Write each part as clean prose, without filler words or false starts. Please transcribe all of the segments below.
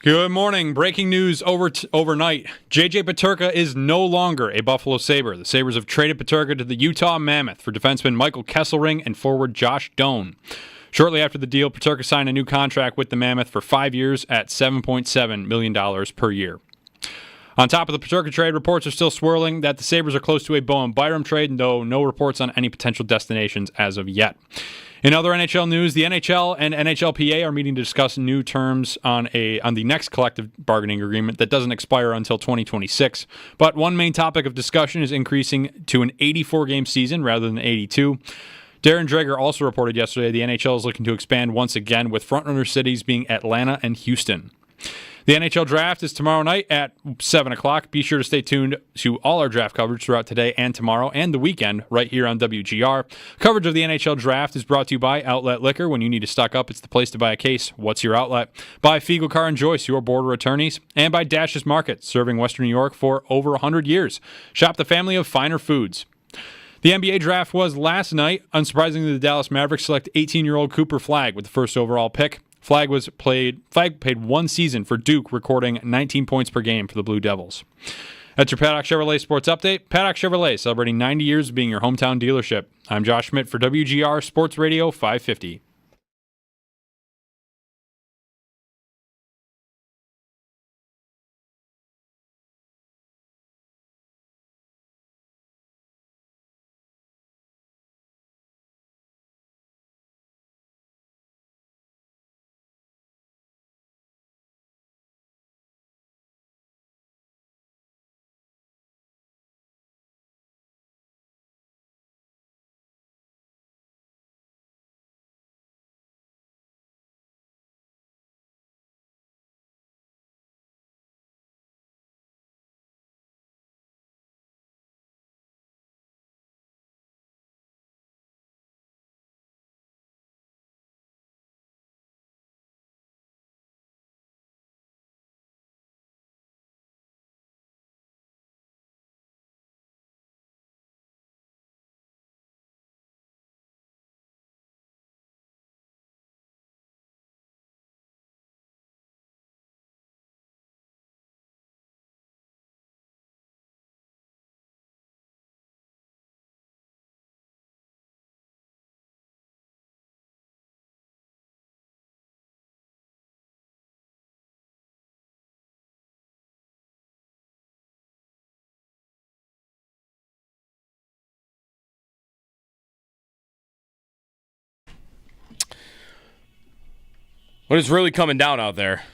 Good morning. Breaking news overnight. J.J. Peterka is no longer a Buffalo Sabre. The Sabres have traded Peterka to the Utah Mammoth for defenseman Michael Kesselring and forward Josh Doan. Shortly after the deal, Peterka signed a new contract with the Mammoth for 5 years at $7.7 million per year. On top of the Peterka trade, reports are still swirling that the Sabres are close to a Bowen Byram trade, though no reports on any potential destinations as of yet. In other NHL news, the NHL and NHLPA are meeting to discuss new terms on the next collective bargaining agreement that doesn't expire until 2026. But one main topic of discussion is increasing to an 84-game season rather than 82. Darren Dreger also reported yesterday the NHL is looking to expand once again, with frontrunner cities being Atlanta and Houston. The NHL draft is tomorrow night at 7 o'clock. Be sure to stay tuned to all our draft coverage throughout today and tomorrow and the weekend right here on WGR. Coverage of the NHL draft is brought to you by Outlet Liquor. When you need to stock up, it's the place to buy a case. What's your outlet? By Fiegel Car and Joyce, your border attorneys. And by Dash's Market, serving Western New York for over 100 years. Shop the family of finer foods. The NBA draft was last night. Unsurprisingly, the Dallas Mavericks select 18-year-old Cooper Flagg with the first overall pick. Flagg played one season for Duke, recording 19 points per game for the Blue Devils. That's your Paddock Chevrolet Sports Update. Paddock Chevrolet, celebrating 90 years of being your hometown dealership. I'm Josh Schmidt for WGR Sports Radio 550. What is really coming down out there?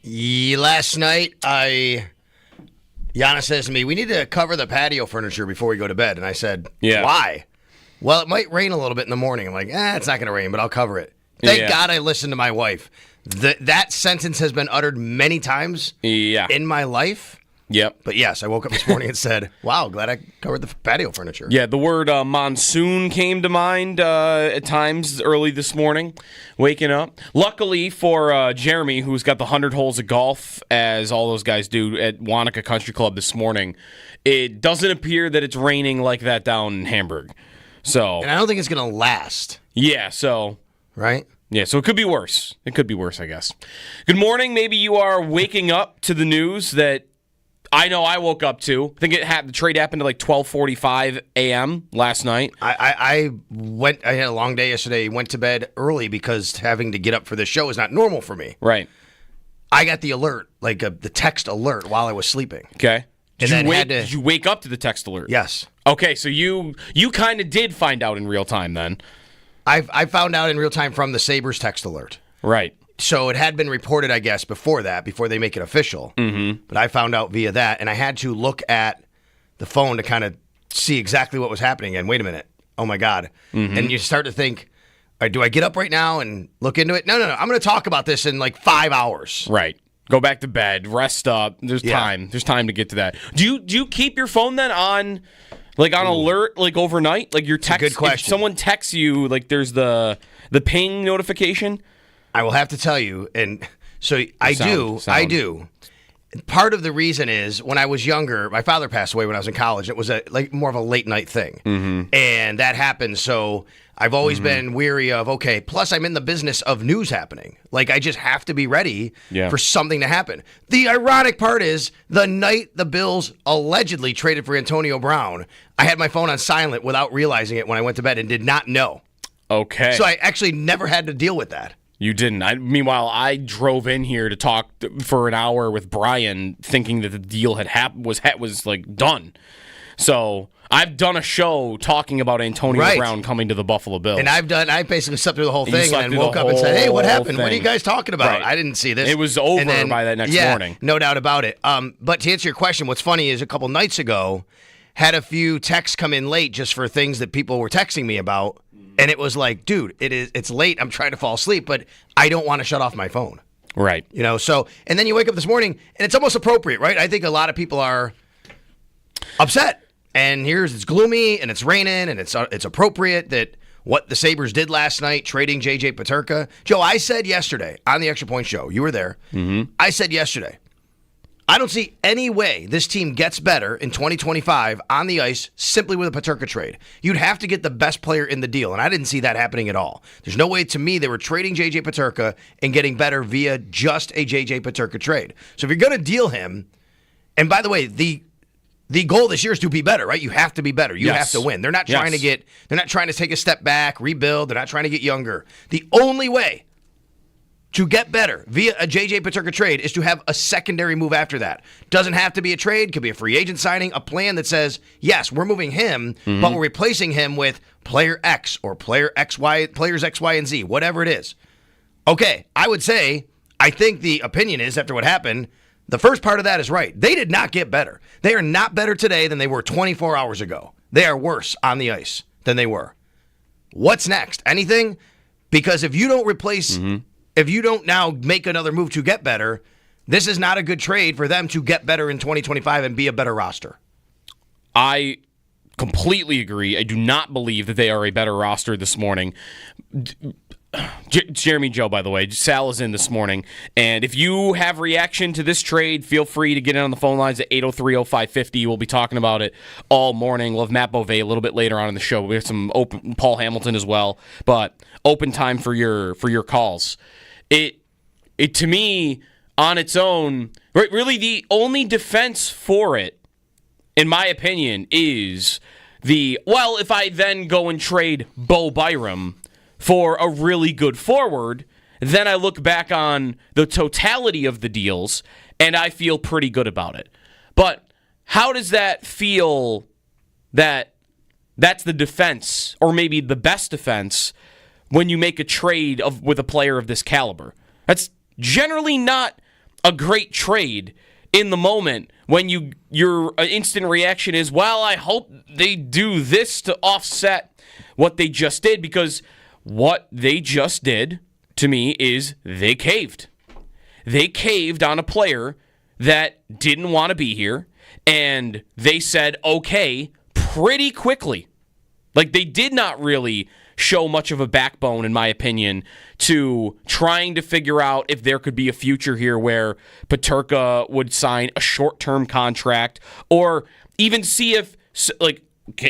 Last night, Yana says to me, we need to cover the patio furniture before we go to bed. And I said, why? Well, it might rain a little bit in the morning. I'm like, it's not going to rain, but I'll cover it. Thank God I listened to my wife. That sentence has been uttered many times in my life. Yep. But yes, I woke up this morning and said, wow, glad I covered the patio furniture. Yeah, the word monsoon came to mind at times early this morning, waking up. Luckily for Jeremy, who's got the 100 holes of golf, as all those guys do at Wanaka Country Club this morning, it doesn't appear that it's raining like that down in Hamburg. And I don't think it's going to last. Yeah, so. Right? Yeah, so it could be worse. It could be worse, I guess. Good morning. Maybe you are waking up to the news that I know I woke up to. I think the trade happened at like 12:45 a.m. last night. I had a long day yesterday. Went to bed early because having to get up for this show is not normal for me. Right. I got the alert, the text alert while I was sleeping. Okay. Did you wake up to the text alert? Yes. Okay, so you kind of did find out in real time then. I found out in real time from the Sabres text alert. Right. So it had been reported, I guess, before they make it official. Mm-hmm. But I found out via that, and I had to look at the phone to kind of see exactly what was happening. And wait a minute, oh my God! Mm-hmm. And you start to think, all right, do I get up right now and look into it? No. I'm going to talk about this in like 5 hours. Right. Go back to bed. Rest up. There's time. There's time to get to that. Do you keep your phone then on alert overnight? Like your text. Good question. If someone texts you, there's the ping notification. I will have to tell you, and so I do. Part of the reason is when I was younger, my father passed away when I was in college. It was more of a late night thing, mm-hmm. and that happened. So I've always been weary of, okay, plus I'm in the business of news happening. Like, I just have to be ready for something to happen. The ironic part is, the night the Bills allegedly traded for Antonio Brown, I had my phone on silent without realizing it when I went to bed and did not know. Okay. So I actually never had to deal with that. You didn't. Meanwhile, I drove in here to talk for an hour with Brian, thinking that the deal was like done. So I've done a show talking about Antonio Brown coming to the Buffalo Bills, and I basically slept through the whole thing, and then woke up and said, "Hey, what happened? What are you guys talking about? Right. I didn't see this." It was over by that next morning. No doubt about it. But to answer your question, what's funny is a couple nights ago, had a few texts come in late just for things that people were texting me about. And it was like, dude, it's late. I'm trying to fall asleep, but I don't want to shut off my phone. Right. So, and then you wake up this morning, and it's almost appropriate, right? I think a lot of people are upset. And it's gloomy, and it's raining, and it's appropriate that what the Sabres did last night, trading J.J. Peterka. Joe, I said yesterday on the Extra Point Show, you were there, I said yesterday, I don't see any way this team gets better in 2025 on the ice simply with a Peterka trade. You'd have to get the best player in the deal, and I didn't see that happening at all. There's no way, to me, they were trading J.J. Peterka and getting better via just a J.J. Peterka trade. So if you're going to deal him, and by the way, the goal this year is to be better, right? You have to be better. You have to win. They're not trying they're not trying to take a step back, rebuild. They're not trying to get younger. The only way to get better via a J.J. Peterka trade is to have a secondary move after that. Doesn't have to be a trade. Could be a free agent signing, a plan that says, yes, we're moving him, but we're replacing him with player X or players X, Y, and Z, whatever it is. Okay, I would say, I think the opinion is, after what happened, the first part of that is right. They did not get better. They are not better today than they were 24 hours ago. They are worse on the ice than they were. What's next? Anything? Because if you don't replace... If you don't now make another move to get better, this is not a good trade for them to get better in 2025 and be a better roster. I completely agree. I do not believe that they are a better roster this morning. Jeremy Joe, by the way, Sal is in this morning. And if you have reaction to this trade, feel free to get in on the phone lines at 803-0550. We'll be talking about it all morning. We'll have Matt Beauvais a little bit later on in the show. We have some open Paul Hamilton as well. But open time for your calls. It to me, on its own, really the only defense for it, in my opinion, is if I then go and trade Bo Byram for a really good forward, then I look back on the totality of the deals, and I feel pretty good about it. But how does that feel that that's the defense, or maybe the best defense, when you make a trade with a player of this caliber? That's generally not a great trade in the moment when your instant reaction is, well, I hope they do this to offset what they just did, because what they just did, to me, is they caved. They caved on a player that didn't want to be here, and they said, okay, pretty quickly. Like, they did not really show much of a backbone, in my opinion, to trying to figure out if there could be a future here where Peterka would sign a short-term contract, or even see if,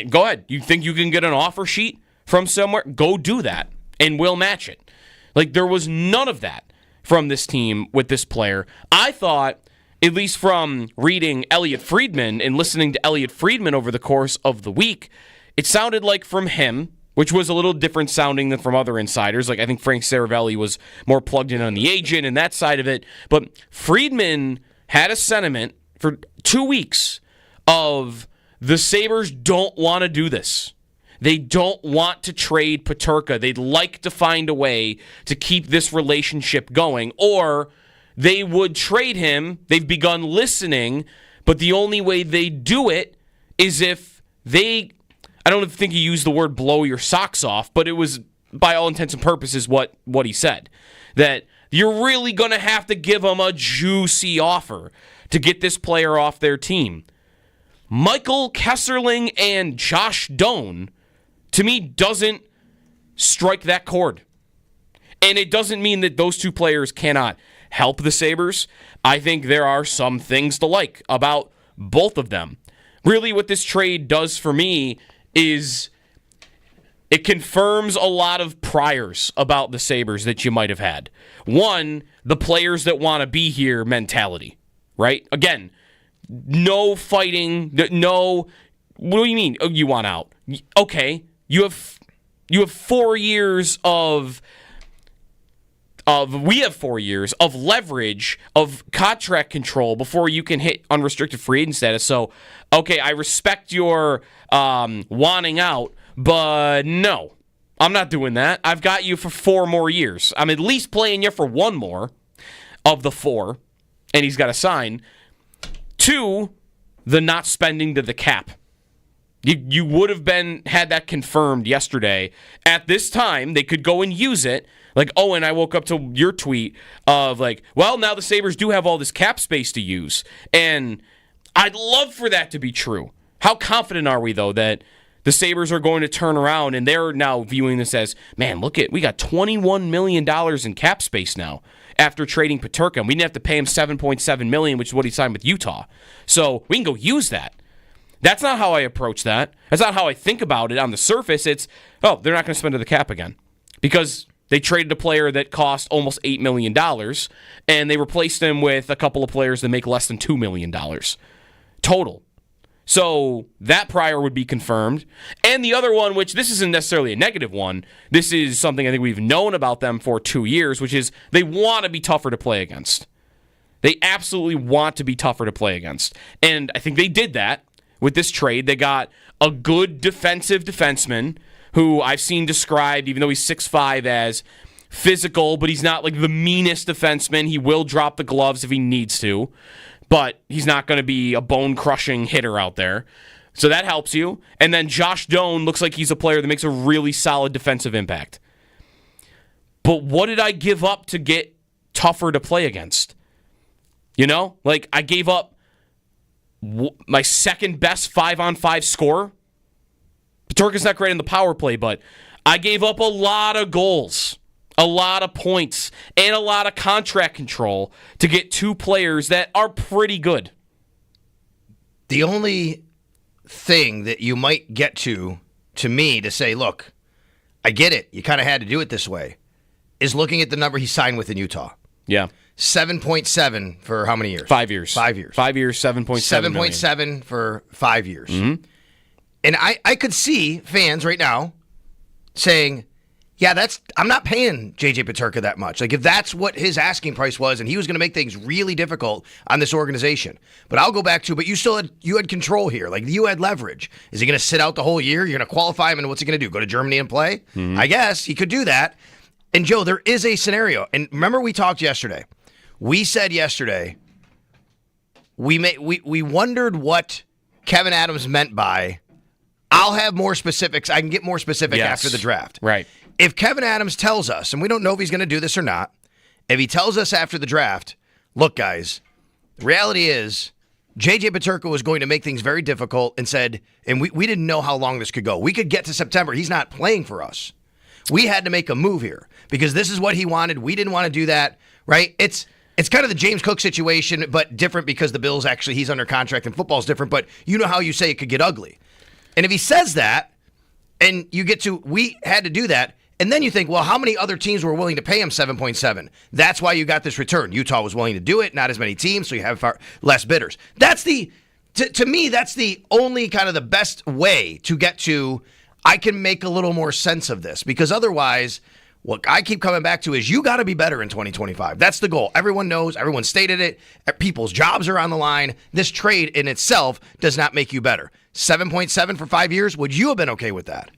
go ahead. You think you can get an offer sheet from somewhere? Go do that, and we'll match it. Like, there was none of that from this team with this player. I thought, at least from reading Elliot Friedman and listening to Elliot Friedman over the course of the week, it sounded like from him, which was a little different sounding than from other insiders. Like, I think Frank Saravelli was more plugged in on the agent and that side of it. But Friedman had a sentiment for 2 weeks of the Sabres don't want to do this. They don't want to trade Peterka. They'd like to find a way to keep this relationship going, or they would trade him. They've begun listening, but the only way they do it is if they... I don't think he used the word blow your socks off, but it was, by all intents and purposes, what he said. That you're really going to have to give them a juicy offer to get this player off their team. Michael Kesserling and Josh Doan, to me, doesn't strike that chord. And it doesn't mean that those two players cannot help the Sabres. I think there are some things to like about both of them. Really, what this trade does for me is It confirms a lot of priors about the Sabres that you might have had. One, the players that want to be here mentality, right? Again, no fighting, no, what do you mean? Oh, you want out? Okay, you have 4 years we have 4 years of leverage, of contract control before you can hit unrestricted free agent status. So, okay, I respect your wanting out, but no, I'm not doing that. I've got you for 4 more years. I'm at least playing you for 1 more of the 4, and he's got to sign. 2, the not spending to the cap. You would have had that confirmed yesterday. At this time, they could go and use it. Like, oh, and I woke up to your tweet of like, well, now the Sabres do have all this cap space to use. And I'd love for that to be true. How confident are we, though, that the Sabres are going to turn around and they're now viewing this as, man, we got $21 million in cap space now after trading Peterka. And we didn't have to pay him $7.7 million, which is what he signed with Utah. So we can go use that. That's not how I approach that. That's not how I think about it on the surface. It's, oh, they're not going to spend to the cap again. Because they traded a player that cost almost $8 million, and they replaced him with a couple of players that make less than $2 million total. So that prior would be confirmed. And the other one, which this isn't necessarily a negative one, this is something I think we've known about them for 2 years, which is they want to be tougher to play against. They absolutely want to be tougher to play against. And I think they did that with this trade. They got a good defensive defenseman who I've seen described, even though he's 6'5", as physical, but he's not like the meanest defenseman. He will drop the gloves if he needs to, but he's not going to be a bone-crushing hitter out there. So that helps you. And then Josh Doan looks like he's a player that makes a really solid defensive impact. But what did I give up to get tougher to play against? You know? Like, I gave up my second best 5-on-5 scorer. Peterka's not great in the power play, but I gave up a lot of goals, a lot of points, and a lot of contract control to get 2 players that are pretty good. The only thing that you might get to me, to say, look, I get it, you kind of had to do it this way, is looking at the number he signed with in Utah. Yeah. 7.7 for how many years? 5 years. 5 years. 5 years, 7.7 million. 7.7 for 5 years. Mm-hmm. And I could see fans right now saying, yeah, I'm not paying JJ Peterka that much. Like, if that's what his asking price was and he was going to make things really difficult on this organization. But I'll go back to, but you had control here. Like, you had leverage. Is he going to sit out the whole year? You're going to qualify him, and what's he going to do? Go to Germany and play? Mm-hmm. I guess he could do that. And Joe, there is a scenario. And remember we talked yesterday. We said yesterday, we wondered what Kevin Adams meant by, I'll have more specifics. I can get more specific after the draft. Right. If Kevin Adams tells us, and we don't know if he's going to do this or not, if he tells us after the draft, look, guys, the reality is J.J. Peterka was going to make things very difficult and said, and we didn't know how long this could go. We could get to September. He's not playing for us. We had to make a move here because this is what he wanted. We didn't want to do that, right? It's kind of the James Cook situation, but different because the Bills actually, he's under contract and football's different, but you know how you say it could get ugly. And if he says that, and you get to, we had to do that, and then you think, well, how many other teams were willing to pay him 7.7? That's why you got this return. Utah was willing to do it, not as many teams, so you have less bidders. That's to me, that's the only kind of the best way to get to, I can make a little more sense of this, because otherwise, what I keep coming back to is you got to be better in 2025. That's the goal. Everyone knows, everyone stated it, people's jobs are on the line. This trade in itself does not make you better. 7.7 for 5 years, would you have been okay with that?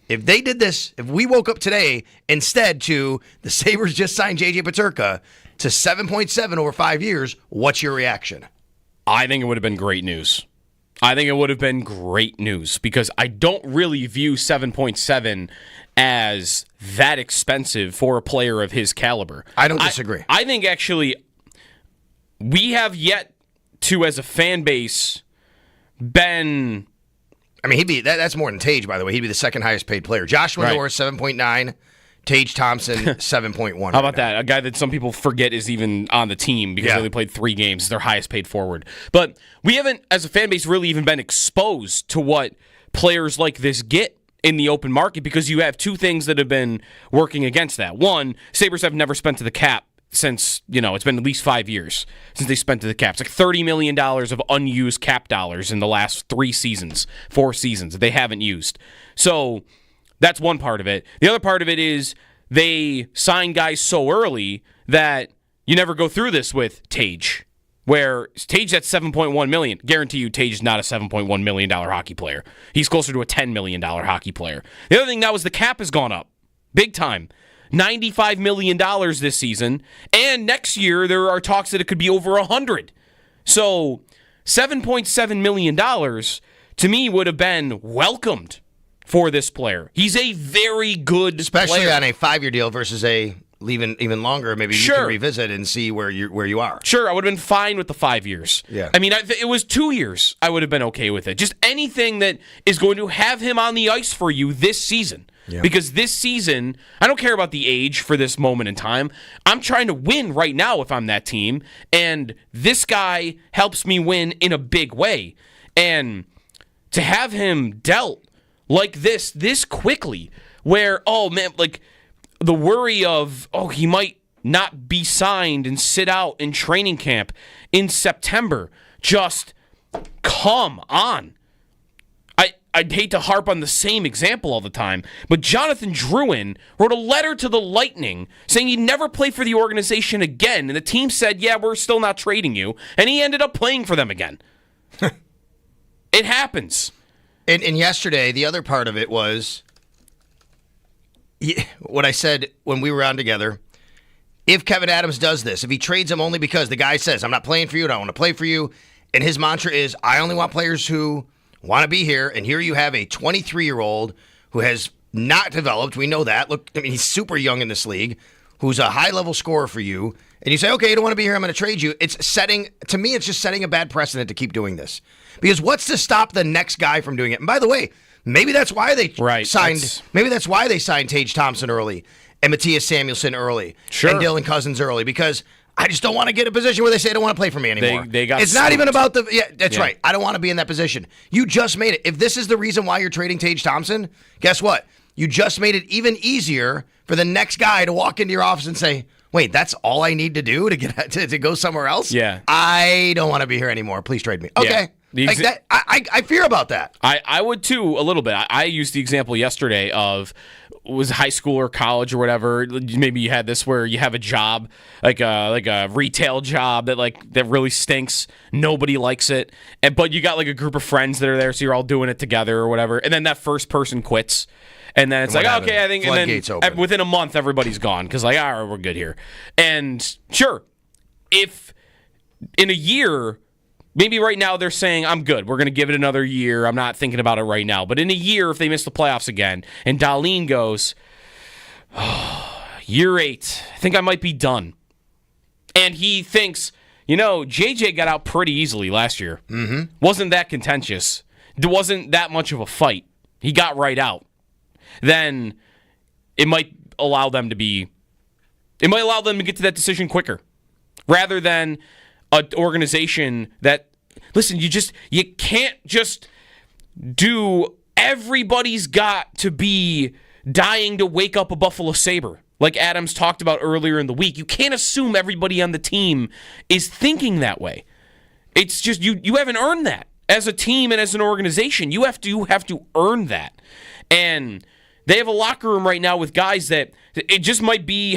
If they did this, if we woke up today instead to the Sabres just signed J.J. Peterka to 7.7 over 5 years, what's your reaction? I think it would have been great news. I think it would have been great news because I don't really view 7.7 as that expensive for a player of his caliber. I don't disagree. I think actually we have yet to, as a fan base, been... I mean, he'd be that's more than Tage, by the way. He'd be the second highest paid player. Josh Lindor, 7.9. Tage Thompson, 7.1. How about that? A guy that some people forget is even on the team because he only played 3 games. Their highest paid forward. But we haven't, as a fan base, really even been exposed to what players like this get in the open market because you have two things that have been working against that. One, Sabres have never spent to the cap since, it's been at least 5 years since they spent to the cap. It's like $30 million of unused cap dollars in the last 4 seasons that they haven't used. So that's one part of it. The other part of it is they sign guys so early that you never go through this with Tage, where Tage at $7.1 million. Guarantee you Tage is not a $7.1 million hockey player. He's closer to a $10 million hockey player. The other thing now is the cap has gone up big time. $95 million this season, and next year there are talks that it could be over $100. So $7.7 million to me would have been welcomed for this player. He's a very good especially player. On a 5-year deal versus a even longer. Maybe you can revisit and see where you are. Sure, I would have been fine with the 5 years. Yeah. I mean, it was 2 years. I would have been okay with it. Just anything that is going to have him on the ice for you this season. Yeah. Because this season, I don't care about the age for this moment in time. I'm trying to win right now if I'm that team, and this guy helps me win in a big way. And to have him dealt like this quickly, where, the worry of, he might not be signed and sit out in training camp in September, just come on. I'd hate to harp on the same example all the time, but Jonathan Drouin wrote a letter to the Lightning saying he'd never play for the organization again, and the team said, yeah, we're still not trading you, and he ended up playing for them again. It happens. And yesterday, the other part of it was what I said when we were on together. If Kevin Adams does this, if he trades him only because the guy says, I'm not playing for you, I don't want to play for you, and his mantra is, I only want players who want to be here, and here you have a 23-year-old who has not developed. We know that. Look, he's super young in this league, who's a high-level scorer for you, and you say, okay, you don't want to be here, I'm going to trade you. It's just setting a bad precedent to keep doing this. Because what's to stop the next guy from doing it? And by the way, maybe that's why they signed Tage Thompson early and Matthias Samuelsson early and Dylan Cousins early, because I just don't want to get a position where they say they don't want to play for me anymore. It's not even about the... Yeah, that's right. I don't want to be in that position. You just made it. If this is the reason why you're trading Tage Thompson, guess what? You just made it even easier for the next guy to walk into your office and say, wait, that's all I need to do to get to go somewhere else? Yeah. I don't want to be here anymore. Please trade me. Okay. Yeah. I fear about that. I would too, a little bit. I used the example yesterday of, was high school or college or whatever. Maybe you had this where you have a job, like a retail job that really stinks. Nobody likes it, but you got like a group of friends that are there, so you're all doing it together or whatever. And then that first person quits, and then it's like, okay, I think, and then within a month everybody's gone because all right, we're good here. And sure, if in a year. Maybe right now they're saying, I'm good. We're going to give it another year. I'm not thinking about it right now. But in a year, if they miss the playoffs again, and Dahlin goes, year 8, I think I might be done. And he thinks, JJ got out pretty easily last year. Mm-hmm. Wasn't that contentious. There wasn't that much of a fight. He got right out. Then it might allow them to get to that decision quicker. Rather than an organization that, listen, you can't just do, everybody's got to be dying to wake up a Buffalo Sabre, like Adams talked about earlier in the week. You can't assume everybody on the team is thinking that way. It's just, you haven't earned that. As a team and as an organization, you have to earn that. And they have a locker room right now with guys that, it just might be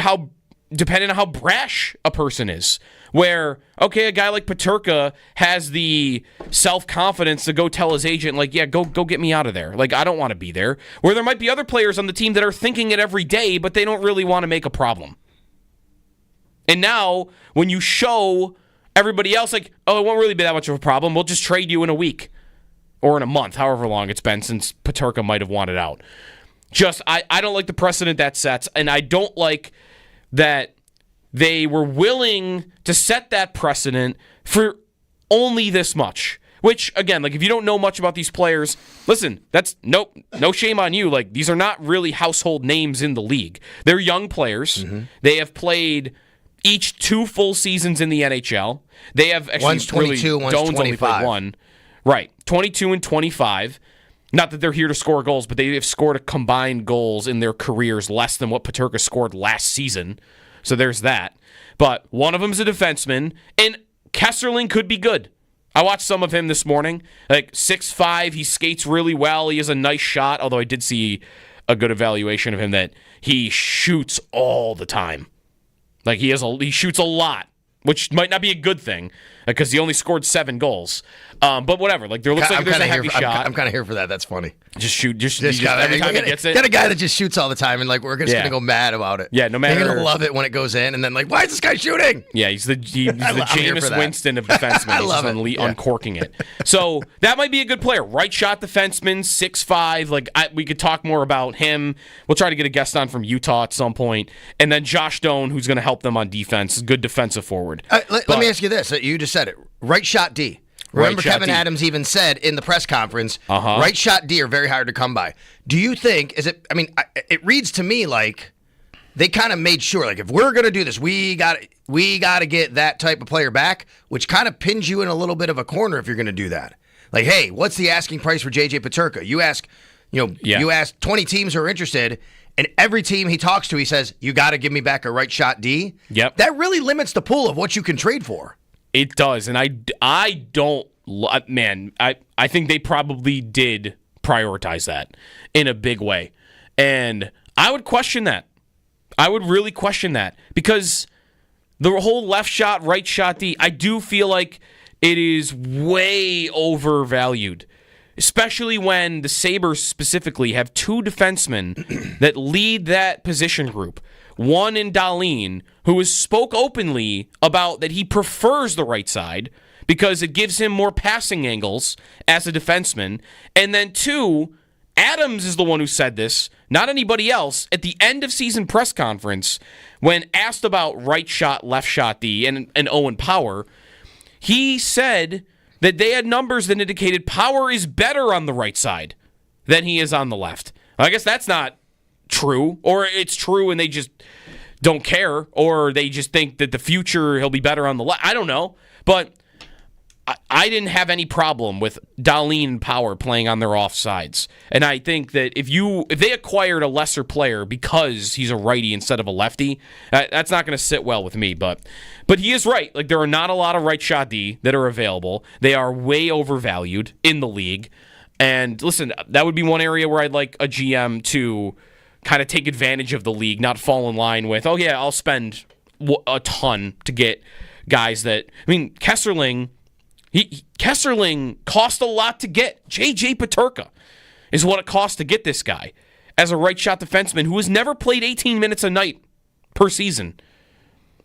depending on how brash a person is. Where, okay, a guy like Peterka has the self-confidence to go tell his agent, go get me out of there. I don't want to be there. Where there might be other players on the team that are thinking it every day, but they don't really want to make a problem. And now, when you show everybody else, it won't really be that much of a problem. We'll just trade you in a week. Or in a month, however long it's been since Peterka might have wanted out. I don't like the precedent that sets, and I don't like that they were willing to set that precedent for only this much. Which, again, if you don't know much about these players, listen, that's no shame on you. These are not really household names in the league. They're young players. Mm-hmm. They have played each 2 full seasons in the NHL. They have actually one's 22, one's 25. Only played one. Right, 22 and 25. Not that they're here to score goals, but they have scored a combined goals in their careers less than what Peterka scored last season. So there's that. But one of them's a defenseman, and Kesserling could be good. I watched some of him this morning. Like 6'5", he skates really well. He has a nice shot, although I did see a good evaluation of him that he shoots all the time. Like he shoots a lot, which might not be a good thing because he only scored 7 goals. But whatever. Like there looks like there's a heavy shot. I'm kind of here for that. That's funny. Just shoot. Every time he gets it. Got a guy that just shoots all the time, and like we're just gonna go mad about it. Yeah, no matter. They're gonna love it when it goes in, and then like, why is this guy shooting? Yeah, he's the Jameis Winston of defensemen. I love it. Uncorking it. So that might be a good player. Right shot defenseman, 6'5". Like we could talk more about him. We'll try to get a guest on from Utah at some point, and then Josh Doan, who's going to help them on defense. Good defensive forward. Let me ask you this. You just said it. Right shot D. Remember Kevin Adams even said in the press conference, right shot D are very hard to come by. Do you think, it reads to me like they kind of made sure, like if we're going to do this, we got to get that type of player back, which kind of pins you in a little bit of a corner if you're going to do that. Like, hey, what's the asking price for JJ Peterka? You ask 20 teams who are interested, and every team he talks to, he says, you got to give me back a right shot D. Yep. That really limits the pool of what you can trade for. It does, and I don't, man, I think they probably did prioritize that in a big way, and I would question that. I would really question that because the whole left shot, right shot D, I do feel like it is way overvalued, especially when the Sabres specifically have 2 defensemen that lead that position group. One in Dahlin, who has spoke openly about that he prefers the right side because it gives him more passing angles as a defenseman. And then 2, Adams is the one who said this, not anybody else, at the end of season press conference when asked about right shot, left shot D and Owen Power. He said that they had numbers that indicated Power is better on the right side than he is on the left. I guess that's not true, or it's true and they just don't care, or they just think that the future he'll be better on the left. I don't know, but I didn't have any problem with Dahlin and Power playing on their offsides, and I think that if they acquired a lesser player because he's a righty instead of a lefty, that's not going to sit well with me. But he is right. Like there are not a lot of right shot D that are available. They are way overvalued in the league. And listen, that would be one area where I'd like a GM to kind of take advantage of the league, not fall in line with, oh yeah, I'll spend a ton to get guys that, Kesserling cost a lot to get. JJ Peterka is what it cost to get this guy as a right shot defenseman who has never played 18 minutes a night per season.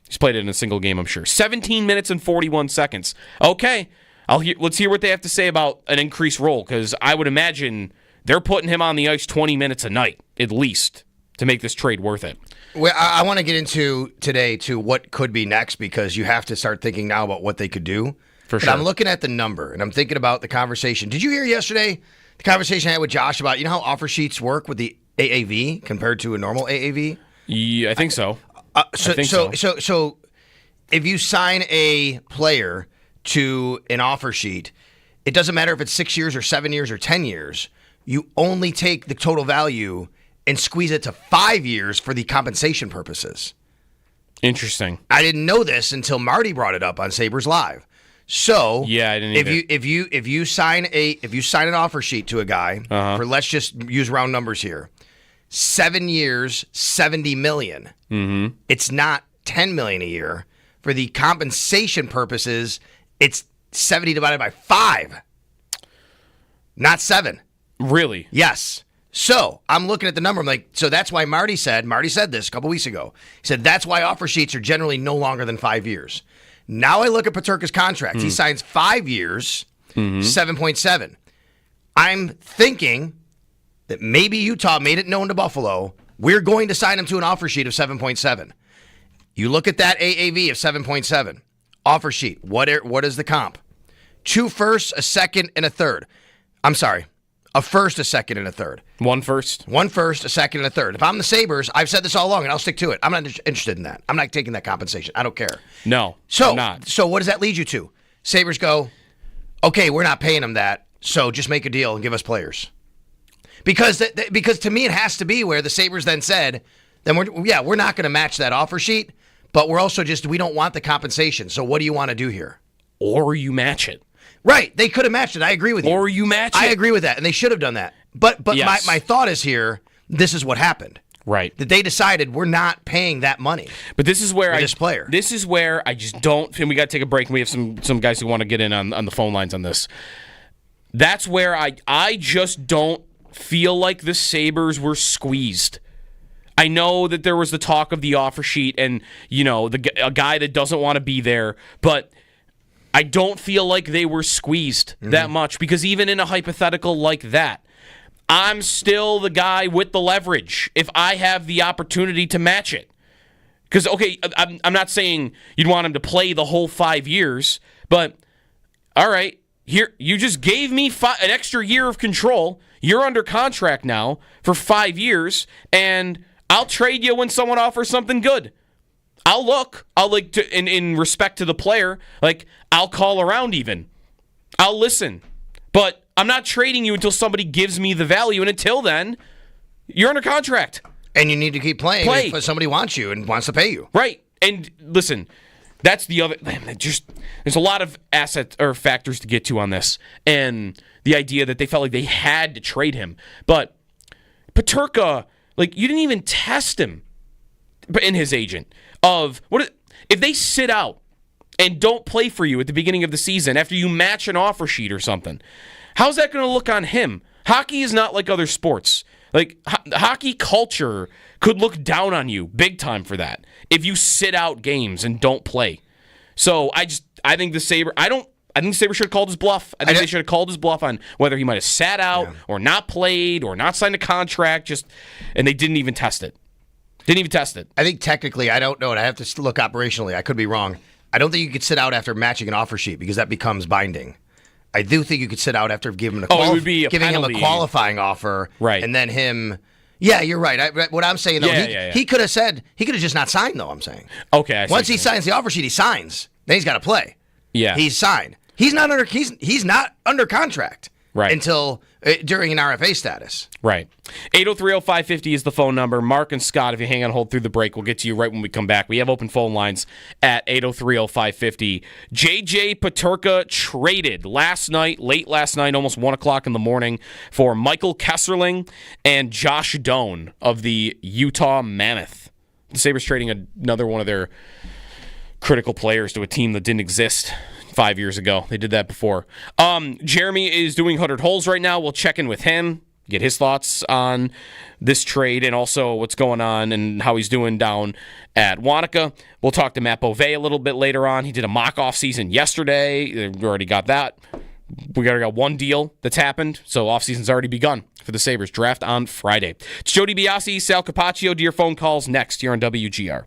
He's played it in a single game, I'm sure. 17 minutes and 41 seconds. Okay, let's hear what they have to say about an increased role, because I would imagine they're putting him on the ice 20 minutes a night, at least, to make this trade worth it. Well, I want to get into today to what could be next, because you have to start thinking now about what they could do. For sure. But I'm looking at the number, and I'm thinking about the conversation. Did you hear yesterday the conversation I had with Josh about, how offer sheets work with the AAV compared to a normal AAV? Yeah, I think so. So if you sign a player to an offer sheet, it doesn't matter if it's 6 years or 7 years or 10 years. You only take the total value and squeeze it to 5 years for the compensation purposes. Interesting. I didn't know this until Marty brought it up on Sabres Live. So yeah, I didn't either. If you sign an offer sheet to a guy for, let's just use round numbers here, 7 years, $70 million. Mm-hmm. It's not $10 million a year. For the compensation purposes, it's 70 divided by 5, not 7. Really? Yes. So I'm looking at the number. I'm like, so that's why Marty said this a couple weeks ago. He said that's why offer sheets are generally no longer than 5 years. Now I look at Peterka's contract. He signs 5 years, 7.7. I'm thinking that maybe Utah made it known to Buffalo, we're going to sign him to an offer sheet of 7.7. You look at that AAV of 7.7. Offer sheet. What is the comp? 2 firsts, a second, and a third. I'm sorry. A first, a second, and a third. 1 first. 1 first, a second, and a third. If I'm the Sabres, I've said this all along, and I'll stick to it. I'm not interested in that. I'm not taking that compensation. I don't care. No, I'm not. So what does that lead you to? Sabres go, okay, we're not paying him that, so just make a deal and give us players. Because to me it has to be where the Sabres then said, then we're not going to match that offer sheet, but we're also we don't want the compensation. So what do you want to do here? Or you match it. Right. They could have matched it. I agree with you. Or you match it. I agree with that, and they should have done that. But yes. my thought is here, this is what happened. Right. That they decided we're not paying that money. But this is where this player. This is where I just don't, and we got to take a break, and we have some guys who want to get in on the phone lines on this. That's where I just don't feel like the Sabres were squeezed. I know that there was the talk of the offer sheet and, a guy that doesn't want to be there, but I don't feel like they were squeezed that much, because even in a hypothetical like that, I'm still the guy with the leverage if I have the opportunity to match it. Because, okay, I'm not saying you'd want him to play the whole 5 years, but all right, here, you just gave me an extra year of control. You're under contract now for 5 years, and I'll trade you when someone offers something good. I'll look. I'll in respect to the player, I'll call around even. I'll listen. But I'm not trading you until somebody gives me the value, and until then, you're under contract. And you need to keep playing if somebody wants you and wants to pay you. Right. And listen, that's the other. There's a lot of assets or factors to get to on this, and the idea that they felt like they had to trade him. But Peterka, you didn't even test him in his agent if they sit out and don't play for you at the beginning of the season after you match an offer sheet or something. How's that going to look on him? Hockey is not like other sports. Hockey culture could look down on you big time for that if you sit out games and don't play. So I think the Sabres should have called his bluff. I think they should have called his bluff on whether he might have sat out or not played or not signed a contract, and they didn't even test it. I think technically, I don't know, and I have to look operationally. I could be wrong. I don't think you could sit out after matching an offer sheet because that becomes binding. I do think you could sit out after giving him a qualifying offer, right? And then him. Yeah, you're right. What I'm saying though, he could have just not signed though. I'm saying. Okay. Once he signs the offer sheet, he signs. Then he's got to play. Yeah. He's signed. He's not under contract. Right. Until during an RFA status. Right. 803-0550 is the phone number. Mark and Scott, if you hang on hold through the break, we'll get to you right when we come back. We have open phone lines at 803-0550. JJ Peterka traded late last night, almost 1 o'clock in the morning, for Michael Kesselring and Josh Doan of the Utah Mammoth. The Sabres trading another one of their critical players to a team that didn't exist 5 years ago. They did that before. Jeremy is doing 100 holes right now. We'll check in with him, get his thoughts on this trade and also what's going on and how he's doing down at Wanaka. We'll talk to Matt Beauvais a little bit later on. He did a mock-off season yesterday. We already got that. We got one deal that's happened, so off-season's already begun for the Sabres. Draft on Friday. It's Jody Biasi, Sal Capaccio. Do your phone calls next here on WGR.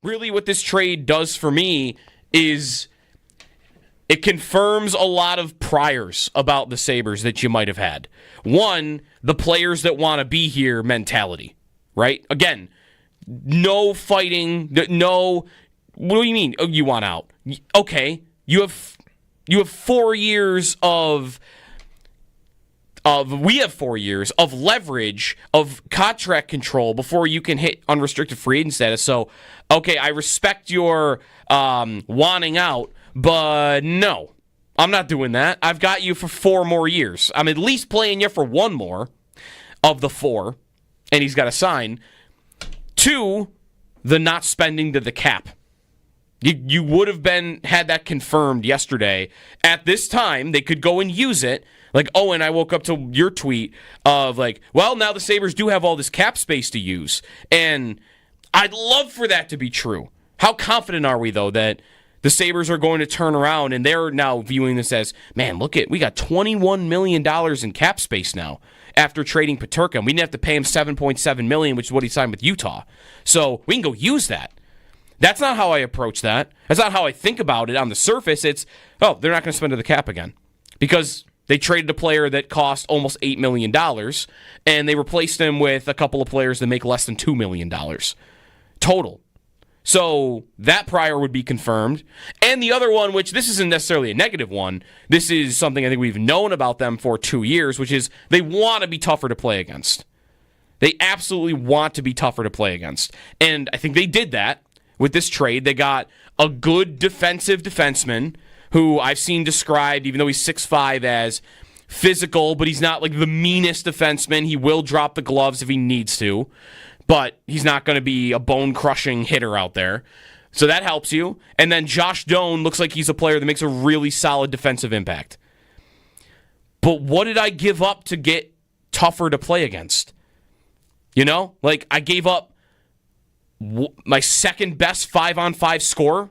Really what this trade does for me is it confirms a lot of priors about the Sabres that you might have had. One, the players that want to be here mentality, right? Again, no fighting, no, what do you mean? Oh, you want out? Okay, you have 4 years we have 4 years of leverage, of contract control before you can hit unrestricted free agent status. So, okay, I respect your wanting out, but no, I'm not doing that. I've got you for 4 more years. I'm at least playing you for 1 more of the 4, and he's got to sign. 2, the not spending to the cap. You would have had that confirmed yesterday. At this time, they could go and use it. Like, Owen, I woke up to your tweet of like, well, now the Sabres do have all this cap space to use. And I'd love for that to be true. How confident are we, though, that the Sabres are going to turn around and they're now viewing this as, man, we got $21 million in cap space now after trading Peterka. And we didn't have to pay him $7.7 million, which is what he signed with Utah. So we can go use that. That's not how I approach that. That's not how I think about it on the surface. It's, they're not going to spend to the cap again because they traded a player that cost almost $8 million, and they replaced him with a couple of players that make less than $2 million total. So that prior would be confirmed. And the other one, which this isn't necessarily a negative one, this is something I think we've known about them for 2 years, which is they want to be tougher to play against. They absolutely want to be tougher to play against. And I think they did that. With this trade, they got a good defensive defenseman who I've seen described, even though he's 6'5", as physical, but he's not like the meanest defenseman. He will drop the gloves if he needs to, but he's not going to be a bone-crushing hitter out there. So that helps you. And then Josh Doan looks like he's a player that makes a really solid defensive impact. But what did I give up to get tougher to play against? Like I gave up my second best 5-on-5 scorer.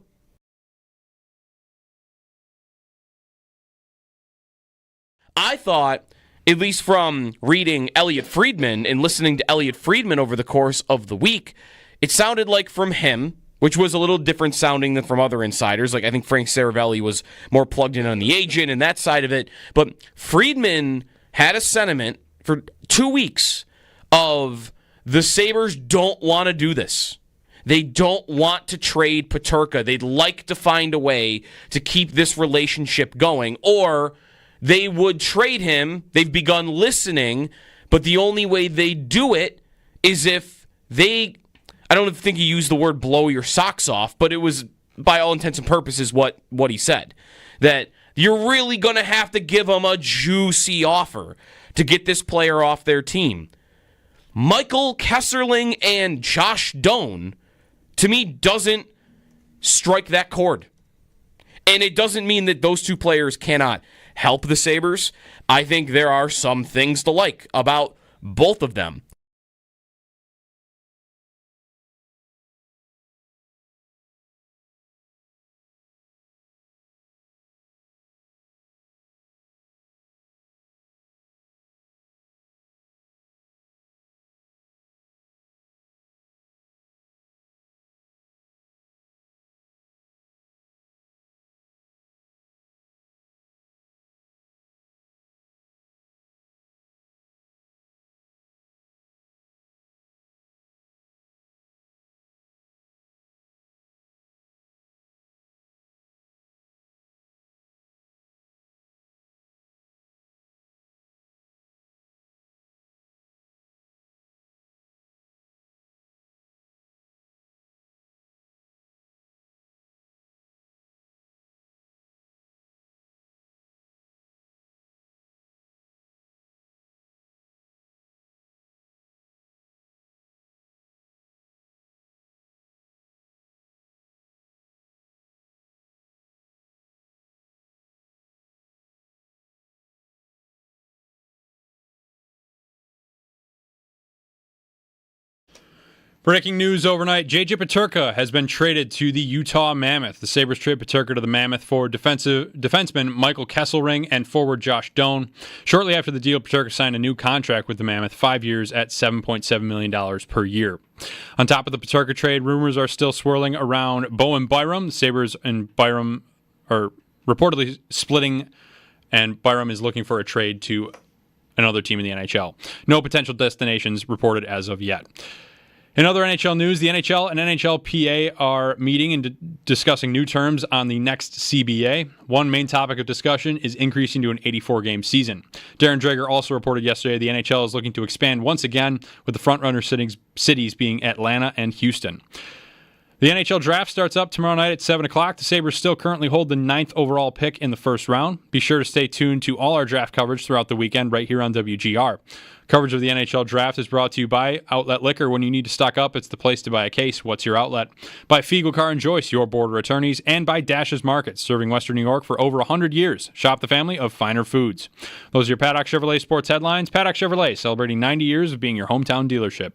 I thought, at least from reading Elliot Friedman and listening to Elliot Friedman over the course of the week, it sounded like from him, which was a little different sounding than from other insiders. Like I think Frank Saravelli was more plugged in on the agent and that side of it. But Friedman had a sentiment for 2 weeks of the Sabres don't want to do this. They don't want to trade Peterka. They'd like to find a way to keep this relationship going, or they would trade him. They've begun listening, but the only way they do it is if I don't think he used the word blow your socks off, but it was, by all intents and purposes, what he said. That you're really going to have to give them a juicy offer to get this player off their team. Michael Kesserling and Josh Doan, to me, doesn't strike that chord. And it doesn't mean that those two players cannot help the Sabres. I think there are some things to like about both of them. Breaking news overnight, JJ Peterka has been traded to the Utah Mammoth. The Sabres trade Peterka to the Mammoth for defenseman Michael Kesselring and forward Josh Doan. Shortly after the deal, Peterka signed a new contract with the Mammoth, 5 years at $7.7 million per year. On top of the Peterka trade, rumors are still swirling around Bowen Byram. The Sabres and Byram are reportedly splitting, and Byram is looking for a trade to another team in the NHL. No potential destinations reported as of yet. In other NHL news, the NHL and NHLPA are meeting and discussing new terms on the next CBA. One main topic of discussion is increasing to an 84-game season. Darren Dreger also reported yesterday the NHL is looking to expand once again, with the front-runner cities being Atlanta and Houston. The NHL draft starts up tomorrow night at 7 o'clock. The Sabres still currently hold the 9th overall pick in the first round. Be sure to stay tuned to all our draft coverage throughout the weekend right here on WGR. Coverage of the NHL draft is brought to you by Outlet Liquor. When you need to stock up, it's the place to buy a case. What's your outlet? By Fiegel Car and Joyce, your border attorneys, and by Dash's Market, serving Western New York for over 100 years. Shop the family of finer foods. Those are your Paddock Chevrolet sports headlines. Paddock Chevrolet, celebrating 90 years of being your hometown dealership.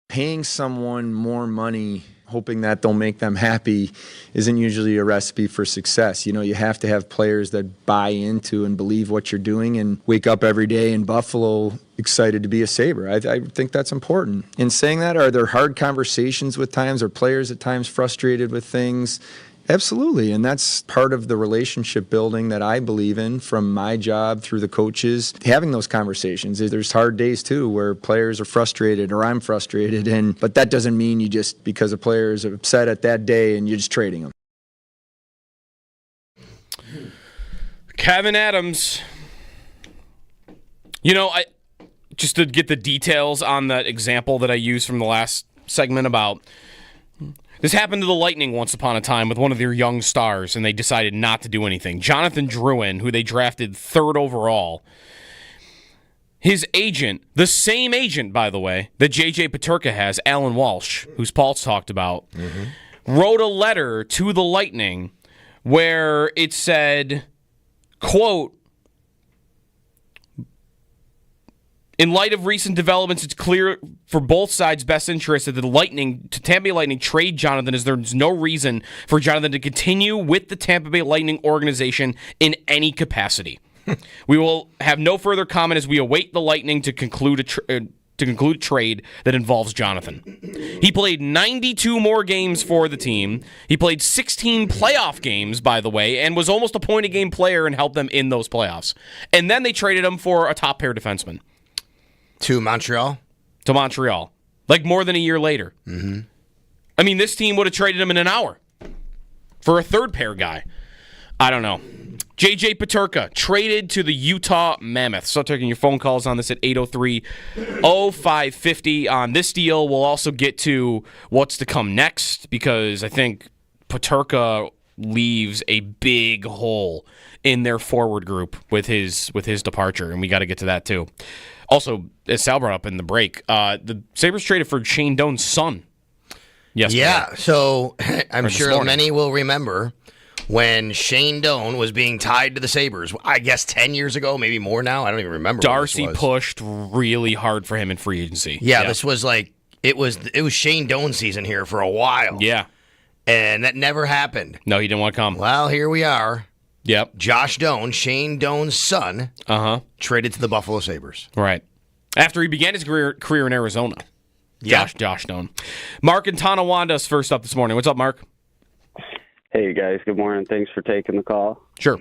Paying someone more money, hoping that they'll make them happy, isn't usually a recipe for success. You know, you have to have players that buy into and believe what you're doing and wake up every day in Buffalo excited to be a Sabre. I think that's important. In saying that, are there hard conversations with times? Are players at times frustrated with things? Absolutely, and that's part of the relationship building that I believe in from my job through the coaches. Having those conversations. There's hard days too where players are frustrated or I'm frustrated, but that doesn't mean you just, because a player is upset at that day and you're just trading them. Kevin Adams. You know, just to get the details on that example that I used from the last segment about... This happened to the Lightning once upon a time with one of their young stars, and they decided not to do anything. Jonathan Drouin, who they drafted 3rd overall, his agent, the same agent, by the way, that J.J. Peterka has, Alan Walsh, who's Paul's talked about, wrote a letter to the Lightning where it said, quote, "In light of recent developments, it's clear for both sides' best interest that Tampa Bay Lightning trade Jonathan, as there's no reason for Jonathan to continue with the Tampa Bay Lightning organization in any capacity. We will have no further comment as we await the Lightning to conclude a trade that involves Jonathan." He played 92 more games for the team. He played 16 playoff games, by the way, and was almost a point-a-game player and helped them in those playoffs. And then they traded him for a top-pair defenseman. To Montreal? To Montreal. Like more than a year later. Mm-hmm. I mean, this team would have traded him in an hour for a third-pair guy. I don't know. J.J. Peterka traded to the Utah Mammoth. Start taking your phone calls on this at 803-0550. On this deal, we'll also get to what's to come next, because I think Peterka leaves a big hole in their forward group with his departure, and we got to get to that too. Also, as Sal brought up in the break, the Sabres traded for Shane Doan's son yesterday. Yeah, so I'm sure many will remember when Shane Doan was being tied to the Sabres, I guess 10 years ago, maybe more now. I don't even remember. Darcy pushed really hard for him in free agency. Yeah, this was like, it was Shane Doan season here for a while. Yeah. And that never happened. No, he didn't want to come. Well, here we are. Yep. Josh Doan, Shane Doan's son, traded to the Buffalo Sabres. Right. After he began his career in Arizona. Yeah. Josh Doan. Mark and Tonawonda's first up this morning. What's up, Mark? Hey, guys. Good morning. Thanks for taking the call. Sure.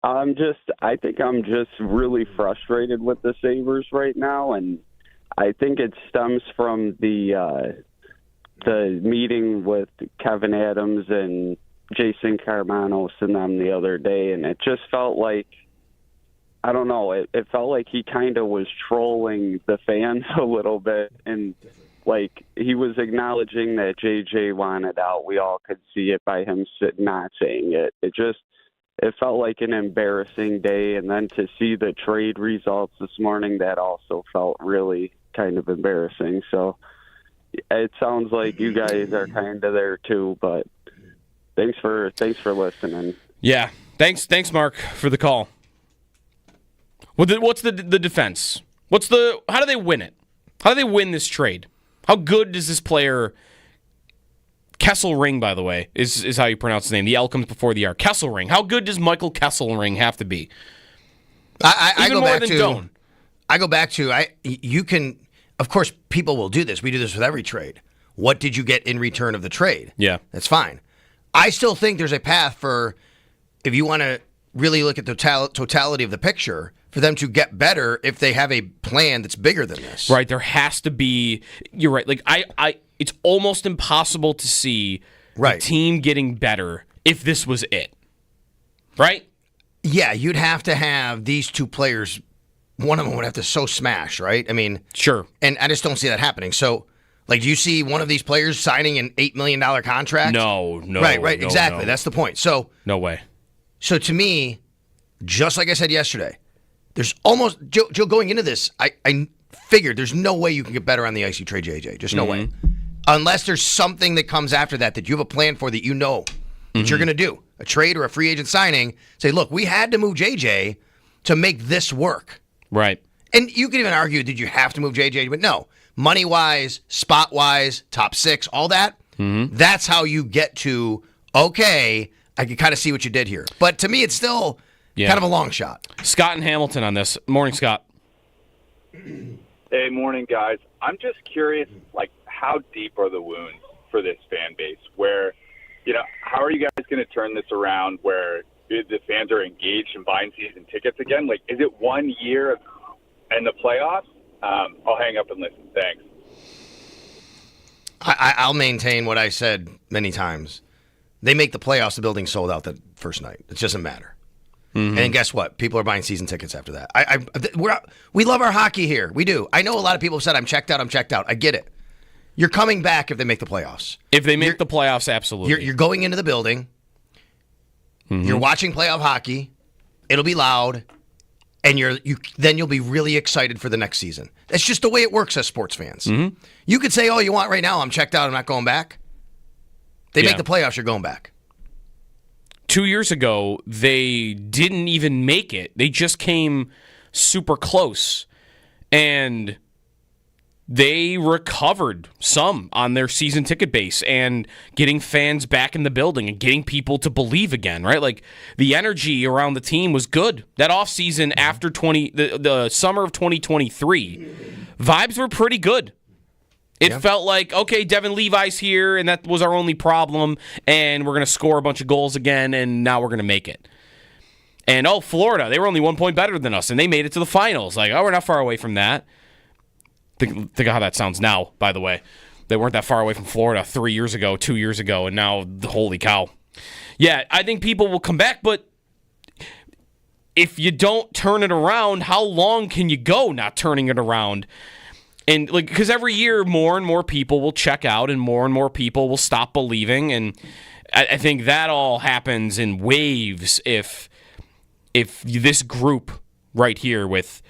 I think I'm just really frustrated with the Sabres right now, and I think it stems from the meeting with Kevin Adams and Jason Carmanos and them the other day, and it just felt like, I don't know, it felt like he kind of was trolling the fans a little bit, and like he was acknowledging that JJ wanted out. We all could see it by him not saying it. It felt like an embarrassing day, and then to see the trade results this morning, that also felt really kind of embarrassing. So it sounds like you guys are kind of there too, but thanks for listening. Yeah, thanks, Mark, for the call. What's the defense? How do they win it? How do they win this trade? How good does this player, Kesselring, by the way, is how you pronounce his name. The L comes before the R. Kesselring. How good does Michael Kesselring have to be? I go back to Doan. I go back to you can, of course, people will do this. We do this with every trade. What did you get in return of the trade? Yeah, that's fine. I still think there's a path for, if you want to really look at the totality of the picture, for them to get better if they have a plan that's bigger than this. Right. There has to be. You're right. Like it's almost impossible to see the team getting better if this was it. Right? Yeah, you'd have to have these two players. One of them would have to so smash, right? I mean, sure. And I just don't see that happening. So, like, do you see one of these players signing an $8 million contract? No. Right, no, exactly. No. That's the point. So, no way. So to me, just like I said yesterday, there's almost Joe going into this. I figured there's no way you can get better on the ice. You trade JJ, just no way, unless there's something that comes after that you have a plan for that that you're going to do a trade or a free agent signing. Say, look, we had to move JJ to make this work. Right. And you could even argue, did you have to move JJ? But no, money-wise, spot-wise, top six, all that, that's how you get to, okay, I can kind of see what you did here. But to me, it's still kind of a long shot. Scott and Hamilton on this. Morning, Scott. Hey, morning, guys. I'm just curious, like, how deep are the wounds for this fan base? Where, how are you guys going to turn this around where the fans are engaged in buying season tickets again? Like, is it 1 year and the playoffs? I'll hang up and listen. Thanks. I'll maintain what I said many times. They make the playoffs, the building sold out the first night. It doesn't matter. And then guess what? People are buying season tickets after that. We love our hockey here. We do. I know a lot of people have said, I'm checked out. I get it. You're coming back if they make the playoffs. If they make the playoffs, absolutely. You're going into the building. You're watching playoff hockey. It'll be loud. And then you'll be really excited for the next season. That's just the way it works as sports fans. You could say, you want right now, I'm checked out, I'm not going back. They make the playoffs, you're going back. 2 years ago, they didn't even make it. They just came super close. And they recovered some on their season ticket base and getting fans back in the building and getting people to believe again, right? Like, the energy around the team was good. That offseason after the summer of 2023, vibes were pretty good. It felt like, okay, Devin Levi's here, and that was our only problem, and we're going to score a bunch of goals again, and now we're going to make it. And, Florida, they were only 1 point better than us, and they made it to the finals. Like, we're not far away from that. Think of how that sounds now, by the way. They weren't that far away from Florida 3 years ago, 2 years ago, and now, holy cow. Yeah, I think people will come back, but if you don't turn it around, how long can you go not turning it around? And because every year more and more people will check out and more people will stop believing, and I think that all happens in waves if this group right here with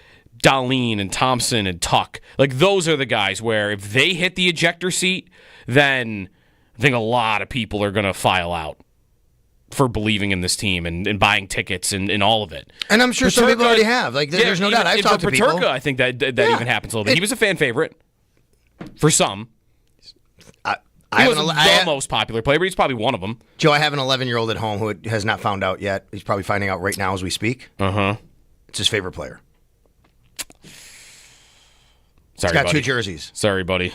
Dahlin and Thompson and Tuck, like, those are the guys where if they hit the ejector seat, then I think a lot of people are going to file out for believing in this team and buying tickets and all of it. And I'm sure some people already have. Like, there's no doubt. I've talked to people. I think that even happens a little bit. He was a fan favorite for some. He wasn't the most popular player, but he's probably one of them. Joe, I have an 11-year-old at home who has not found out yet. He's probably finding out right now as we speak. It's his favorite player. Sorry, He's got buddy. 2 jerseys. Sorry, buddy.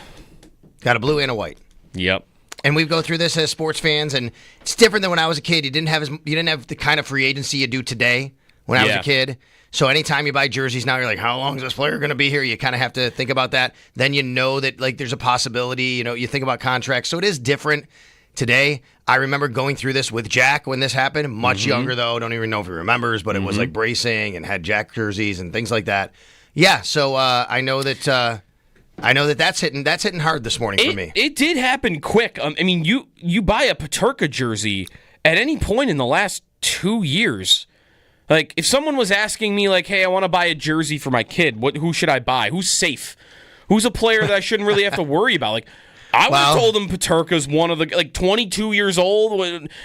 Got a blue and a white. Yep. And we go through this as sports fans, and it's different than when I was a kid. You didn't have the kind of free agency you do today when I was a kid. So anytime you buy jerseys now, you're like, how long is this player going to be here? You kind of have to think about that. Then you know that, like, there's a possibility. You think about contracts. So it is different today. I remember going through this with Jack when this happened. Much younger, though. Don't even know if he remembers, but it was like bracing and had Jack jerseys and things like that. Yeah, so I know that that's hitting hard this morning for me. It did happen quick. I mean, you buy a Peterka jersey at any point in the last 2 years. Like, if someone was asking me, like, hey, I want to buy a jersey for my kid, who should I buy? Who's safe? Who's a player that I shouldn't really have to worry about? Like, I would have told him Peterka's one of the, like, 22 years old.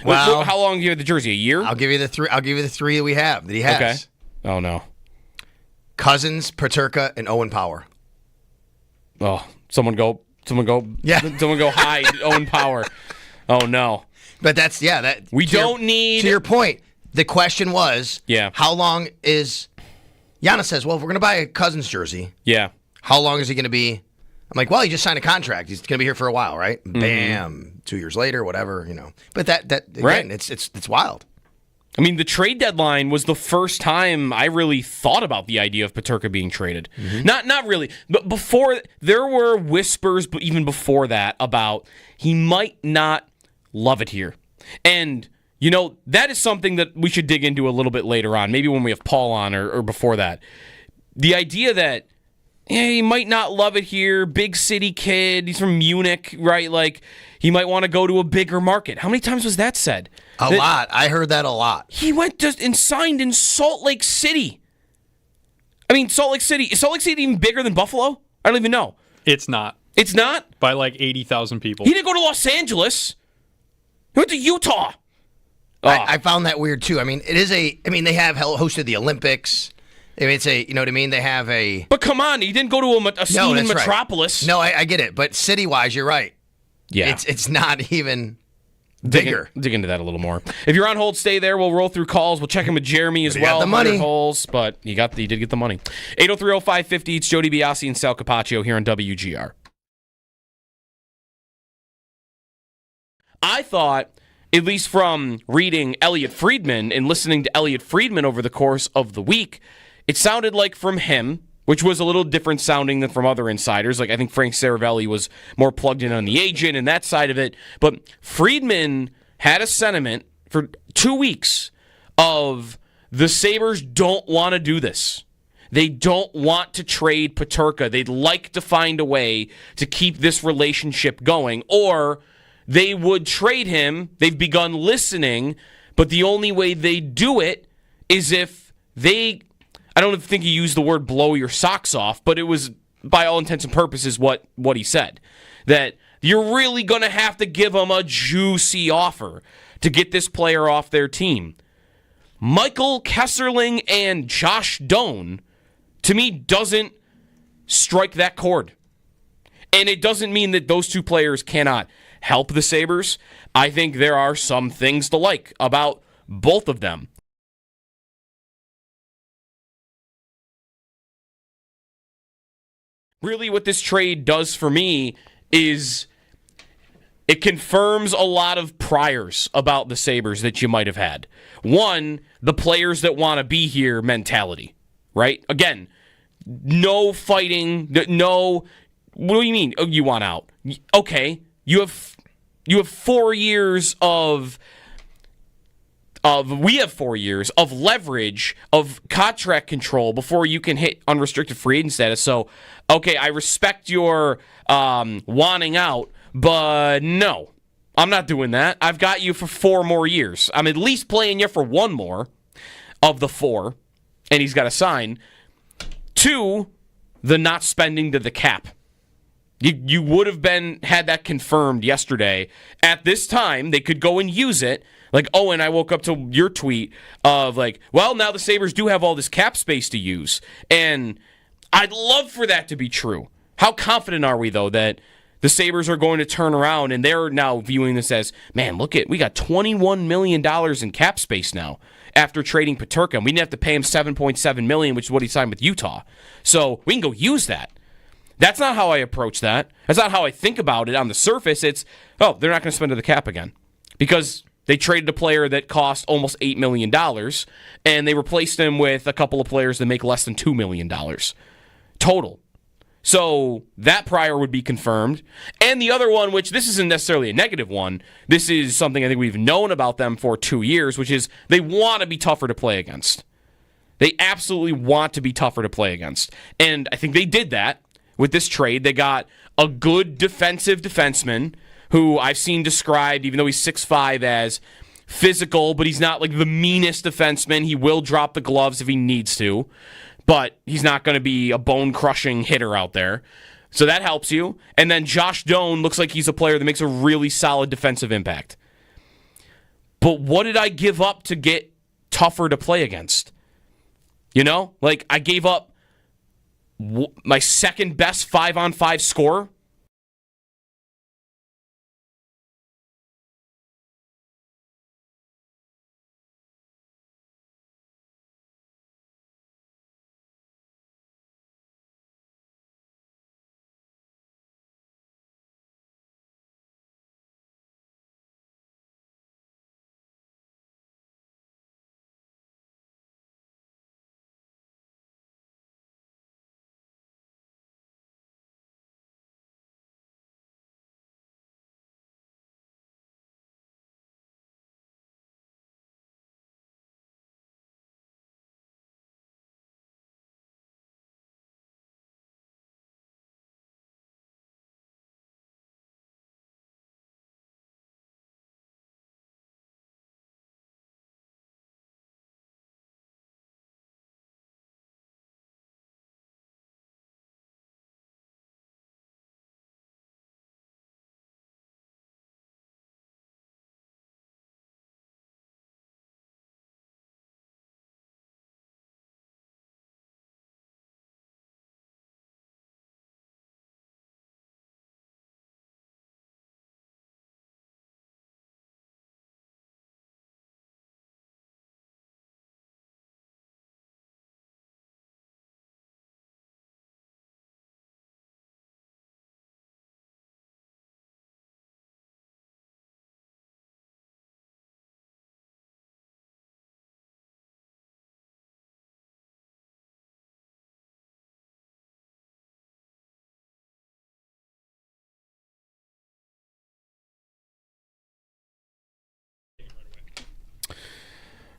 How long do you have the jersey? A year? I'll give you the three that we have that he has. Okay. Oh no. Cousins, Peterka, and Owen Power. Oh, someone go hide Owen Power. Oh no. But that's we don't need. To your point, the question was, yeah, how long is Giannis says, well, if we're going to buy a Cousins jersey, yeah, how long is he going to be? I'm like, well, he just signed a contract. He's going to be here for a while, right? Bam. 2 years later, whatever, But that again, right. it's wild. I mean, the trade deadline was the first time I really thought about the idea of Peterka being traded. Not really, but before there were whispers, but even before that, about he might not love it here. And that is something that we should dig into a little bit later on, maybe when we have Paul on or before that. The idea that he might not love it here, big city kid, he's from Munich, right? Like, he might want to go to a bigger market. How many times was that said? A lot. I heard that a lot. He went and signed in Salt Lake City. I mean, Salt Lake City. Is Salt Lake City even bigger than Buffalo? I don't even know. It's not. It's not? By like 80,000 people. He didn't go to Los Angeles. He went to Utah. I found that weird, too. I mean, they have hosted the Olympics. I mean, you know what I mean? They have a... But come on, he didn't go to a steaming metropolis. Right. No, I get it. But city-wise, you're right. Yeah. It's not even... bigger. Dig into that a little more. If you're on hold, stay there. We'll roll through calls. We'll check in with Jeremy as well. Got the money. Holes, but he did get the money. 803-0550. It's Jody Biasi and Sal Capaccio here on WGR. I thought, at least from reading Elliot Friedman and listening to Elliot Friedman over the course of the week, it sounded like from him, which was a little different sounding than from other insiders. Like, I think Frank Saravelli was more plugged in on the agent and that side of it. But Friedman had a sentiment for 2 weeks of the Sabres don't want to do this. They don't want to trade Peterka. They'd like to find a way to keep this relationship going, or they would trade him. They've begun listening, but the only way they do it is if they... I don't think he used the word blow your socks off, but it was, by all intents and purposes, what he said. That you're really going to have to give him a juicy offer to get this player off their team. Michael Kesserling and Josh Doan, to me, doesn't strike that chord. And it doesn't mean that those two players cannot help the Sabres. I think there are some things to like about both of them. Really, what this trade does for me is it confirms a lot of priors about the Sabres that you might have had. One, the players that want to be here mentality, right? Again, no fighting, no... What do you mean? Oh, you want out? Okay, you have 4 years of we have 4 years of leverage, of contract control before you can hit unrestricted free agent status. So, okay, I respect your wanting out, but no, I'm not doing that. I've got you for 4 more years. I'm at least playing you for 1 more of the 4, and he's got to sign. 2, the not spending to the cap. You would have had that confirmed yesterday. At this time, they could go and use it. Like, and I woke up to your tweet of like, well, now the Sabres do have all this cap space to use. And I'd love for that to be true. How confident are we, though, that the Sabres are going to turn around and they're now viewing this as, man, we got $21 million in cap space now after trading Peterka. And we didn't have to pay him $7.7 million, which is what he signed with Utah. So we can go use that. That's not how I approach that. That's not how I think about it on the surface. It's, they're not going to spend to the cap again. Because they traded a player that cost almost $8 million, and they replaced him with a couple of players that make less than $2 million total. So that prior would be confirmed. And the other one, which this isn't necessarily a negative one, this is something I think we've known about them for 2 years, which is they want to be tougher to play against. They absolutely want to be tougher to play against. And I think they did that with this trade. They got a good defensive defenseman who I've seen described, even though he's 6'5", as physical, but he's not like the meanest defenseman. He will drop the gloves if he needs to, but he's not going to be a bone-crushing hitter out there. So that helps you. And then Josh Doan looks like he's a player that makes a really solid defensive impact. But what did I give up to get tougher to play against? I gave up my second best 5-on-5 scorer.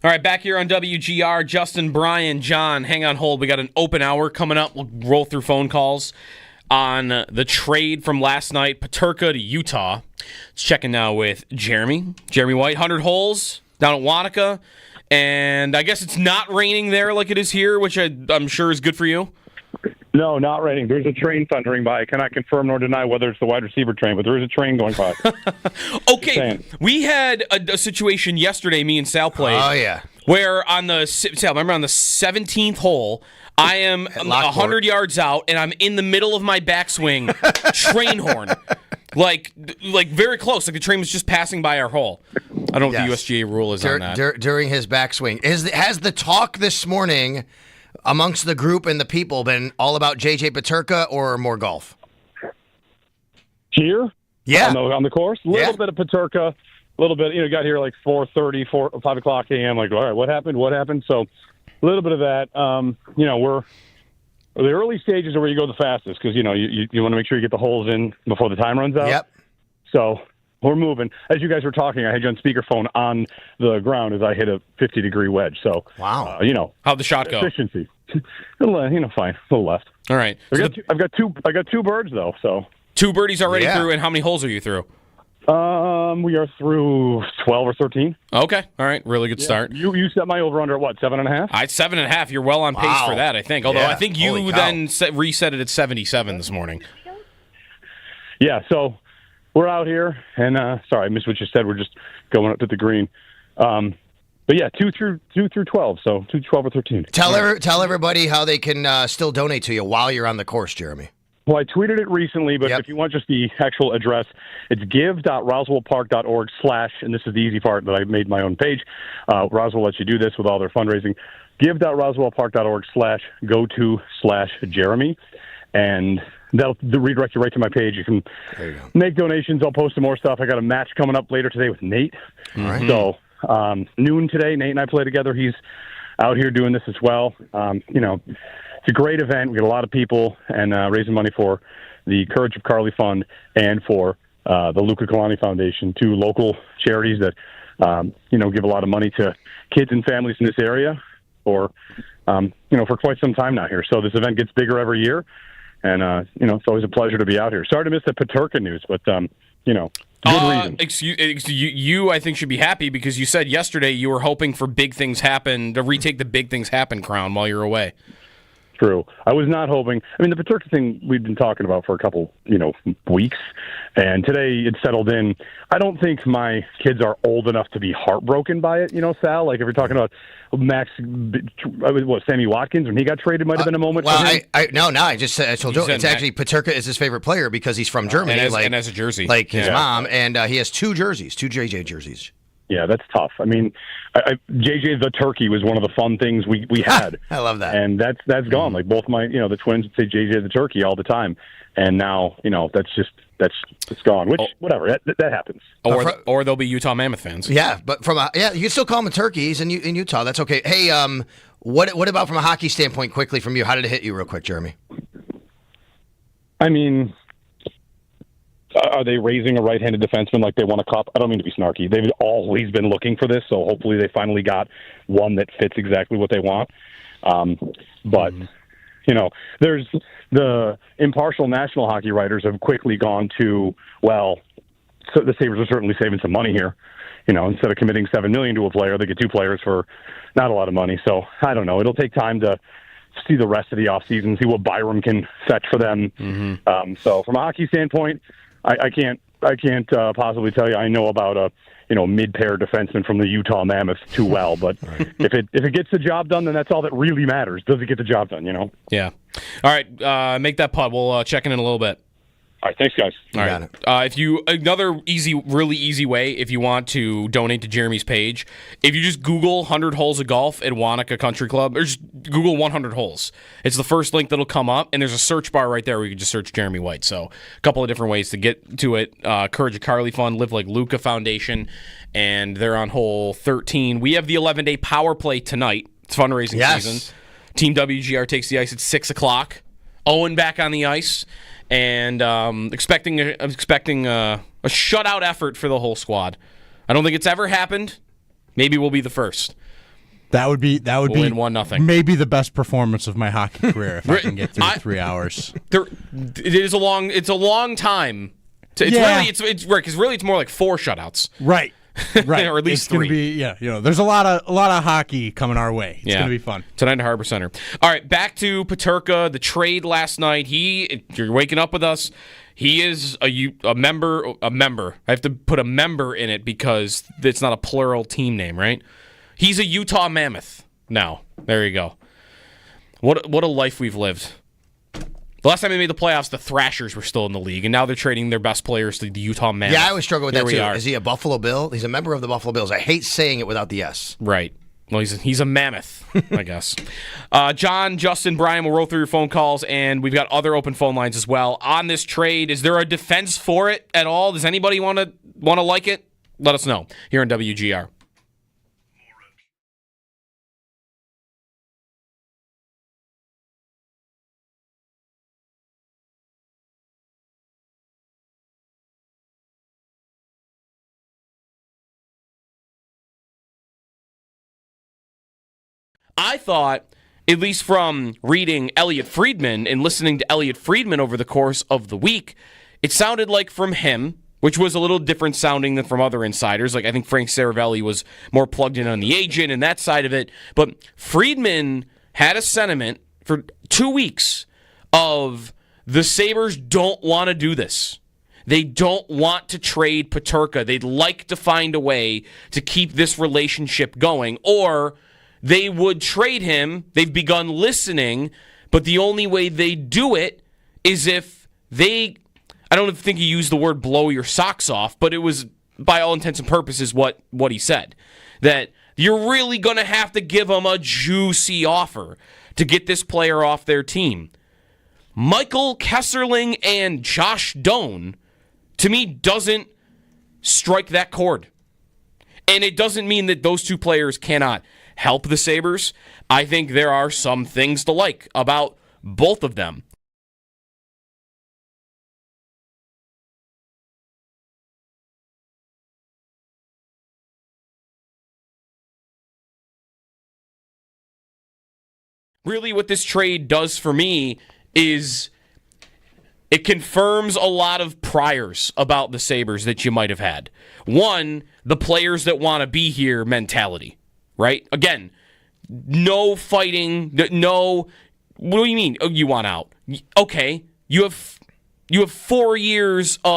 All right, back here on WGR, Justin, Brian, John, hang on hold. We got an open hour coming up. We'll roll through phone calls on the trade from last night, Peterka to Utah. Let's check in now with Jeremy. Jeremy White, 100 holes down at Wanaka. And I guess it's not raining there like it is here, which I'm sure is good for you. No, not raining. There's a train thundering by. I cannot confirm nor deny whether it's the wide receiver train, but there is a train going by. Okay, we had a situation yesterday, me and Sal played. Oh, yeah. Where on the 17th hole, I am 100 yards out, and I'm in the middle of my backswing, train horn. Like very close. Like the train was just passing by our hole. I don't know what the USGA rule is on that. During his backswing. Has the talk this morning amongst the group and the people been all about J.J. Peterka or more golf? Here? Yeah. On the course? A little bit of Peterka, a little bit, got here like 4:30, 5 o'clock a.m. Like, all right, what happened? So a little bit of that. We're the early stages are where you go the fastest because, you want to make sure you get the holes in before the time runs out. Yep. So we're moving. As you guys were talking, I had you on speakerphone on the ground as I hit a 50-degree wedge. So, wow. How'd the shot go? Efficiency. Fine. A little left. All right. I've got two birds, though. So 2 birdies already through, and how many holes are you through? We are through 12 or 13. Okay. All right. Really good start. You set my over-under at what, 7.5? 7.5. You're well on pace for that, I think. Although I think you then reset it at 77 this morning. Yeah, so we're out here, and sorry, I missed what you said. We're just going up to the green. But yeah, 2 through 12, so 2, 12 or 13. Tell everybody how they can still donate to you while you're on the course, Jeremy. Well, I tweeted it recently, but if you want just the actual address, it's give.roswellpark.org/ and this is the easy part that I made my own page. Roswell lets you do this with all their fundraising. give.roswellpark.org/go-to/Jeremy, and that'll redirect you right to my page. You can make donations. I'll post some more stuff. I got a match coming up later today with Nate. All right. So noon today, Nate and I play together. He's out here doing this as well. It's a great event. We get a lot of people and raising money for the Courage of Carly Fund and for the Luca Kalani Foundation, 2 local charities that, give a lot of money to kids and families in this area for quite some time now here. So this event gets bigger every year. And, it's always a pleasure to be out here. Sorry to miss the Peterka news, but, good reason. You, I think, should be happy because you said yesterday you were hoping for big things happen, to retake the big things happen crown while you're away. True. I was not hoping. I mean, the Peterka thing we've been talking about for a couple, weeks, and today it settled in. I don't think my kids are old enough to be heartbroken by it, Sal. Like if you're talking about Sammy Watkins when he got traded, might have been a moment. Well, for him. I told you it's actually Peterka is his favorite player because he's from Germany, and has a jersey like his mom, and he has 2 jerseys, 2 JJ jerseys. Yeah, that's tough. I mean, JJ the Turkey was one of the fun things we had. I love that. And that's gone. Like both my, the twins would say JJ the Turkey all the time. And now, it's gone, which, whatever, that happens. Or they'll be Utah Mammoth fans. Yeah, but you can still call them turkeys in Utah. That's okay. Hey, what about from a hockey standpoint quickly from you? How did it hit you real quick, Jeremy? I mean, are they raising a right-handed defenseman like they won a cup? I don't mean to be snarky. They've always been looking for this, so hopefully they finally got one that fits exactly what they want. There's the impartial national hockey writers have quickly gone to, so the Sabres are certainly saving some money here. Instead of committing $7 million to a player, they get 2 players for not a lot of money. So I don't know. It'll take time to see the rest of the offseason, see what Byram can fetch for them. Mm-hmm. So from a hockey standpoint, I can't possibly tell you I know about a mid-pair defenseman from the Utah Mammoths too well, but if it gets the job done, then that's all that really matters. Does it get the job done? Yeah. All right, make that putt. We'll check in a little bit. All right, thanks, guys. All right. Another really easy way, if you want to donate to Jeremy's page, if you just Google 100 holes of golf at Wanaka Country Club, or just Google 100 holes. It's the first link that'll come up, and there's a search bar right there where you can just search Jeremy White. So a couple of different ways to get to it. Courage of Carly Fund, Live Like Luca Foundation, and they're on hole 13. We have the 11-day power play tonight. It's fundraising season. Team WGR takes the ice at 6 o'clock. Owen back on the ice. And expecting a shutout effort for the whole squad. I don't think it's ever happened. Maybe we'll be the first. That would be win 1-0. Maybe the best performance of my hockey career if I can get through 3 hours. It's a long time. It's right, because really it's more like 4 shutouts. Right. Right. Or at least it's 3. Gonna be, there's a lot of hockey coming our way. It's gonna be fun. Tonight at Harbor Center. All right, back to Peterka, the trade last night. You're waking up with us. He is a member. I have to put a member in it because it's not a plural team name, right? He's a Utah Mammoth now. There you go. What a life we've lived. The last time they made the playoffs, the Thrashers were still in the league, and now they're trading their best players to the Utah Mammoth. Yeah, I always struggle with that, too. Are. Is he a Buffalo Bill? He's a member of the Buffalo Bills. I hate saying it without the S. Right. Well, he's a mammoth, I guess. John, Justin, Brian will roll through your phone calls, and we've got other open phone lines as well. On this trade, is there a defense for it at all? Does anybody want to like it? Let us know here on WGR. I thought, at least from reading Elliot Friedman and listening to Elliot Friedman over the course of the week, it sounded like from him, which was a little different sounding than from other insiders. Like I think Frank Saravelli was more plugged in on the agent and that side of it. But Friedman had a sentiment for 2 weeks of the Sabres don't want to do this. They don't want to trade Peterka. They'd like to find a way to keep this relationship going, or they would trade him. They've begun listening, but the only way they do it is if they, I don't think he used the word blow your socks off, but it was, by all intents and purposes, what he said. That you're really going to have to give them a juicy offer to get this player off their team. Michael Kesserling and Josh Doan, to me, doesn't strike that chord. And it doesn't mean that those two players cannot help the Sabres. I think there are some things to like about both of them. Really what this trade does for me is it confirms a lot of priors about the Sabres that you might have had. One, the players that want to be here mentality. Right? Again, no fighting, no, what do you mean? Oh, you want out. Okay, you have 4 years we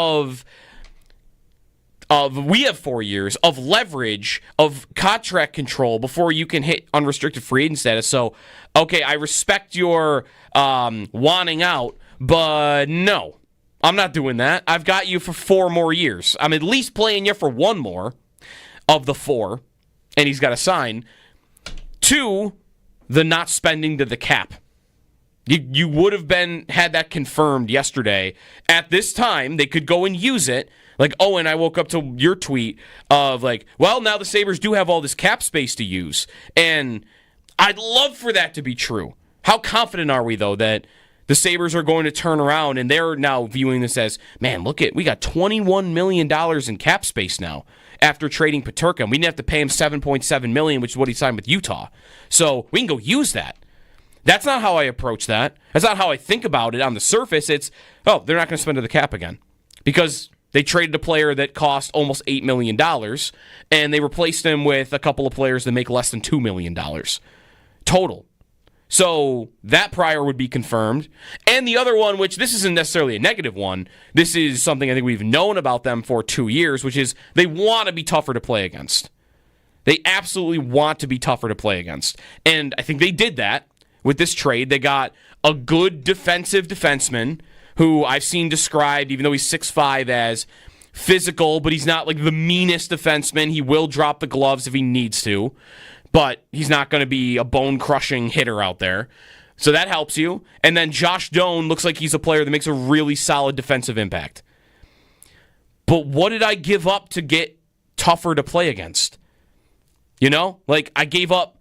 have 4 years of leverage, of contract control before you can hit unrestricted free agent status. So, okay, I respect your wanting out, but no, I'm not doing that. I've got you for 4 more years. I'm at least playing you for 1 more of the 4. And he's got to sign. 2, the not spending to the cap. You would have had that confirmed yesterday. At this time, they could go and use it. Like, oh, and I woke up to your tweet of like, well, now the Sabres do have all this cap space to use. And I'd love for that to be true. How confident are we, though, that the Sabres are going to turn around and they're now viewing this as, man, we got $21 million in cap space now. After trading Peterka, and we didn't have to pay him $7.7 million, which is what he signed with Utah. So we can go use that. That's not how I approach that. That's not how I think about it on the surface. It's, they're not going to spend to the cap again. Because they traded a player that cost almost $8 million, and they replaced him with a couple of players that make less than $2 million total. So that prior would be confirmed. And the other one, which this isn't necessarily a negative one, this is something I think we've known about them for 2 years, which is they want to be tougher to play against. They absolutely want to be tougher to play against. And I think they did that with this trade. They got a good defensive defenseman who I've seen described, even though he's 6'5", as physical, but he's not like the meanest defenseman. He will drop the gloves if he needs to. But he's not going to be a bone-crushing hitter out there. So that helps you. And then Josh Doan looks like he's a player that makes a really solid defensive impact. But what did I give up to get tougher to play against? You know? Like, I gave up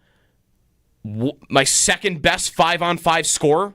my second best 5-on-5 scorer.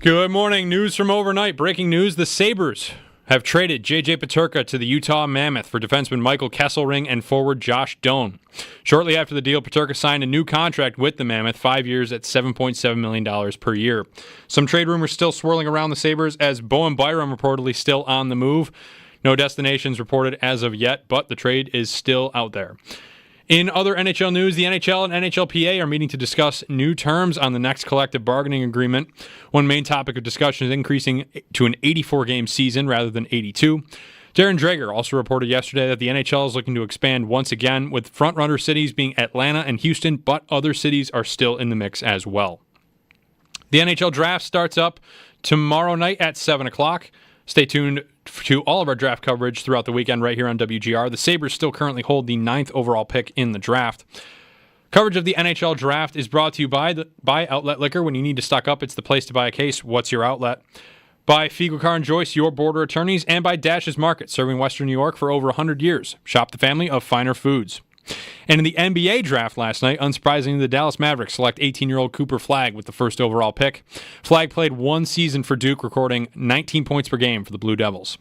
Good morning. News from overnight. Breaking news. The Sabres have traded J.J. Peterka to the Utah Mammoth for defenseman Michael Kesselring and forward Josh Doan. Shortly after the deal, Peterka signed a new contract with the Mammoth, 5 years at $7.7 million per year. Some trade rumors still swirling around the Sabres as Bowen Byram reportedly still on the move. No destinations reported as of yet, but the trade is still out there. In other NHL news, the NHL and NHLPA are meeting to discuss new terms on the next collective bargaining agreement. One main topic of discussion is increasing to an 84-game season rather than 82. Darren Dreger also reported yesterday that the NHL is looking to expand once again, with front-runner cities being Atlanta and Houston, but other cities are still in the mix as well. The NHL draft starts up tomorrow night at 7 o'clock. Stay tuned to all of our draft coverage throughout the weekend right here on WGR. The Sabres still currently hold the 9th overall pick in the draft. Coverage of the NHL draft is brought to you by Outlet Liquor. When you need to stock up, it's the place to buy a case. What's your outlet? By Fiegel Car and Joyce, your border attorneys, and by Dash's Market, serving Western New York for over 100 years. Shop the family of finer foods. And in the NBA draft last night, unsurprisingly, the Dallas Mavericks select 18-year-old Cooper Flagg with the first overall pick. Flagg played one season for Duke, recording 19 points per game for the Blue Devils.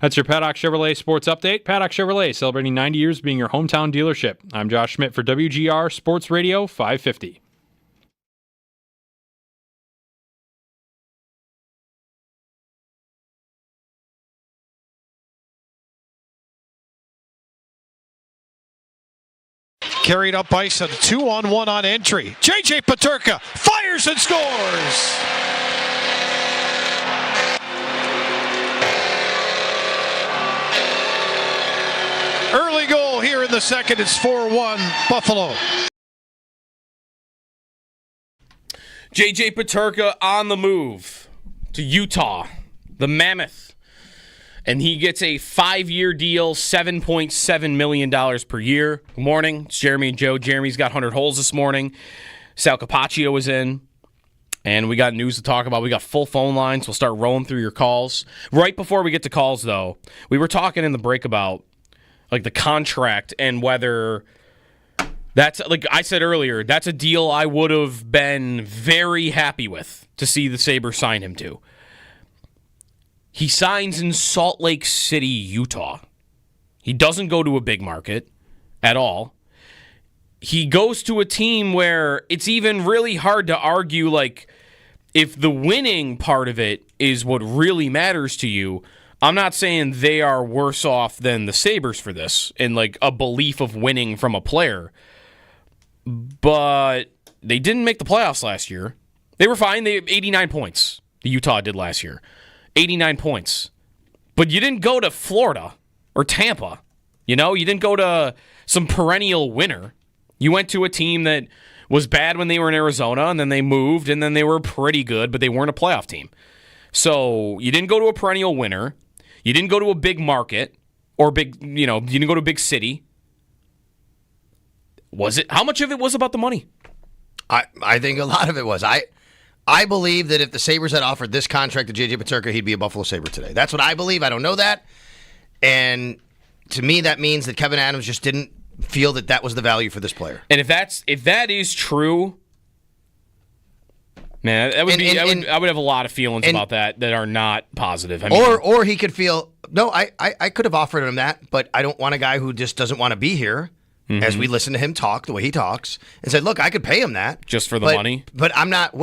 That's your Paddock Chevrolet Sports Update. Paddock Chevrolet, celebrating 90 years being your hometown dealership. I'm Josh Schmidt for WGR Sports Radio 550. Carried up ice, a 2-on-1 on entry. J.J. Peterka fires and scores! Early goal here in the second. It's 4-1 Buffalo. J.J. Peterka on the move to Utah, the Mammoth. And he gets a 5-year deal, $7.7 million per year. Good morning. It's Jeremy and Joe. Jeremy's got 100 holes this morning. Sal Capaccio was in. And we got news to talk about. We got full phone lines. We'll start rolling through your calls. Right before we get to calls, though, we were talking in the break about like the contract and whether that's, like I said earlier, that's a deal I would have been very happy with to see the Sabres sign him to. He signs in Salt Lake City, Utah. He doesn't go to a big market at all. He goes to a team where it's even really hard to argue, like, if the winning part of it is what really matters to you, I'm not saying they are worse off than the Sabres for this in, like, a belief of winning from a player. But they didn't make the playoffs last year. They were fine. They had 89 points, the Utah did last year. 89 points. But you didn't go to Florida or Tampa. You know, you didn't go to some perennial winner. You went to a team that was bad when they were in Arizona, and then they moved, and then they were pretty good, but they weren't a playoff team. So you didn't go to a perennial winner. You didn't go to a big market or you didn't go to a big city. Was it? How much of it was about the money? I think a lot of it was. I believe that if the Sabres had offered this contract to J.J. Peterka, he'd be a Buffalo Sabre today. That's what I believe. I don't know that. And to me, that means that Kevin Adams just didn't feel that was the value for this player. And if that is true, man, that would I would have a lot of feelings about that are not positive. I mean, or he could feel, no, I could have offered him that, but I don't want a guy who just doesn't want to be here. Mm-hmm. As we listen to him talk, the way he talks, and said, look, I could pay him that. Just for the money? But I'm not.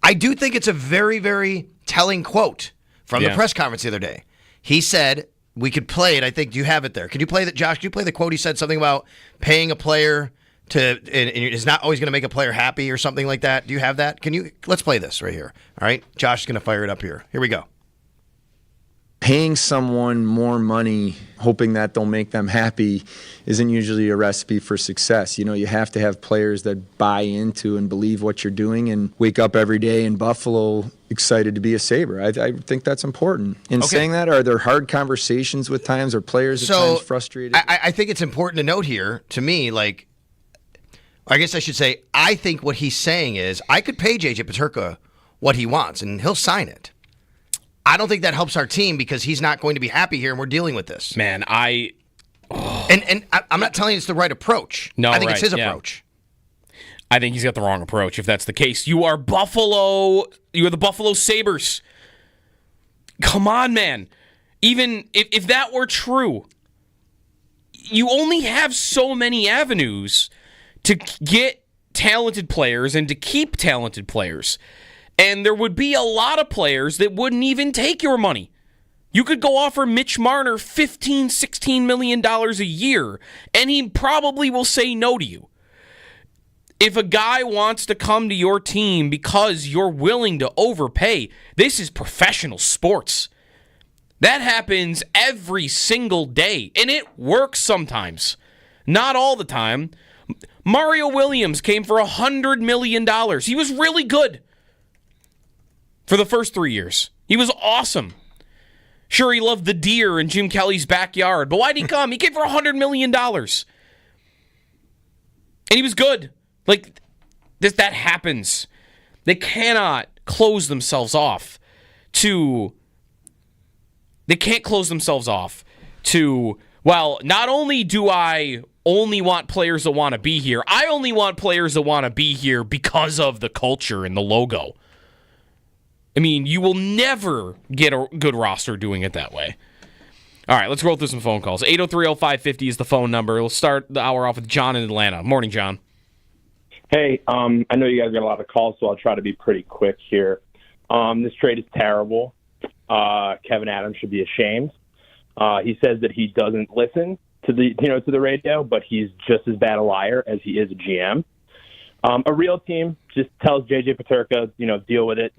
I do think it's a very, very telling quote from the press conference the other day. He said, we could play it. I think, do you have it there? Could you play that, Josh? Could you play the quote? He said something about paying a player and is not always going to make a player happy or something like that. Do you have that? Let's play this right here. All right? Josh is going to fire it up here. Here we go. Paying someone more money, hoping that they'll make them happy, isn't usually a recipe for success. You know, you have to have players that buy into and believe what you're doing and wake up every day in Buffalo excited to be a Sabre. I think that's important. In saying that, are there hard conversations with times? Are players at times frustrated? I think it's important to note here, to me, like, I guess I should say, I think what he's saying is, I could pay J.J. Peterka what he wants, and he'll sign it. I don't think that helps our team because he's not going to be happy here, and we're dealing with this. Man, And I'm not telling you it's the right approach. No, I think it's his approach. I think he's got the wrong approach if that's the case. You are Buffalo. You are the Buffalo Sabres. Come on, man. Even if that were true, you only have so many avenues to get talented players and to keep talented players. And there would be a lot of players that wouldn't even take your money. You could go offer Mitch Marner $15, $16 million a year, and he probably will say no to you. If a guy wants to come to your team because you're willing to overpay, this is professional sports. That happens every single day, and it works sometimes. Not all the time. Mario Williams came for $100 million. He was really good for the first 3 years. He was awesome. Sure, he loved the deer in Jim Kelly's backyard, but why'd he come? He came for $100 million. And he was good. Like, that happens. They cannot close themselves off to... They can't close themselves off to, well, not only do I only want players that want to be here, I only want players that want to be here because of the culture and the logo. I mean, you will never get a good roster doing it that way. All right, let's roll through some phone calls. 803-0550 is the phone number. We'll start the hour off with John in Atlanta. Morning, John. Hey, I know you guys got a lot of calls, so I'll try to be pretty quick here. This trade is terrible. Kevin Adams should be ashamed. He says that he doesn't listen to the radio, but he's just as bad a liar as he is a GM. A real team just tells JJ Peterka, deal with it.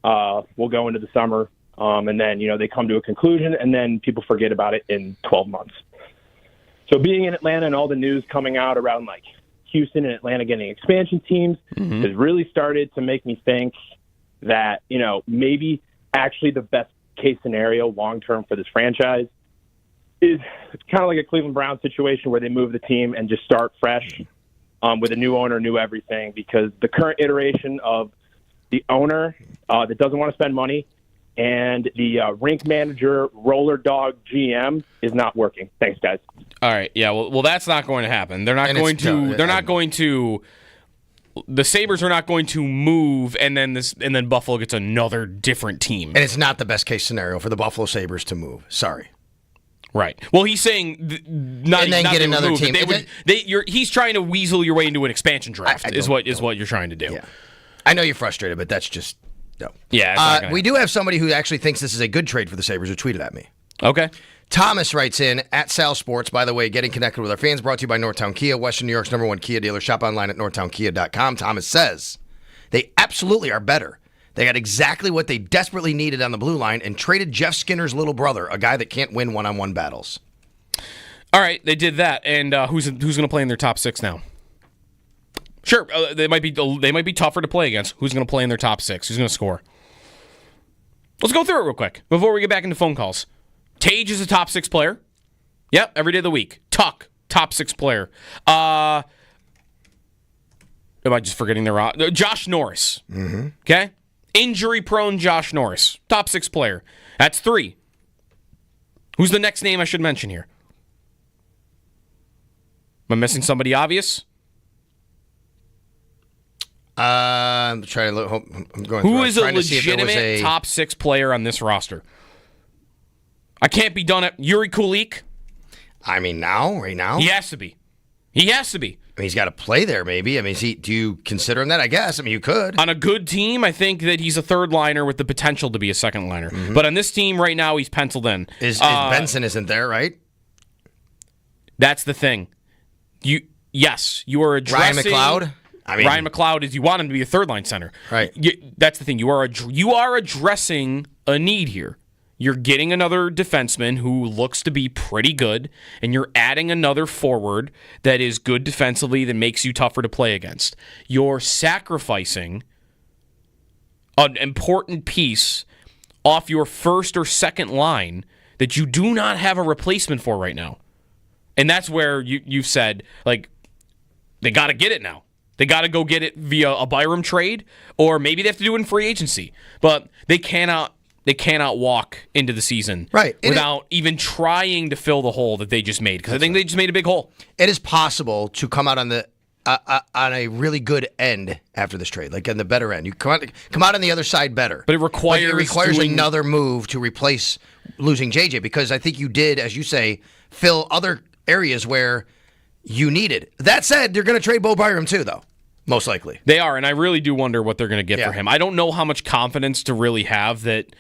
We'll go into the summer, and then they come to a conclusion, and then people forget about it in 12 months. So being in Atlanta and all the news coming out around like Houston and Atlanta getting expansion teams has really started to make me think that maybe actually the best case scenario long-term for this franchise is it's kind of like a Cleveland Browns situation where they move the team and just start fresh with a new owner, new everything, because the current iteration of the owner that doesn't want to spend money and the rink manager, roller dog GM is not working. Thanks, guys. All right. Yeah, well, that's not going to happen. They're not going to the Sabres are not going to move, and then Buffalo gets another different team. And it's not the best case scenario for the Buffalo Sabres to move. Sorry. Right. Well, he's saying not get another move, team. He's trying to weasel your way into an expansion draft. Is what you're trying to do. Yeah. I know you're frustrated, but that's just no. Yeah. We do have somebody who actually thinks this is a good trade for the Sabres who tweeted at me. Okay. Thomas writes in, at Sal Sports, by the way, getting connected with our fans, brought to you by Northtown Kia, Western New York's #1 Kia dealer. Shop online at northtownkia.com. Thomas says, they absolutely are better. They got exactly what they desperately needed on the blue line and traded Jeff Skinner's little brother, a guy that can't win one-on-one battles. All right, they did that. And who's going to play in their top six now? Sure, they might be tougher to play against. Who's going to play in their top six? Who's going to score? Let's go through it real quick before we get back into phone calls. Tage is a top six player. Yep, every day of the week. Tuck, top six player. Am I just forgetting their Josh Norris. Okay? Injury-prone Josh Norris. Top six player. That's 3. Who's the next name I should mention here? Am I missing somebody obvious? I'm trying to look. I'm going. Who is a legitimate top 6 player on this roster? I can't be done at Yuri Kulik. I mean, right now? He has to be. I mean, he's got to play there, maybe. I mean, do you consider him that? I guess. I mean, you could. On a good team, I think that he's a third liner with the potential to be a second liner. But on this team right now, he's penciled in. Is Benson isn't there, right? That's the thing. Yes, you are addressing Ryan McLeod. Ryan McLeod is you want him to be a third line center. Right. That's the thing. You are addressing a need here. You're getting another defenseman who looks to be pretty good, and you're adding another forward that is good defensively that makes you tougher to play against. You're sacrificing an important piece off your first or second line that you do not have a replacement for right now. And that's where you've said, like, they got to get it now. They got to go get it via a Byram trade, or maybe they have to do it in free agency. But they cannot walk into the season without even trying to fill the hole that they just made, because I think they just made a big hole. It is possible to come out on the on a really good end after this trade, like on the better end. You come out on the other side better. But it requires another move to replace losing JJ, because I think you did, as you say, fill other areas where you needed. That said, they're going to trade Bo Byram too, though. Most likely. They are, and I really do wonder what they're going to get for him. I don't know how much confidence to really have that.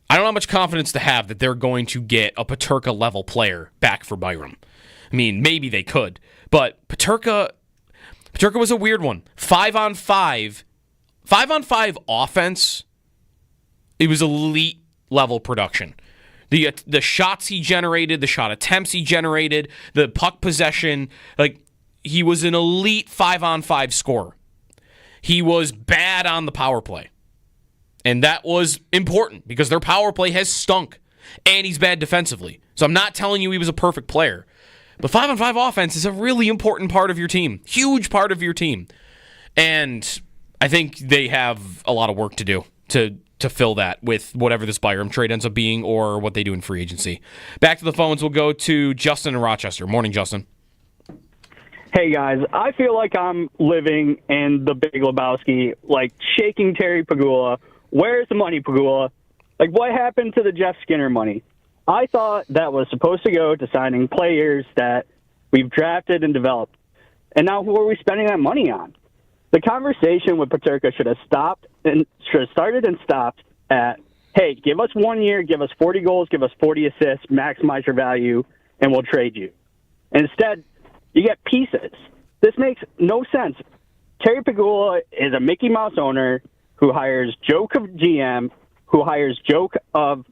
I don't know how much confidence to have that they're going to get a Peterka-level player back for Byram. I mean, maybe they could, but Peterka was a weird one. 5-on-5 offense, it was elite level production. The shots he generated, the shot attempts he generated, the puck possession, like, he was an elite 5-on-5 scorer. He was bad on the power play. And that was important because their power play has stunk. And he's bad defensively. So I'm not telling you he was a perfect player. But 5-on-5 offense is a really important part of your team. Huge part of your team. And I think they have a lot of work to do to fill that with whatever this Byram trade ends up being or what they do in free agency. Back to the phones, we'll go to Justin in Rochester. Morning, Justin. Hey, guys, I feel like I'm living in the Big Lebowski, like shaking Terry Pagula. Where's the money, Pagula? Like, what happened to the Jeff Skinner money? I thought that was supposed to go to signing players that we've drafted and developed. And now who are we spending that money on? The conversation with Peterka should have started and stopped at, hey, give us 1 year, give us 40 goals, give us 40 assists, maximize your value, and we'll trade you. Instead, you get pieces. This makes no sense. Terry Pagula is a Mickey Mouse owner who hires joke of GM, who hires joke of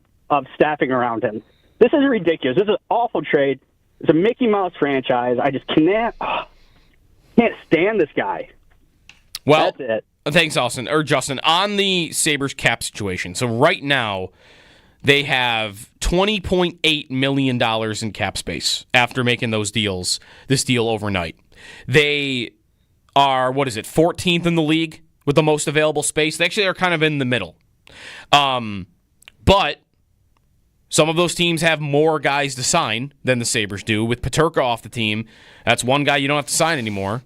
staffing around him. This is ridiculous. This is an awful trade. It's a Mickey Mouse franchise. I just can't stand this guy. Well, that's it. Thanks, Justin. On the Sabres cap situation, so right now they have $20.8 million in cap space after making those deals, this deal overnight. They are, 14th in the league with the most available space? They actually are kind of in the middle. But some of those teams have more guys to sign than the Sabres do. With Peterka off the team, that's one guy you don't have to sign anymore.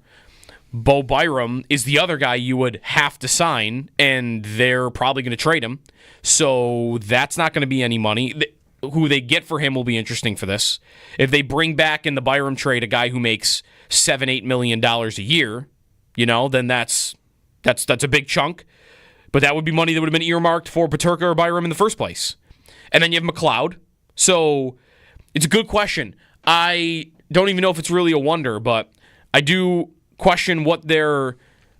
Bo Byram is the other guy you would have to sign, and they're probably going to trade him. So that's not going to be any money. Who they get for him will be interesting for this. If they bring back in the Byram trade a guy who makes $7-8 million a year, then that's a big chunk. But that would be money that would have been earmarked for Peterka or Byram in the first place. And then you have McLeod. So it's a good question. I don't even know if it's really a wonder, but I do question what their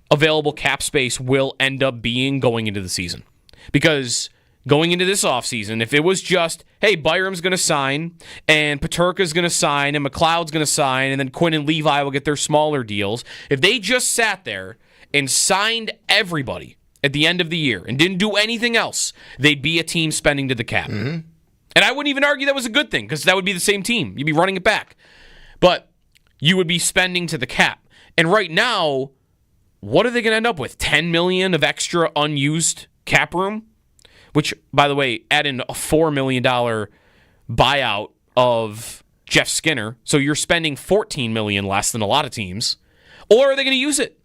available cap space will end up being going into the season. Because going into this offseason, if it was just, hey, Byram's going to sign, and Peterka's going to sign, and McLeod's going to sign, and then Quinn and Levi will get their smaller deals, if they just sat there and signed everybody at the end of the year and didn't do anything else, they'd be a team spending to the cap. Mm-hmm. And I wouldn't even argue that was a good thing, because that would be the same team. You'd be running it back. But you would be spending to the cap. And right now, what are they going to end up with? $10 million of extra unused cap room? Which, by the way, add in a $4 million buyout of Jeff Skinner. So you're spending $14 million less than a lot of teams. Or are they going to use it?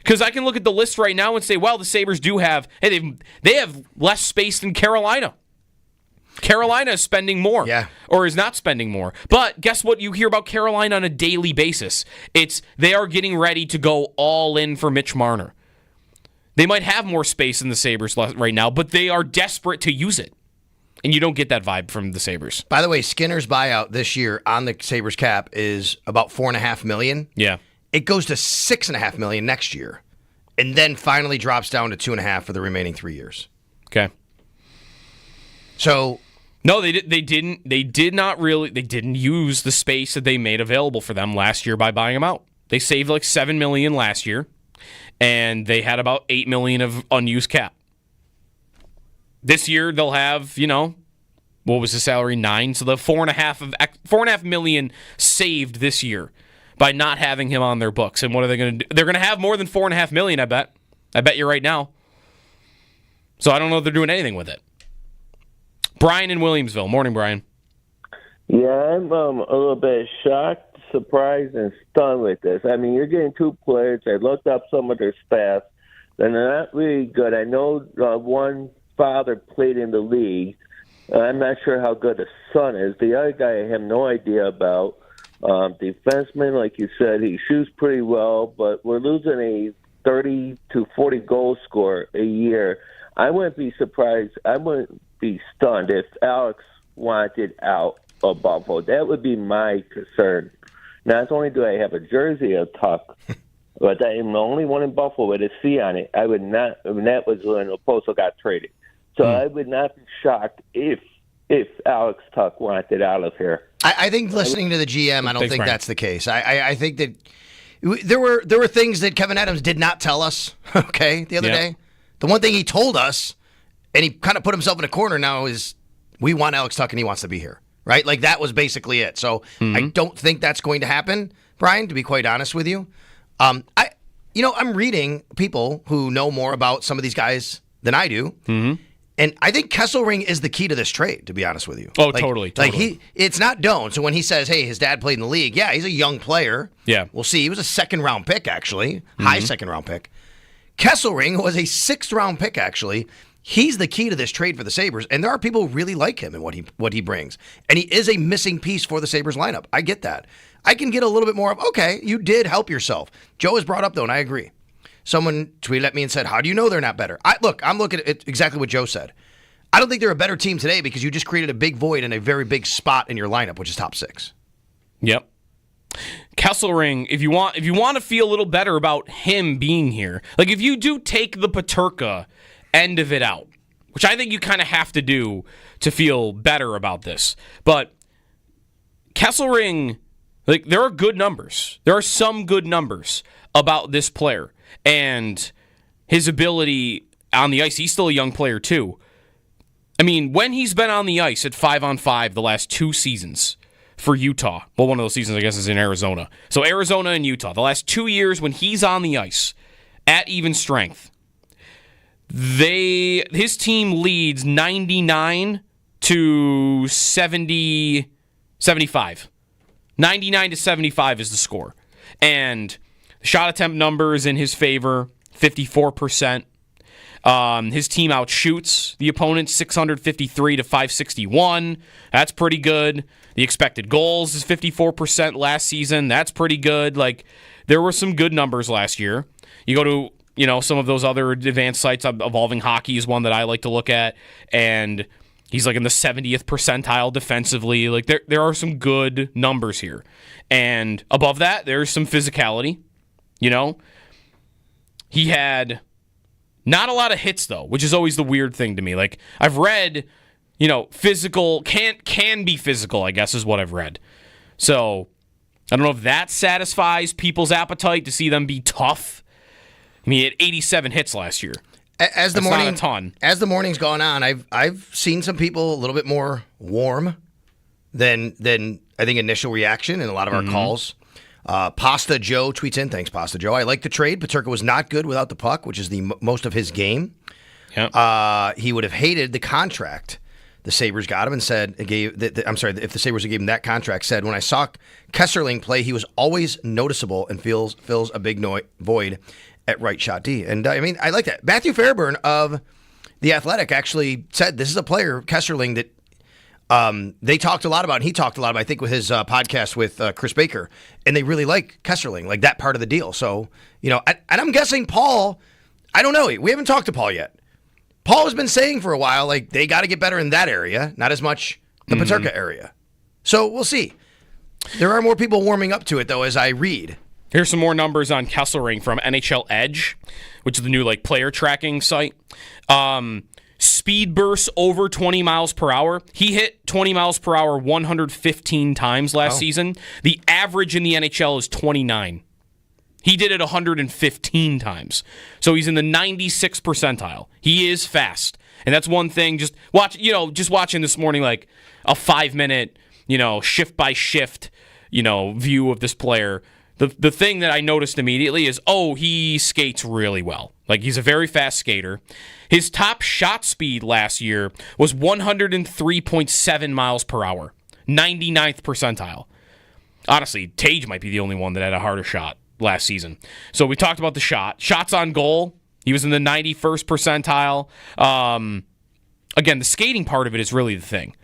Because I can look at the list right now and say, well, the Sabres do have, hey, they have less space than Carolina. Carolina is spending more, or is not spending more. But guess what you hear about Carolina on a daily basis? It's they are getting ready to go all in for Mitch Marner. They might have more space than the Sabres right now, but they are desperate to use it. And you don't get that vibe from the Sabres. By the way, Skinner's buyout this year on the Sabres cap is about $4.5 million. Yeah. It goes to $6.5 million next year, and then finally drops down to $2.5 million for the remaining 3 years. Okay. So no, they didn't use the space that they made available for them last year by buying them out. They saved like $7 million last year, and they had about $8 million of unused cap. This year they'll have, what was the salary? 9, so the $4.5 million saved this year by not having him on their books. And what are they going to do? They're going to have more than $4.5 million, I bet. I bet you right now. So I don't know if they're doing anything with it. Brian in Williamsville. Morning, Brian. Yeah, I'm a little bit shocked surprised and stunned with this. I mean, you're getting two players. I looked up some of their stats, and they're not really good. I know one father played in the league. I'm not sure how good the son is. The other guy I have no idea about. Defenseman, like you said, he shoots pretty well, but we're losing a 30 to 40 goal scorer a year. I wouldn't be surprised. I wouldn't be stunned if Alex wanted out of Buffalo. That would be my concern. Not only do I have a jersey of Tuck, but I am the only one in Buffalo with a C on it. I would not. I mean, that was when Oposo got traded. So I would not be shocked if Alex Tuck wanted out of here. I think listening to the GM, I don't think that's the case. I think that there were things that Kevin Adams did not tell us, okay, the other day. The one thing he told us, and he kind of put himself in a corner now, is we want Alex Tuck and he wants to be here, right? Like, that was basically it. So I don't think that's going to happen, Brian, to be quite honest with you. I'm reading people who know more about some of these guys than I do. And I think Kesselring is the key to this trade, to be honest with you. Oh, totally. Like it's not Doan. So when he says, hey, his dad played in the league, yeah, he's a young player. Yeah. We'll see. He was a second-round pick, actually. High second-round pick. Kesselring was a sixth-round pick, actually. He's the key to this trade for the Sabres, and there are people who really like him and what he brings. And he is a missing piece for the Sabres lineup. I get that. I can get a little bit more of, okay, you did help yourself. Joe has brought up, though, and I agree. Someone tweeted at me and said, how do you know they're not better? I'm looking at exactly what Joe said. I don't think they're a better team today because you just created a big void and a very big spot in your lineup, which is top six. Yep. Kesselring, if you want to feel a little better about him being here, like if you do take the Peterka end of it out, which I think you kind of have to do to feel better about this, but Kesselring, like, there are good numbers. There are some good numbers about this player and his ability on the ice. He's still a young player too. I mean, when he's been on the ice at 5-on-5 the last 2 seasons for Utah, well, one of those seasons, I guess, is in Arizona. So Arizona and Utah, the last 2 years when he's on the ice at even strength, his team leads 99 to 75. 99 to 75 is the score. And shot attempt numbers in his favor, 54%. His team outshoots the opponent 653 to 561. That's pretty good. The expected goals is 54% last season. That's pretty good. Like, there were some good numbers last year. You go to, some of those other advanced sites. Evolving Hockey is one that I like to look at, and he's like in the 70th percentile defensively. Like, there are some good numbers here. And above that, there's some physicality. He had not a lot of hits, though, which is always the weird thing to me. Like, I've read, physical, can be physical, I guess, is what I've read. So, I don't know if that satisfies people's appetite to see them be tough. I mean, he had 87 hits last year. That's not a ton. As the morning's gone on, I've seen some people a little bit more warm than I think initial reaction in a lot of our calls. Pasta Joe tweets in, thanks, Pasta Joe. I like the trade. Peterka was not good without the puck, which is the most of his game. Yep. He would have hated the contract the Sabres got him and said, if the Sabres gave him that contract, said, when I saw Kesselring play, he was always noticeable and fills a big void at right shot D. And I like that. Matthew Fairburn of The Athletic actually said this is a player, Kesselring, that they talked a lot about, and he talked a lot about, I think, with his podcast with Chris Baker, and they really like Kesselring, like that part of the deal. So, and I'm guessing Paul, I don't know, we haven't talked to Paul yet. Paul has been saying for a while, like, they got to get better in that area, not as much the Peterka area. So we'll see. There are more people warming up to it, though, as I read. Here's some more numbers on Kesselring from NHL Edge, which is the new player tracking site. Speed bursts over 20 miles per hour. He hit 20 miles per hour 115 times last season. The average in the NHL is 29. He did it 115 times. So he's in the 96th percentile. He is fast. And that's one thing. Just watching this morning, like a 5-minute, shift by shift, view of this player. The thing that I noticed immediately is, he skates really well. Like, he's a very fast skater. His top shot speed last year was 103.7 miles per hour, 99th percentile. Honestly, Tage might be the only one that had a harder shot last season. So we talked about the shot. Shots on goal, he was in the 91st percentile. Again, the skating part of it is really the thing.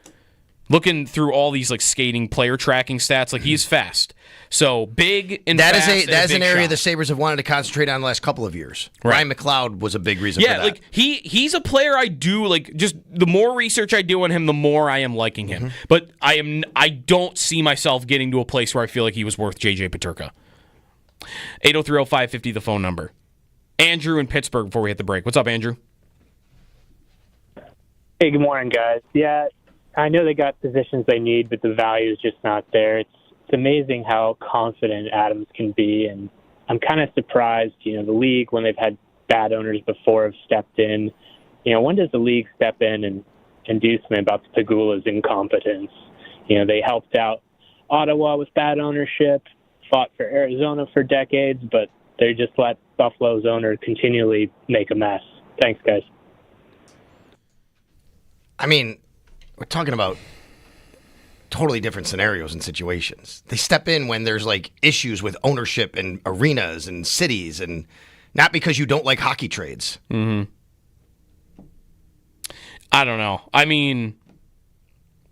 Looking through all these like skating player tracking stats, like he's fast. So big and that fast. That is an area shot. the Sabres have wanted to concentrate on the last couple of years. Right. Ryan McLeod was a big reason for that. Yeah, like he's a player I do like. Just the more research I do on him, the more I am liking him. But I don't see myself getting to a place where I feel like he was worth JJ Peterka. 803-0550, the phone number. Andrew in Pittsburgh before we hit the break. What's up, Andrew? Hey, good morning, guys. Yeah, I know they got positions they need, but the value is just not there. It's amazing how confident Adams can be, and I'm kind of surprised, the league, when they've had bad owners before, have stepped in. When does the league step in and do something about the Pegula's incompetence? They helped out Ottawa with bad ownership, fought for Arizona for decades, but they just let Buffalo's owner continually make a mess. Thanks, guys. I mean, we're talking about totally different scenarios and situations. They step in when there's like issues with ownership and arenas and cities, and not because you don't like hockey trades. I don't know. I mean,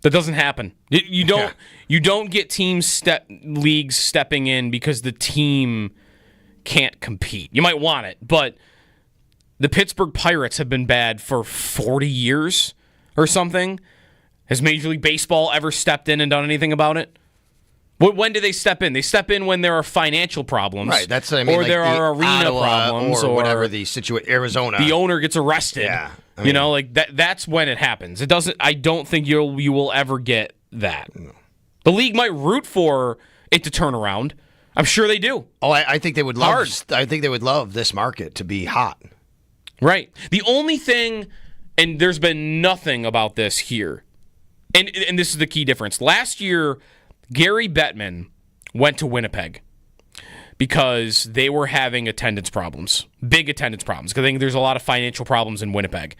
that doesn't happen. You don't get leagues stepping in because the team can't compete. You might want it, but the Pittsburgh Pirates have been bad for 40 years or something. Has Major League Baseball ever stepped in and done anything about it? When do they step in? They step in when there are financial problems. Right, that's or like there are arena Ottawa problems or whatever the situation. Arizona, the owner gets arrested. Yeah, that's when it happens. It doesn't. I don't think you will ever get that. No. The league might root for it to turn around. I'm sure they do. Oh, I think they would love. I think they would love this market to be hot. Right. The only thing, and there's been nothing about this here, and this is the key difference. Last year, Gary Bettman went to Winnipeg because they were having attendance problems, big attendance problems, because I think there's a lot of financial problems in Winnipeg.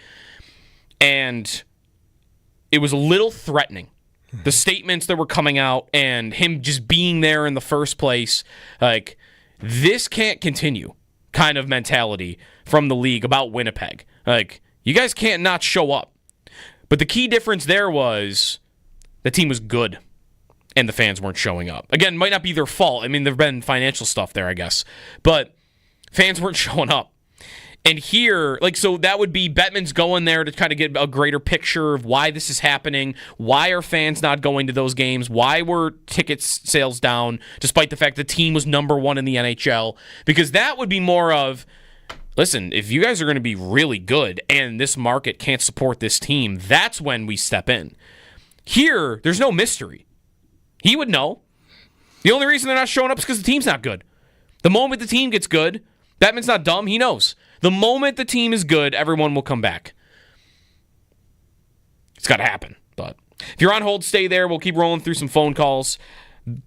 And it was a little threatening. The statements that were coming out and him just being there in the first place, like, this can't continue kind of mentality from the league about Winnipeg. Like, you guys can't not show up. But the key difference there was the team was good and the fans weren't showing up. Again, might not be their fault. I mean, there have been financial stuff there, I guess. But fans weren't showing up. And here, so that would be Bettman's going there to kind of get a greater picture of why this is happening. Why are fans not going to those games? Why were ticket sales down, despite the fact the team was number one in the NHL? Because that would be more of, listen, if you guys are going to be really good and this market can't support this team, that's when we step in. Here, there's no mystery. He would know. The only reason they're not showing up is because the team's not good. The moment the team gets good, Bettman's not dumb. He knows. The moment the team is good, everyone will come back. It's got to happen. But if you're on hold, stay there. We'll keep rolling through some phone calls.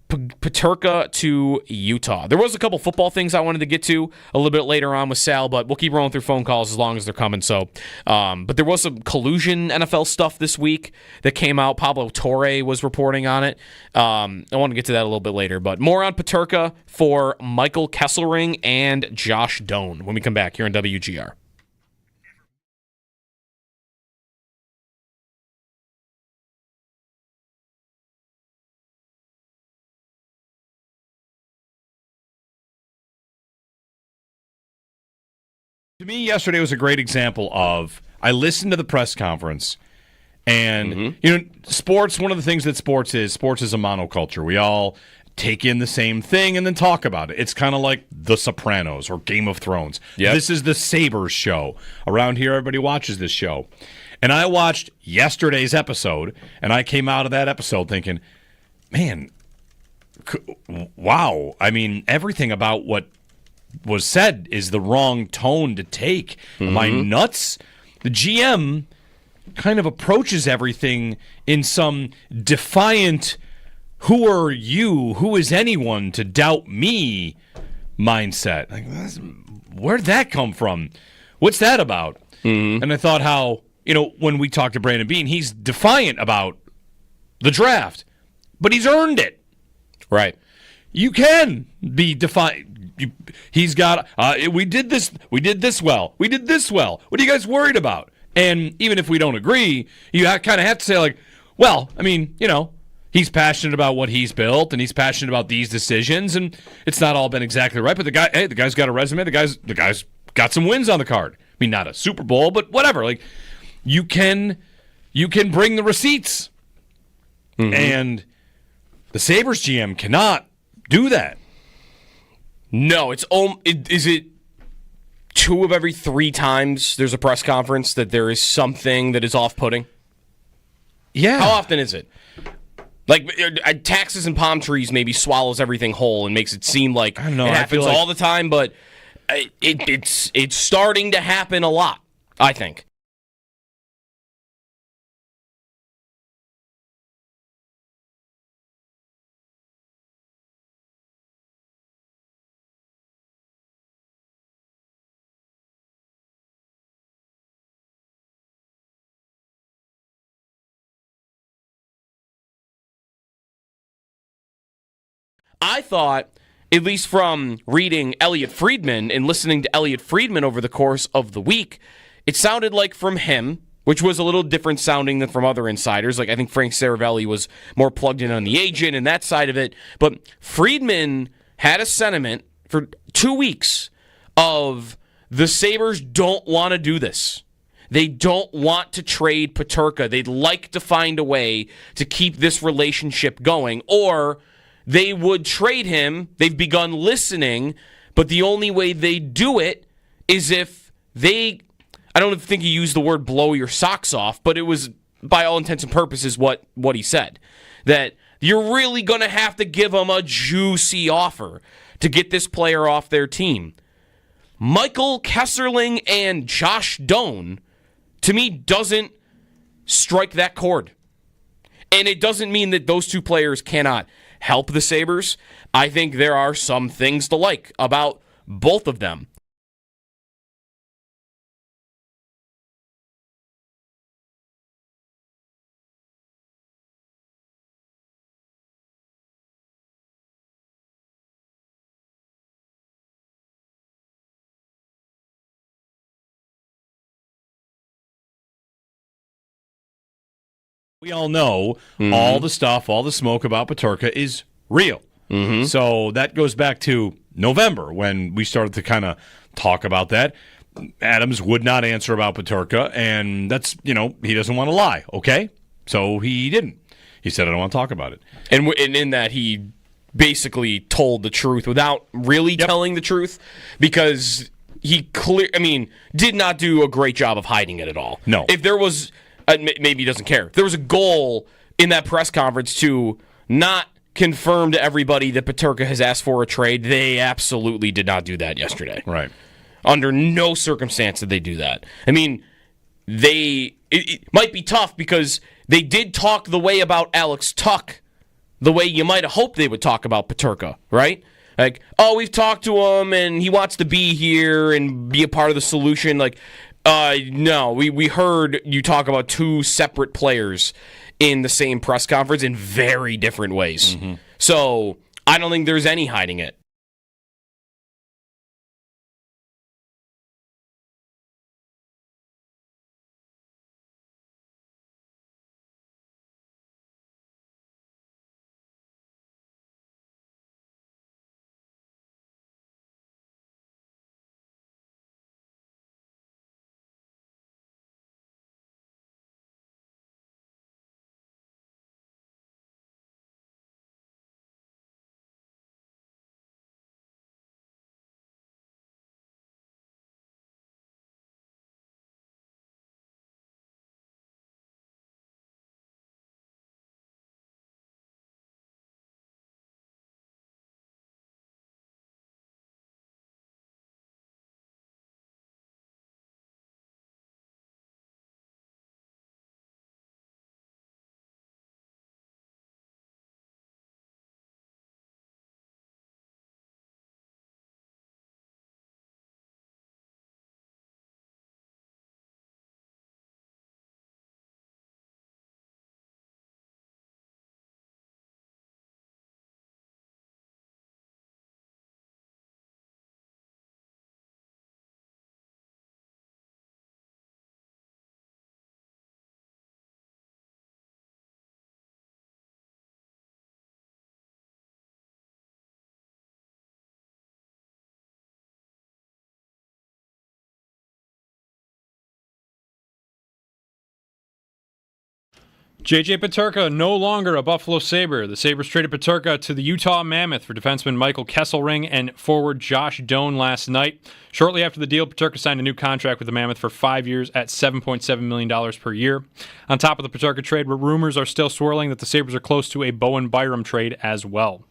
Peterka to Utah. There was a couple football things I wanted to get to a little bit later on with Sal, but we'll keep rolling through phone calls as long as they're coming. So, but there was some collusion NFL stuff this week that came out. Pablo Torre was reporting on it. I want to get to that a little bit later, but more on Peterka for Michael Kesselring and Josh Doan when we come back here on WGR. To me, yesterday was a great example of, I listened to the press conference, and, sports, one of the things that sports is a monoculture. We all take in the same thing and then talk about it. It's kind of like The Sopranos or Game of Thrones. Yep. This is the Sabres show. Around here, everybody watches this show. And I watched yesterday's episode, and I came out of that episode thinking, man, wow. I mean, everything about what was said is the wrong tone to take. Am I nuts? The GM kind of approaches everything in some defiant, who are you, who is anyone to doubt me mindset. Like, where'd that come from? What's that about? And I thought how, when we talked to Brandon Beane, he's defiant about the draft, but he's earned it. Right. you can be defined. He's got. We did this. We did this well. We did this well. What are you guys worried about? And even if we don't agree, you kind of have to say like, well, I mean, he's passionate about what he's built, and he's passionate about these decisions, and it's not all been exactly right. But the guy's got a resume. The guy's got some wins on the card. I mean, not a Super Bowl, but whatever. Like, you can bring the receipts, and the Sabres GM cannot do that. No, is it 2 of every 3 times there's a press conference that there is something that is off-putting? Yeah. How often is it? Like, taxes and palm trees maybe swallows everything whole and makes it seem like it happens all the time, but it's starting to happen a lot, I think. I thought, at least from reading Elliot Friedman and listening to Elliot Friedman over the course of the week, it sounded like from him, which was a little different sounding than from other insiders. Like, I think Frank Saravelli was more plugged in on the agent and that side of it. But Friedman had a sentiment for 2 weeks of the Sabres don't want to do this. They don't want to trade Peterka. They'd like to find a way to keep this relationship going, or they would trade him. They've begun listening, but the only way they do it is if I don't think he used the word blow your socks off, but it was, by all intents and purposes, what he said. That you're really going to have to give them a juicy offer to get this player off their team. Michael Kesserling and Josh Doan, to me, doesn't strike that chord. And it doesn't mean that those 2 players cannot help the Sabres. I think there are some things to like about both of them. We all know all the stuff, all the smoke about Peterka is real. So that goes back to November when we started to kind of talk about that. Adams would not answer about Peterka, and that's, he doesn't want to lie, okay? So he didn't. He said, I don't want to talk about it. And in that, he basically told the truth without really telling the truth, because he did not do a great job of hiding it at all. No. If there was, maybe he doesn't care. If there was a goal in that press conference to not confirm to everybody that Peterka has asked for a trade, they absolutely did not do that yesterday. Right. Under no circumstance did they do that. I mean, it might be tough because they did talk the way about Alex Tuck, the way you might have hoped they would talk about Peterka, right? Like, oh, we've talked to him and he wants to be here and be a part of the solution. Like, no, we heard you talk about 2 separate players in the same press conference in very different ways. So I don't think there's any hiding it. J.J. Peterka, no longer a Buffalo Sabre. The Sabres traded Peterka to the Utah Mammoth for defenseman Michael Kesselring and forward Josh Doan last night. Shortly after the deal, Peterka signed a new contract with the Mammoth for 5 years at $7.7 million per year. On top of the Peterka trade, rumors are still swirling that the Sabres are close to a Bowen Byram trade as well.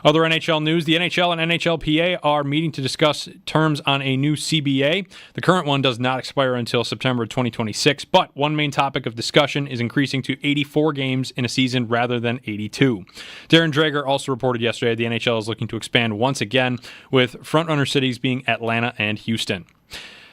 Other NHL news, the NHL and NHLPA are meeting to discuss terms on a new CBA. The current one does not expire until September 2026, but one main topic of discussion is increasing to 84 games in a season rather than 82. Darren Dreger also reported yesterday the NHL is looking to expand once again, with frontrunner cities being Atlanta and Houston.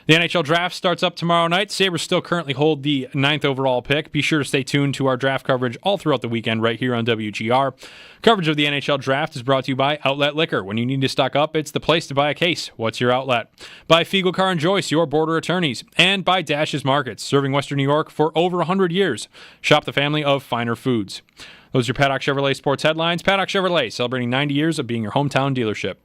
The NHL draft starts up tomorrow night. Sabres still currently hold the 9th overall pick. Be sure to stay tuned to our draft coverage all throughout the weekend right here on WGR. Coverage of the NHL draft is brought to you by Outlet Liquor. When you need to stock up, it's the place to buy a case. What's your outlet? By Fiegel Car and Joyce, your border attorneys. And by Dash's Markets, serving Western New York for over 100 years. Shop the family of finer foods. Those are your Paddock Chevrolet sports headlines. Paddock Chevrolet, celebrating 90 years of being your hometown dealership.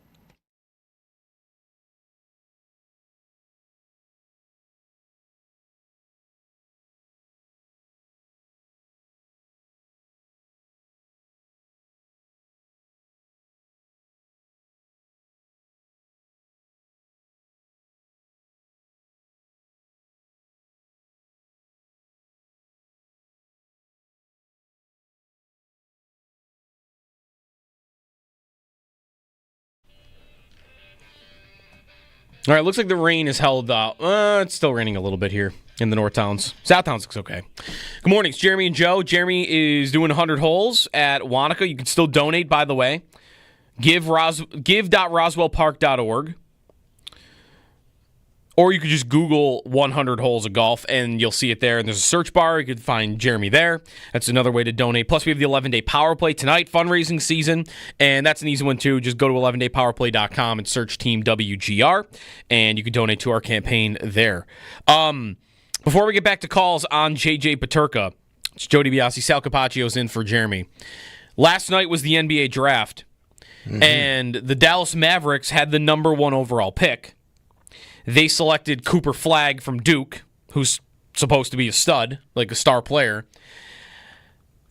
All right, looks like the rain is held out. It's still raining a little bit here in the North Towns. South Towns looks okay. Good morning. It's Jeremy and Joe. Jeremy is doing 100 holes at Wanaka. You can still donate, by the way. Give.roswellpark.org. Or you could just Google 100 holes of golf, and you'll see it there. And there's a search bar. You could find Jeremy there. That's another way to donate. Plus, we have the 11-day power play tonight, fundraising season. And that's an easy one, too. Just go to 11daypowerplay.com and search Team WGR, and you can donate to our campaign there. Before we get back to calls on J.J. Peterka, it's Joe DiBiase. Sal Capaccio's in for Jeremy. Last night was the NBA draft, and the Dallas Mavericks had the number 1 overall pick. They selected Cooper Flagg from Duke, who's supposed to be a stud, like a star player.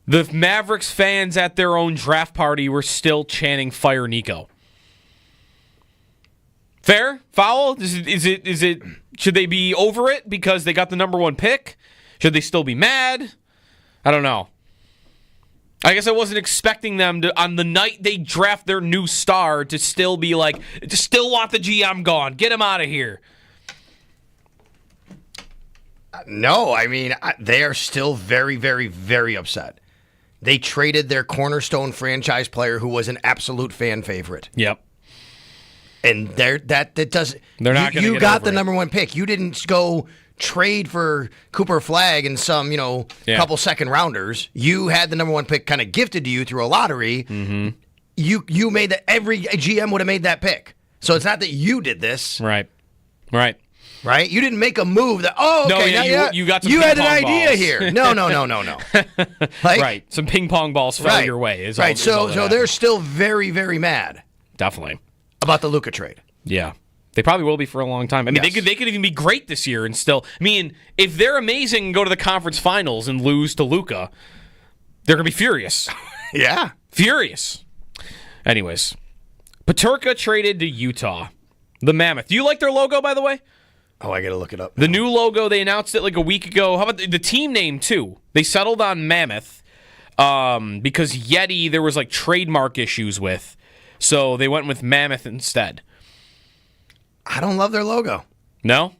The Mavericks fans at their own draft party were still chanting "Fire Nico." Fair? Foul? Is it? Should they be over it because they got the number 1 pick? Should they still be mad? I don't know. I guess I wasn't expecting them to, on the night they draft their new star, to still be like, to still want the GM gone. Get him out of here. No, I mean, they are still very, very, very upset. They traded their cornerstone franchise player who was an absolute fan favorite. Yep. And that doesn't. They're not going to. You got the number 1 pick. You didn't go trade for Cooper Flagg and some, couple second rounders. You had the number 1 pick kind of gifted to you through a lottery. Mm-hmm. You made that. Every GM would have made that pick. So it's not that you did this. Right. You didn't make a move that. Oh, okay. No, you got some. You had an idea balls here. No. Right. Some ping pong balls fell your way. Right. So they're still very, very mad. Definitely about the Luka trade. Yeah. They probably will be for a long time. I mean, yes. they could even be great this year and still. I mean, if they're amazing and go to the conference finals and lose to Luka, they're going to be furious. Yeah. Furious. Anyways, Peterka traded to Utah. The Mammoth. Do you like their logo, by the way? Oh, I got to look it up. The new logo, they announced it like a week ago. How about the team name, too? They settled on Mammoth because Yeti there was like trademark issues with. So they went with Mammoth instead. I don't love their logo. No?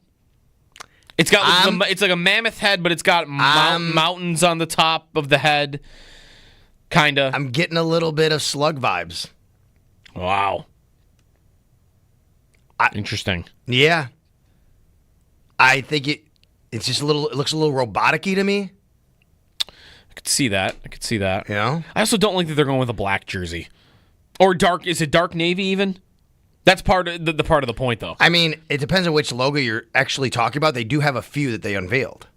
It's got it's like a mammoth head, but it's got mountains on the top of the head. Kinda. I'm getting a little bit of Slug vibes. Wow. Interesting. Yeah. I think it's just it looks a little robotic-y to me. I could see that. You know? I also don't like that they're going with a black jersey. Or dark, is it dark navy even? That's part of the part of the point, though. I mean, it depends on which logo you're actually talking about. They do have a few that they unveiled.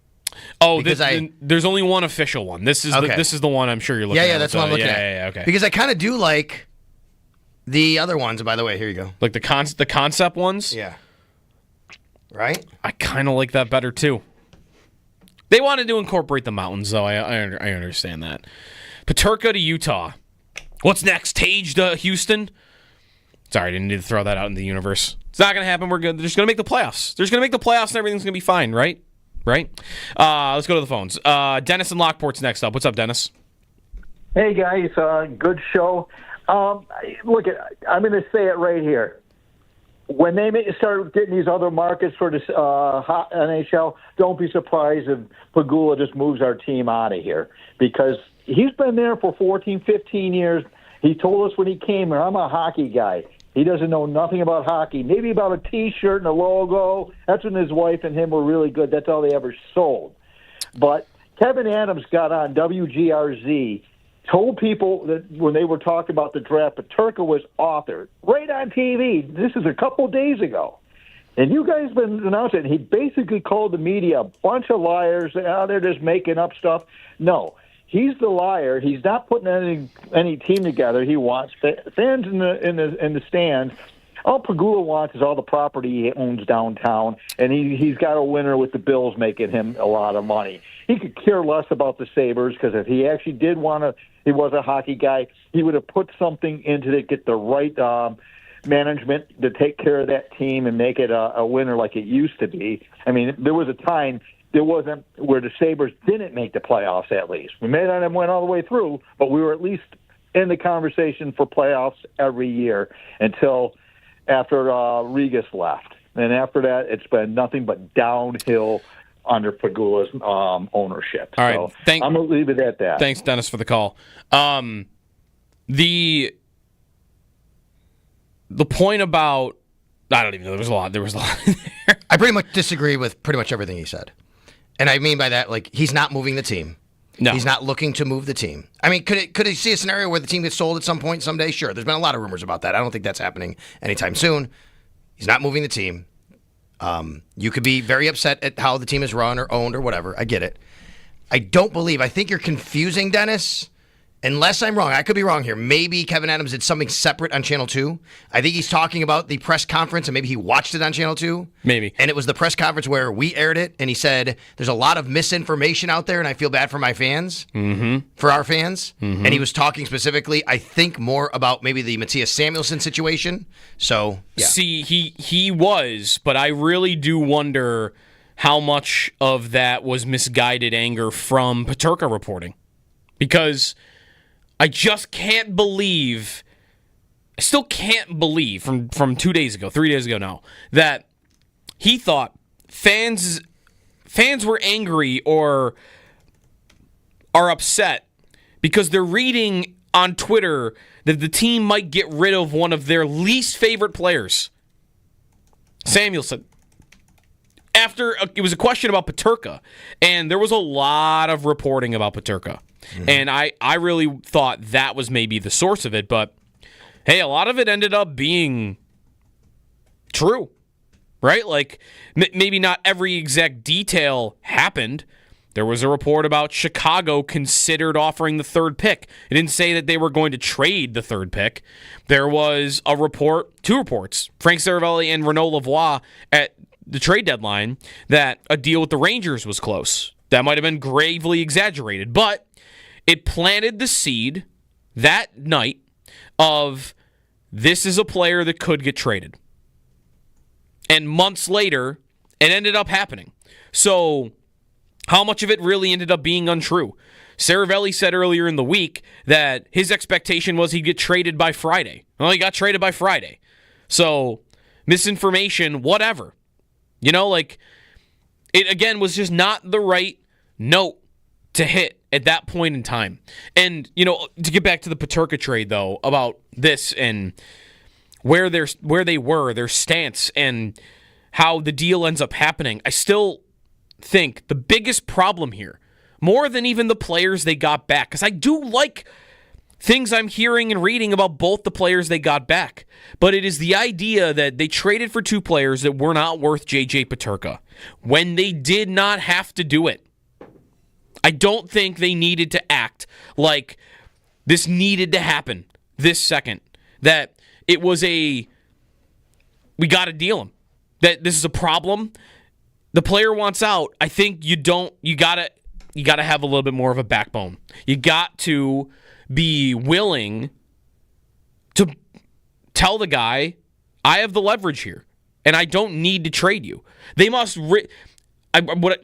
Oh, there's only one official one. This is the one I'm sure you're looking at. Yeah, that's what I'm looking at. Yeah, okay. Because I kind of do like the other ones. By the way, here you go. Like the concept ones? Yeah. Right? I kind of like that better, too. They wanted to incorporate the mountains, though. I understand that. Peterka to Utah. What's next? Tage to Houston? Sorry, I didn't need to throw that out in the universe. It's not going to happen. We're good. They're just going to make the playoffs. They're just going to make the playoffs and everything's going to be fine, right? Right? Let's go to the phones. Dennis in Lockport's next up. What's up, Dennis? Hey, guys. Good show. Look, I'm going to say it right here. When they start getting these other markets for this NHL, don't be surprised if Pagula just moves our team out of here, because he's been there for 14, 15 years. He told us when he came here, I'm a hockey guy. He doesn't know nothing about hockey. Maybe about a T-shirt and a logo. That's when his wife and him were really good. That's all they ever sold. But Kevin Adams got on WGRZ, told people that when they were talking about the draft, Peterka was authored right on TV. This is a couple days ago. And you guys been announcing it. He basically called the media a bunch of liars. They're just making up stuff. No. He's the liar. He's not putting any team together. He wants fans in the stands. All Pagula wants is all the property he owns downtown, and he's got a winner with the Bills making him a lot of money. He could care less about the Sabres, because if he actually did want to, he was a hockey guy, he would have put something into it, get the right management to take care of that team and make it a winner like it used to be. I mean, there was a time there wasn't where the Sabres didn't make the playoffs, at least. We may not have went all the way through, but we were at least in the conversation for playoffs every year until after Rigas left. And after that, it's been nothing but downhill under Pagula's ownership. All right. So I'm going to leave it at that. Thanks, Dennis, for the call. The point about, I don't even know, there was a lot in there. I pretty much disagree with pretty much everything he said. And I mean by that, like, he's not moving the team. No. He's not looking to move the team. I mean, could he see a scenario where the team gets sold at some point someday? Sure. There's been a lot of rumors about that. I don't think that's happening anytime soon. He's not moving the team. You could be very upset at how the team is run or owned or whatever. I get it. I think you're confusing, Dennis. Unless I'm wrong, I could be wrong here. Maybe Kevin Adams did something separate on Channel 2. I think he's talking about the press conference, and maybe he watched it on Channel 2. Maybe. And it was the press conference where we aired it, and he said, there's a lot of misinformation out there, and I feel bad for my fans, for our fans. And he was talking specifically, I think, more about maybe the Matthias Samuelsson situation. So, yeah. See, he was, but I really do wonder how much of that was misguided anger from Peterka reporting. Because I just can't believe, I still can't believe from 3 days ago now, that he thought fans were angry or are upset because they're reading on Twitter that the team might get rid of one of their least favorite players, Samuelsson. After it was a question about Peterka, and there was a lot of reporting about Peterka. And I really thought that was maybe the source of it, but hey, a lot of it ended up being true, right? Like, maybe not every exact detail happened. There was a report about Chicago considered offering the third pick. It didn't say that they were going to trade the third pick. There was a report, two reports, Frank Saravelli and Renaud Lavoie at the trade deadline, that a deal with the Rangers was close. That might have been gravely exaggerated, but it planted the seed that night of this is a player that could get traded. And months later, it ended up happening. So how much of it really ended up being untrue? Saravelli said earlier in the week that his expectation was he'd get traded by Friday. Well, he got traded by Friday. So misinformation, whatever. You know, like, it again was just not the right note to hit at that point in time. And, you know, to get back to the Peterka trade, though, about this and where they were, their stance, and how the deal ends up happening, I still think the biggest problem here, more than even the players they got back, because I do like things I'm hearing and reading about both the players they got back, but it is the idea that they traded for two players that were not worth JJ Peterka when they did not have to do it. I don't think they needed to act like this needed to happen this second. That it was we got to deal him. That this is a problem the player wants out, I think you gotta have a little bit more of a backbone. You got to be willing to tell the guy, I have the leverage here, and I don't need to trade you. They must.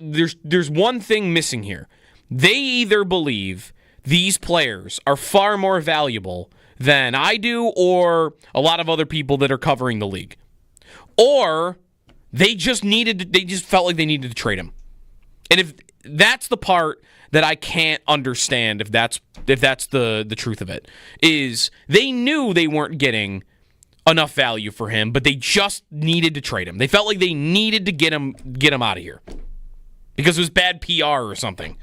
There's one thing missing here. They either believe these players are far more valuable than I do or a lot of other people that are covering the league, or they just felt like they needed to trade him. And if that's the part that I can't understand, if that's the truth of it, is they knew they weren't getting enough value for him, but they just needed to trade him. They felt like they needed to get him out of here because it was bad PR or something.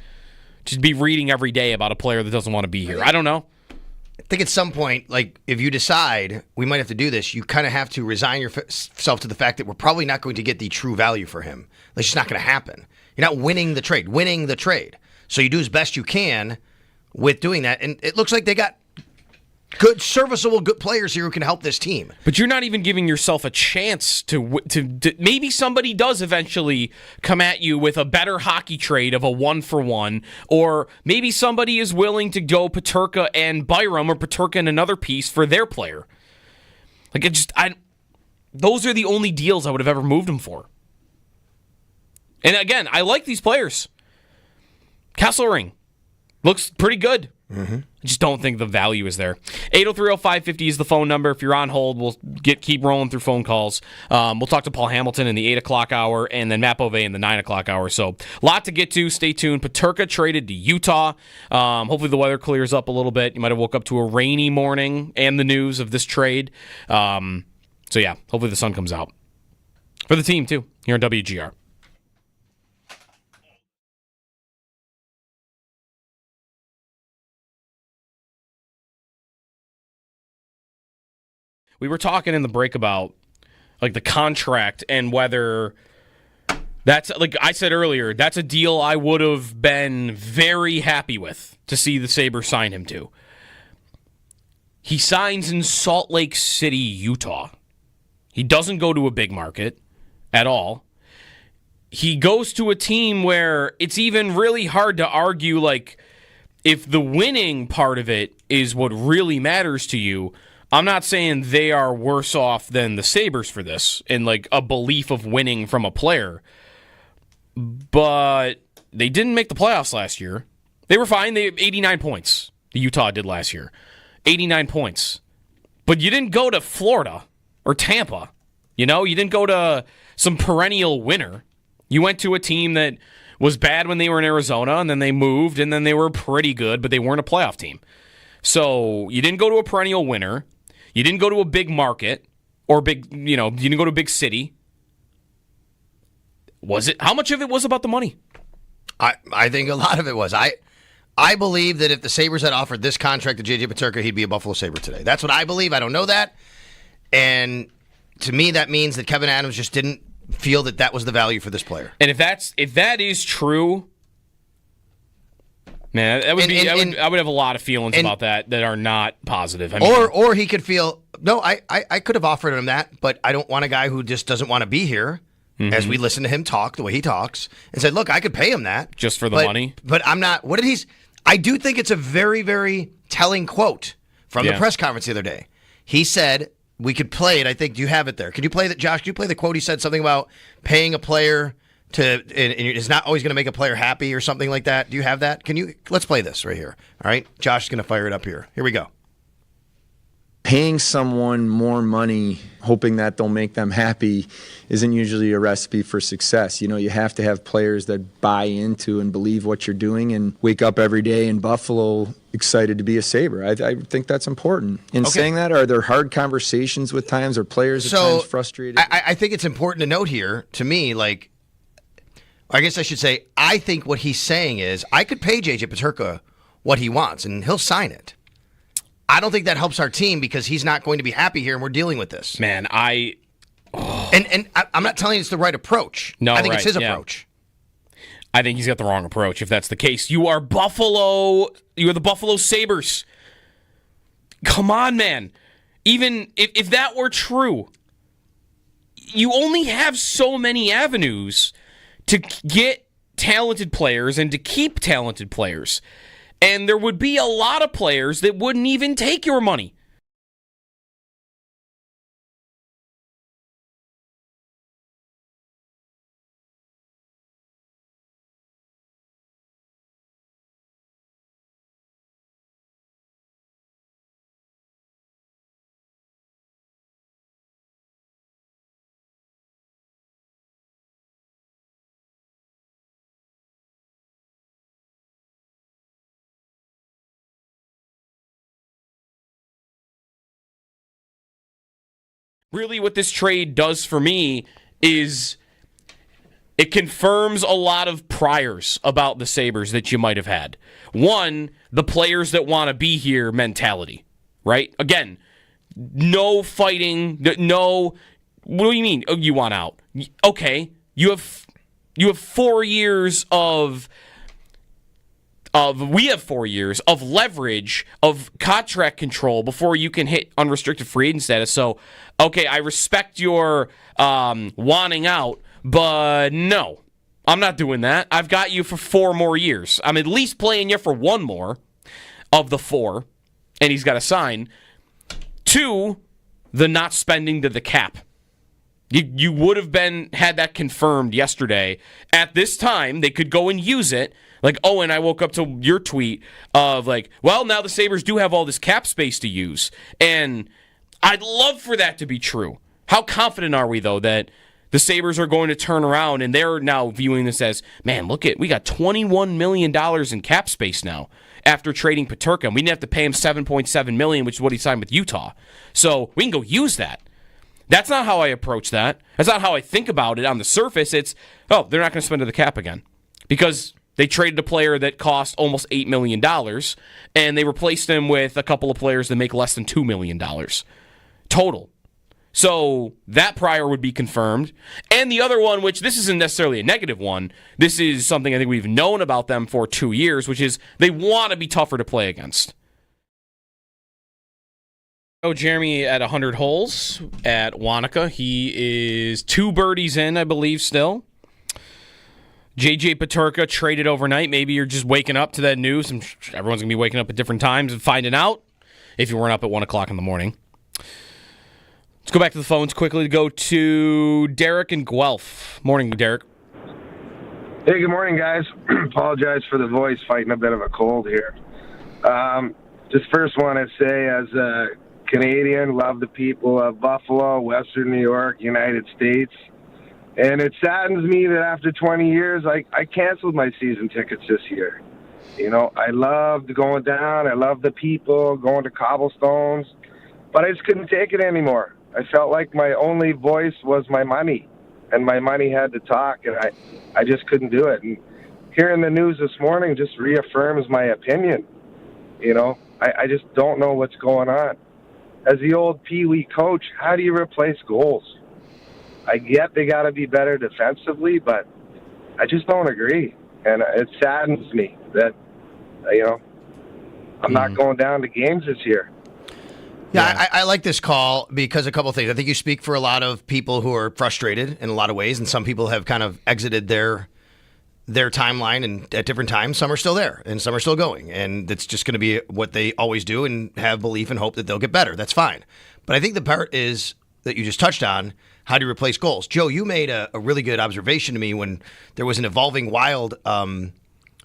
Just be reading every day about a player that doesn't want to be here. I don't know. I think at some point, like, if you decide we might have to do this, you kind of have to resign yourself to the fact that we're probably not going to get the true value for him. That's just not going to happen. You're not winning the trade. So you do as best you can with doing that. And it looks like they got good, serviceable, good players here who can help this team. But you're not even giving yourself a chance to maybe somebody does eventually come at you with a better hockey trade of a 1-for-1, or maybe somebody is willing to go Peterka and Byram or Peterka and another piece for their player. Like, those are the only deals I would have ever moved them for. And again, I like these players. Kesselring looks pretty good. Mm-hmm. I just don't think the value is there. 803-0550 is the phone number. If you're on hold, we'll keep rolling through phone calls. We'll talk to Paul Hamilton in the 8 o'clock hour and then Matt Bove in the 9 o'clock hour. So a lot to get to. Stay tuned. Peterka traded to Utah. Hopefully the weather clears up a little bit. You might have woke up to a rainy morning and the news of this trade. So yeah, hopefully the sun comes out. For the team, too, here on WGR. We were talking in the break about like the contract and whether that's, like I said earlier, that's a deal I would have been very happy with to see the Sabres sign him to. He signs in Salt Lake City, Utah. He doesn't go to a big market at all. He goes to a team where it's even really hard to argue, like, if the winning part of it is what really matters to you. I'm not saying they are worse off than the Sabres for this in like a belief of winning from a player, but they didn't make the playoffs last year. They were fine. They had 89 points. The Utah did last year. 89 points. But you didn't go to Florida or Tampa. You know, you didn't go to some perennial winner. You went to a team that was bad when they were in Arizona, and then they moved, and then they were pretty good, but they weren't a playoff team. So you didn't go to a perennial winner. You didn't go to a big market or you didn't go to a big city. Was it? How much of it was about the money? I think a lot of it was. I believe that if the Sabres had offered this contract to J.J. Peterka, he'd be a Buffalo Sabre today. That's what I believe. I don't know that. And to me, that means that Kevin Adams just didn't feel that was the value for this player. And if that is true, man, that would I would have a lot of feelings about that are not positive. I mean, or he could feel, no, I could have offered him that, but I don't want a guy who just doesn't want to be here. Mm-hmm. As we listen to him talk, the way he talks, and said, look, I could pay him that. Just for the money? But I'm not. What did he? I do think it's a very, very telling quote from the press conference the other day. He said, we could play it. I think, do you have it there? Could you play that, Josh? Could you play the quote? He said something about paying a player and it's not always going to make a player happy or something like that. Do you have that? Let's play this right here. All right. Josh is going to fire it up here. Here we go. Paying someone more money, hoping that they'll make them happy, isn't usually a recipe for success. You know, you have to have players that buy into and believe what you're doing and wake up every day in Buffalo excited to be a Sabre. I think that's important. In saying that, are there hard conversations with times? Are players at times frustrated? I think it's important to note here, to me, like, I guess I should say, I think what he's saying is, I could pay J.J. Peterka what he wants, and he'll sign it. I don't think that helps our team because he's not going to be happy here, and we're dealing with this. Man, And I'm not telling you it's the right approach. No, I think it's his approach. I think he's got the wrong approach, if that's the case. You are Buffalo. You are the Buffalo Sabres. Come on, man. Even if that were true, you only have so many avenues to get talented players and to keep talented players. And there would be a lot of players that wouldn't even take your money. Really, what this trade does for me is it confirms a lot of priors about the Sabres that you might have had. One, the players that want to be here mentality, right? Again, no fighting, no. What do you mean? Oh, you want out? Okay, you have 4 years of. We have 4 years of leverage, of contract control before you can hit unrestricted free agent status. So, okay, I respect your wanting out, but no, I'm not doing that. I've got you for 4 more years. I'm at least playing you for 1 more of the 4, and he's got to sign. 2, the not spending to the cap. You would have had that confirmed yesterday. At this time, they could go and use it. Like, and I woke up to your tweet of like, well, now the Sabres do have all this cap space to use. And I'd love for that to be true. How confident are we, though, that the Sabres are going to turn around and they're now viewing this as, man, we got $21 million in cap space now after trading Peterka. We didn't have to pay him $7.7 million, which is what he signed with Utah. So we can go use that. That's not how I approach that. That's not how I think about it on the surface. It's, they're not going to spend to the cap again. Because they traded a player that cost almost $8 million, and they replaced him with a couple of players that make less than $2 million total. So that prior would be confirmed. And the other one, which this isn't necessarily a negative one, this is something I think we've known about them for 2 years, which is they want to be tougher to play against. Jeremy at 100 holes at Wanaka. He is 2 birdies in, I believe, still. JJ Peterka traded overnight. Maybe you're just waking up to that news. Everyone's going to be waking up at different times and finding out if you weren't up at 1 o'clock in the morning. Let's go back to the phones quickly to go to Derek in Guelph. Morning, Derek. Hey, good morning, guys. Apologize for the voice, fighting a bit of a cold here. Just first want to say, as a Canadian, love the people of Buffalo, Western New York, United States. And it saddens me that after 20 years, I canceled my season tickets this year. You know, I loved going down. I loved the people, going to cobblestones. But I just couldn't take it anymore. I felt like my only voice was my money. And my money had to talk. And I just couldn't do it. And hearing the news this morning just reaffirms my opinion. You know, I just don't know what's going on. As the old Pee Wee coach, how do you replace goals? I get they got to be better defensively, but I just don't agree. And it saddens me that, I'm not going down to games this year. Yeah, I like this call because a couple of things. I think you speak for a lot of people who are frustrated in a lot of ways, and some people have kind of exited their timeline and at different times. Some are still there, and some are still going. And it's just going to be what they always do and have belief and hope that they'll get better. That's fine. But I think the part is that you just touched on, how do you replace goals? Joe, you made a really good observation to me when there was an Evolving Wild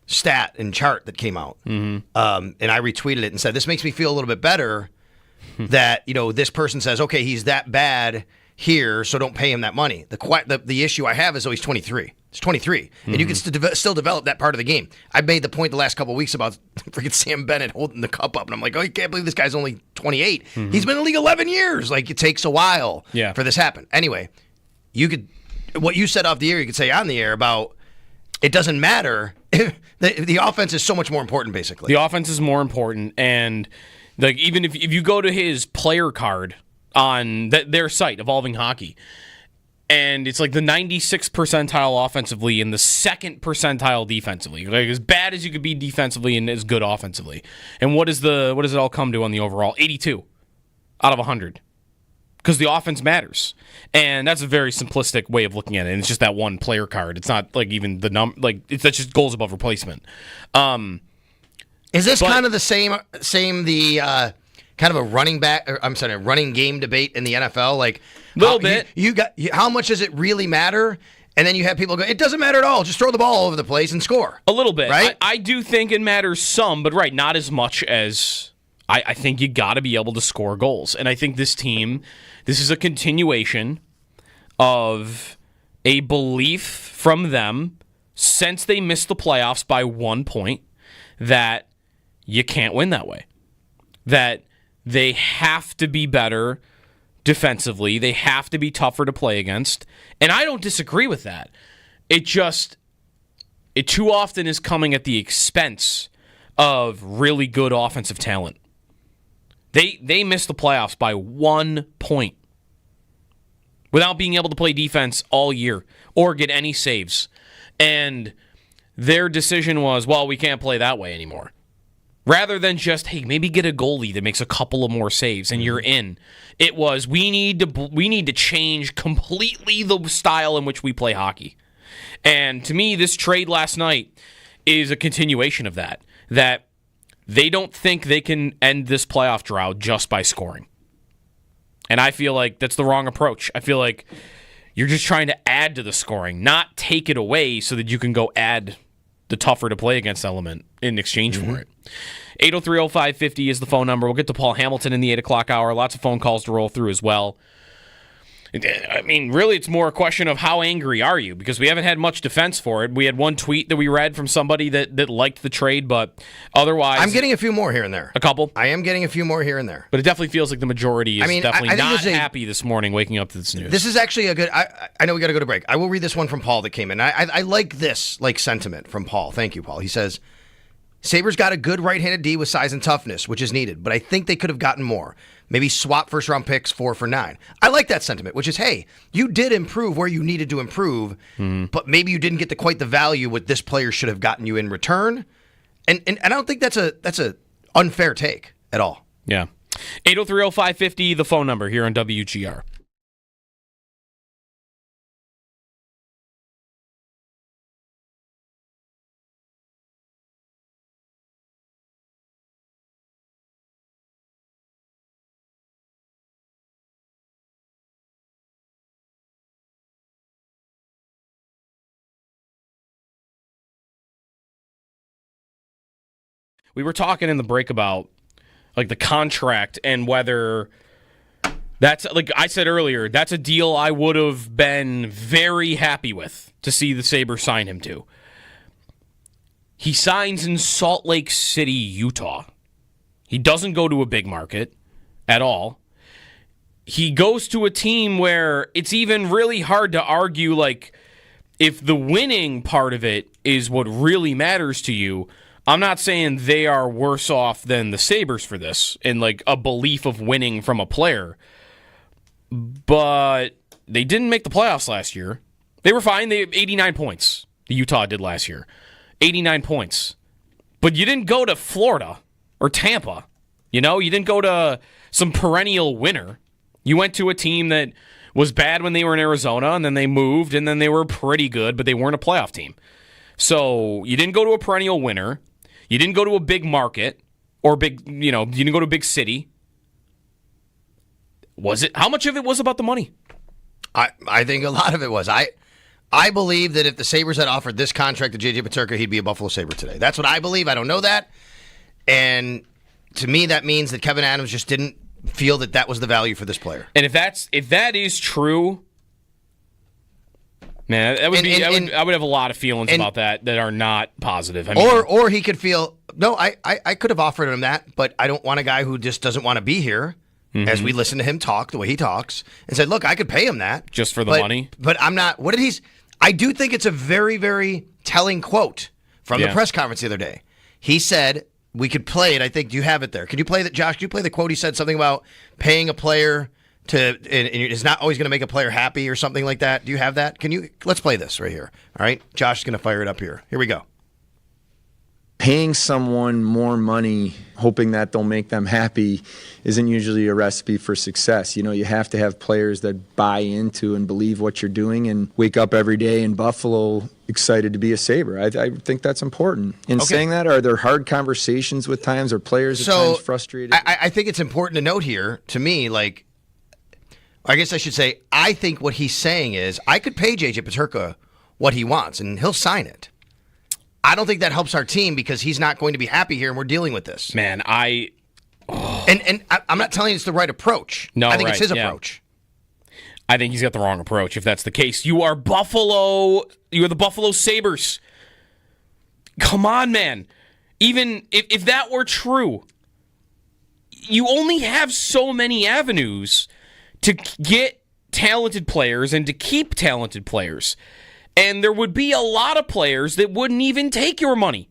stat and chart that came out. Mm-hmm. And I retweeted it and said, this makes me feel a little bit better that, this person says, okay, he's that bad here, so don't pay him that money. The issue I have is, he's 23. He's 23. Mm-hmm. And you can still develop that part of the game. I made the point the last couple of weeks about freaking Sam Bennett holding the cup up. And I'm like, you can't believe this guy's only 28. Mm-hmm. He's been in the league 11 years. Like, it takes a while for this to happen. Anyway, what you said off the air, you could say on the air about it doesn't matter. The offense is so much more important, basically. The offense is more important. And like even if you go to his player card on their site, Evolving Hockey, and it's like the 96th percentile offensively and the 2nd percentile defensively. Like as bad as you could be defensively and as good offensively. And what does it all come to on the overall? 82 out of 100. because the offense matters. And that's a very simplistic way of looking at it. And it's just that one player card. It's not like even the number, that's just goals above replacement. Is this kind of the same kind of a running back, or I'm sorry, a running game debate in the NFL? Like, little bit. How much does it really matter? And then you have people go, it doesn't matter at all. Just throw the ball all over the place and score. A little bit. Right? I do think it matters some, but not as much as I think you got to be able to score goals. And I think this team, this is a continuation of a belief from them since they missed the playoffs by 1 point that you can't win that way. That they have to be better defensively. They have to be tougher to play against. And I don't disagree with that. It too often is coming at the expense of really good offensive talent. They missed the playoffs by 1 point without being able to play defense all year or get any saves. And their decision was, well, we can't play that way anymore. Rather than just, hey, maybe get a goalie that makes a couple of more saves and you're in. It was, we need to change completely the style in which we play hockey. And to me, this trade last night is a continuation of that. That they don't think they can end this playoff drought just by scoring. And I feel like that's the wrong approach. I feel like you're just trying to add to the scoring, not take it away so that you can go add the tougher to play against element in exchange for it. 803-0550 is the phone number. We'll get to Paul Hamilton in the 8 o'clock hour. Lots of phone calls to roll through as well. I mean, really, it's more a question of how angry are you, because we haven't had much defense for it. We had one tweet that we read from somebody that liked the trade, but otherwise... I'm getting a few more here and there. A couple? I am getting a few more here and there. But it definitely feels like the majority is definitely not happy this morning waking up to this news. This is actually a good... I know we got to go to break. I will read this one from Paul that came in. I like this sentiment from Paul. Thank you, Paul. He says, Sabres got a good right-handed D with size and toughness, which is needed, but I think they could have gotten more. Maybe swap first-round picks 4 for 9. I like that sentiment, which is, hey, you did improve where you needed to improve, but maybe you didn't get quite the value what this player should have gotten you in return. And I don't think that's a unfair take at all. Yeah. 803-0550, the phone number here on WGR. We were talking in the break about the contract and whether that's, like I said earlier, that's a deal I would have been very happy with to see the Sabres sign him to. He signs in Salt Lake City, Utah. He doesn't go to a big market at all. He goes to a team where it's even really hard to argue, if the winning part of it is what really matters to you. I'm not saying they are worse off than the Sabres for this in a belief of winning from a player, but they didn't make the playoffs last year. They were fine. They had 89 points. The Utah did last year. 89 points. But you didn't go to Florida or Tampa. You didn't go to some perennial winner. You went to a team that was bad when they were in Arizona, and then they moved, and then they were pretty good, but they weren't a playoff team. So you didn't go to a perennial winner. You didn't go to a big market or you didn't go to a big city. How much of it was about the money? I think a lot of it was. I believe that if the Sabres had offered this contract to J.J. Peterka, he'd be a Buffalo Sabre today. That's what I believe. I don't know that. And to me, that means that Kevin Adams just didn't feel that was the value for this player. And if that is true, man, that would I would have a lot of feelings about that are not positive. I mean, or he could feel, no, I could have offered him that, but I don't want a guy who just doesn't want to be here. Mm-hmm. As we listen to him talk, the way he talks, and said, look, I could pay him that. Just for the money? But I'm not. I do think it's a very, very telling quote from the press conference the other day. He said, we could play it. I think, do you have it there? Could you play that, Josh? Could you play the quote? He said something about paying a player and it's not always going to make a player happy or something like that. Do you have that? Let's play this right here. All right. Josh is going to fire it up here. Here we go. paying someone more money, hoping that they'll make them happy, isn't usually a recipe for success. You have to have players that buy into and believe what you're doing and wake up every day in Buffalo excited to be a Sabre. I think that's important. In saying that, are there hard conversations with times? Are players at times frustrated? I think it's important to note here, to me, like, I guess I should say, I think what he's saying is, I could pay JJ Peterka what he wants, and he'll sign it. I don't think that helps our team because he's not going to be happy here, and we're dealing with this. Man, And I'm not telling you it's the right approach. No, I think right, it's his yeah. approach. I think he's got the wrong approach if that's the case. You are Buffalo. You are the Buffalo Sabres. Come on, man. Even if that were true, you only have so many avenues to get talented players and to keep talented players. And there would be a lot of players that wouldn't even take your money.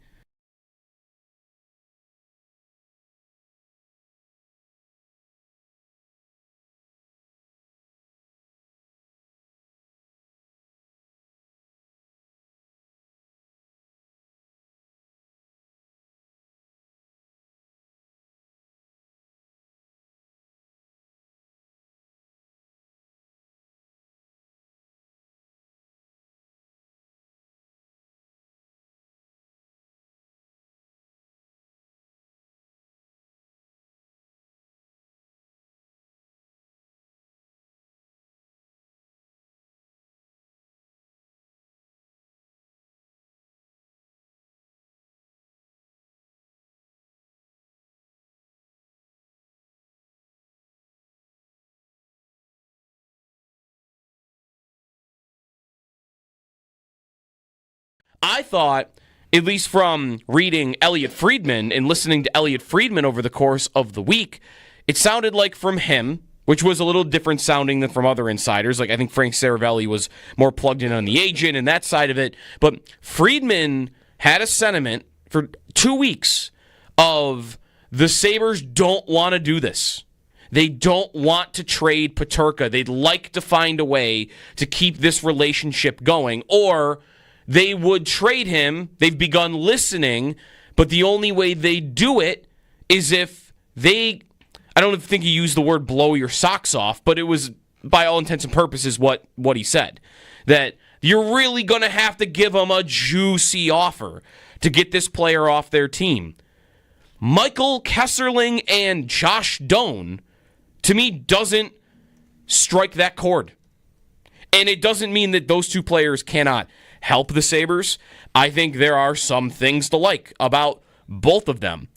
I thought, at least from reading Elliot Friedman and listening to Elliot Friedman over the course of the week, it sounded like from him, which was a little different sounding than from other insiders. Like I think Frank Saravelli was more plugged in on the agent and that side of it. But Friedman had a sentiment for 2 weeks of the Sabres don't want to do this. They don't want to trade Peterka. They'd like to find a way to keep this relationship going, or they would trade him. They've begun listening, but the only way they do it is if they, I don't think he used the word blow your socks off, but it was, by all intents and purposes, what he said. That you're really going to have to give them a juicy offer to get this player off their team. Michael Kesserling and Josh Doan, to me, doesn't strike that chord. And it doesn't mean that those two players cannot help the Sabres. I think there are some things to like about both of them.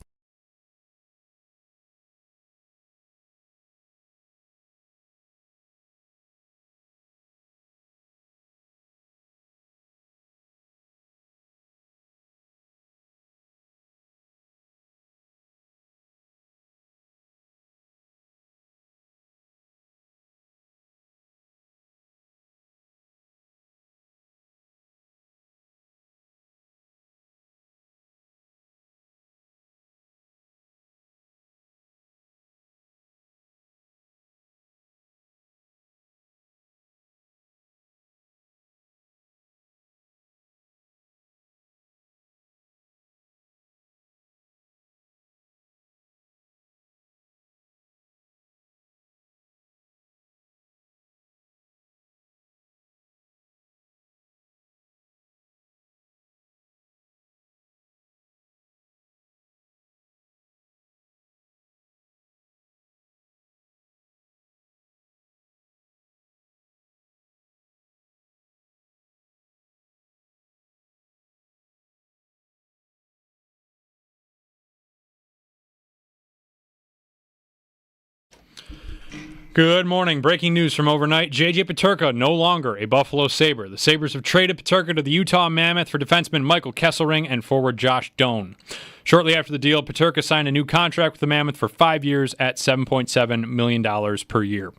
Good morning. Breaking news from overnight. JJ Peterka no longer a Buffalo Sabre. The Sabres have traded Peterka to the Utah Mammoth for defenseman Michael Kesselring and forward Josh Doan. Shortly after the deal, Peterka signed a new contract with the Mammoth for 5 years at $7.7 million per year.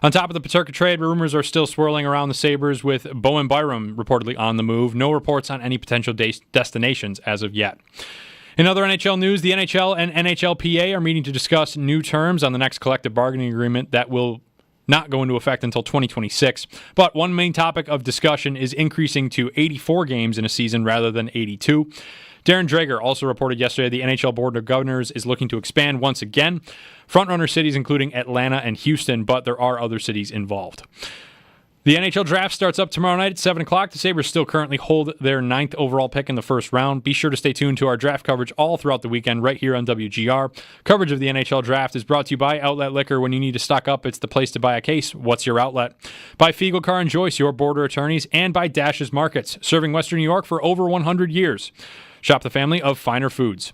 On top of the Peterka trade, rumors are still swirling around the Sabres with Bowen Byram reportedly on the move. No reports on any potential destinations as of yet. In other NHL news, the NHL and NHLPA are meeting to discuss new terms on the next collective bargaining agreement that will not go into effect until 2026. But one main topic of discussion is increasing to 84 games in a season rather than 82. Darren Drager also reported yesterday the NHL Board of Governors is looking to expand once again. Frontrunner cities including Atlanta and Houston, but there are other cities involved. The NHL draft starts up tomorrow night at 7 o'clock. The Sabres still currently hold their 9th overall pick in the first round. Be sure to stay tuned to our draft coverage all throughout the weekend right here on WGR. Coverage of the NHL draft is brought to you by Outlet Liquor. When you need to stock up, it's the place to buy a case. What's your outlet? By Fiegel Car and Joyce, your border attorneys, and by Dash's Markets, serving Western New York for over 100 years. Shop the family of finer foods.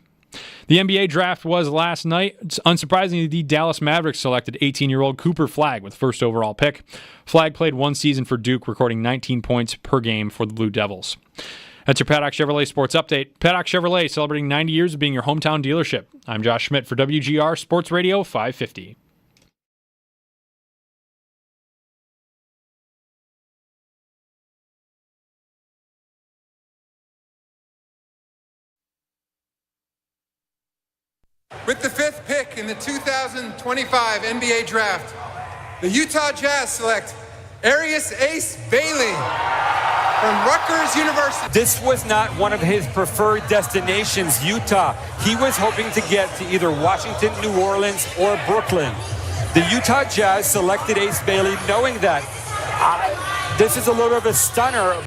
The NBA draft was last night. Unsurprisingly, the Dallas Mavericks selected 18-year-old Cooper Flagg with first overall pick. Flagg played one season for Duke, recording 19 points per game for the Blue Devils. That's your Paddock Chevrolet Sports Update. Paddock Chevrolet celebrating 90 years of being your hometown dealership. I'm Josh Schmidt for WGR Sports Radio 550. With the 5th pick in the 2025 NBA Draft, the Utah Jazz select Arius Ace Bailey from Rutgers University. This was not one of his preferred destinations, Utah. He was hoping to get to either Washington, New Orleans, or Brooklyn. The Utah Jazz selected Ace Bailey knowing that. This is a little bit of a stunner.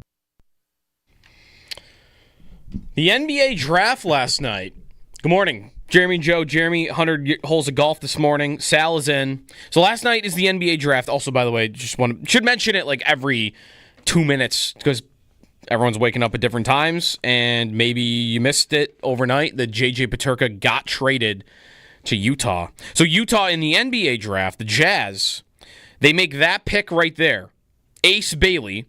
The NBA Draft last night. Good morning. Jeremy and Joe. Jeremy, 100 holes of golf this morning. Sal is in. So last night is the NBA draft. Also, by the way, should mention it like every 2 minutes because everyone's waking up at different times, and maybe you missed it overnight that JJ Peterka got traded to Utah. So Utah in the NBA draft, the Jazz, they make that pick right there. Ace Bailey,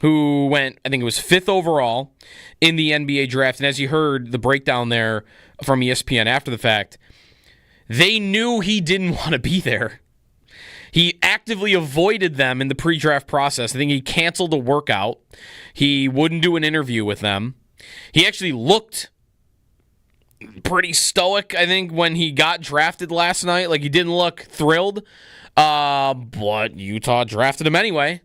who went, I think it was 5th overall in the NBA draft. And as you heard the breakdown there from ESPN after the fact, they knew he didn't want to be there. He actively avoided them in the pre-draft process. I think he canceled a workout. He wouldn't do an interview with them. He actually looked pretty stoic, I think, when he got drafted last night. Like, he didn't look thrilled. But Utah drafted him anyway.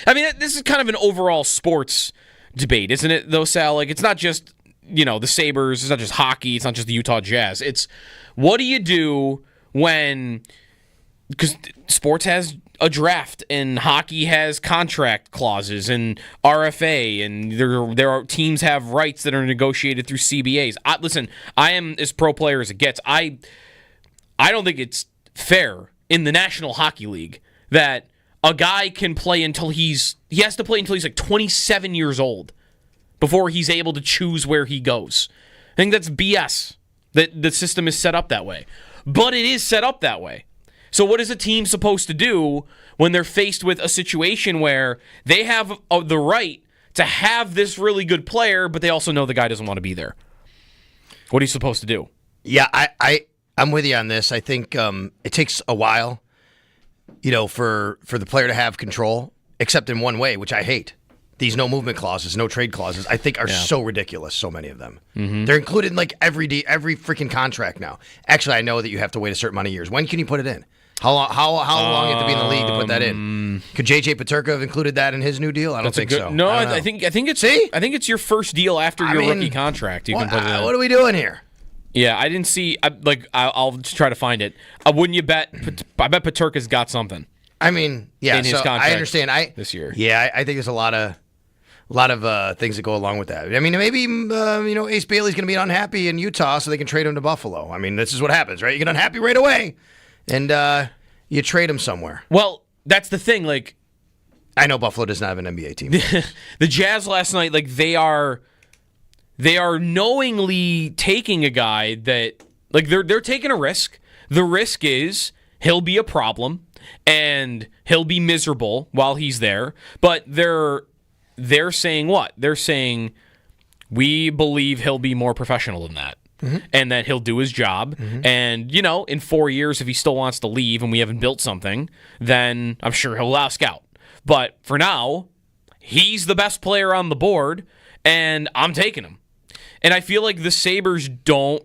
I mean, this is kind of an overall sports debate, isn't it, though, Sal? Like, it's not just, the Sabres. It's not just hockey. It's not just the Utah Jazz. It's what do you do when, because sports has a draft and hockey has contract clauses and RFA and there are teams have rights that are negotiated through CBAs. Listen, I am as pro player as it gets. I don't think it's fair in the National Hockey League that a guy can play until he has to play until he's like 27 years old before he's able to choose where he goes. I think that's BS that the system is set up that way. But it is set up that way. So what is a team supposed to do when they're faced with a situation where they have the right to have this really good player, but they also know the guy doesn't want to be there? What are you supposed to do? Yeah, I'm with you on this. I think it takes a while, for the player to have control, except in one way, which I hate. These no movement clauses, no trade clauses, I think are so ridiculous, so many of them. Mm-hmm. They're included in like every freaking contract now. Actually, I know that you have to wait a certain amount of years. When can you put it in? How long you have to be in the league to put that in? Could JJ Peterka have included that in his new deal? I don't think so. No, I think it's I think it's your first deal after your rookie contract. You can put it in. What are we doing here? Yeah, I didn't see. I'll try to find it. Wouldn't you bet? I bet Peterka's got something. I mean, yeah. In his contract I understand. This year. Yeah, I think there's a lot of things that go along with that. I mean, maybe Ace Bailey's going to be unhappy in Utah, so they can trade him to Buffalo. I mean, this is what happens, right? You get unhappy right away, and you trade him somewhere. Well, that's the thing. Like, I know Buffalo does not have an NBA team. The Jazz last night, like they are knowingly taking a guy that, like, they're taking a risk. The risk is he'll be a problem and he'll be miserable while he's there. But they're saying what? They're saying we believe he'll be more professional than that. Mm-hmm. And that he'll do his job. Mm-hmm. And, in 4 years, if he still wants to leave and we haven't built something, then I'm sure he'll ask out. But for now, he's the best player on the board, and I'm taking him. And I feel like the Sabres don't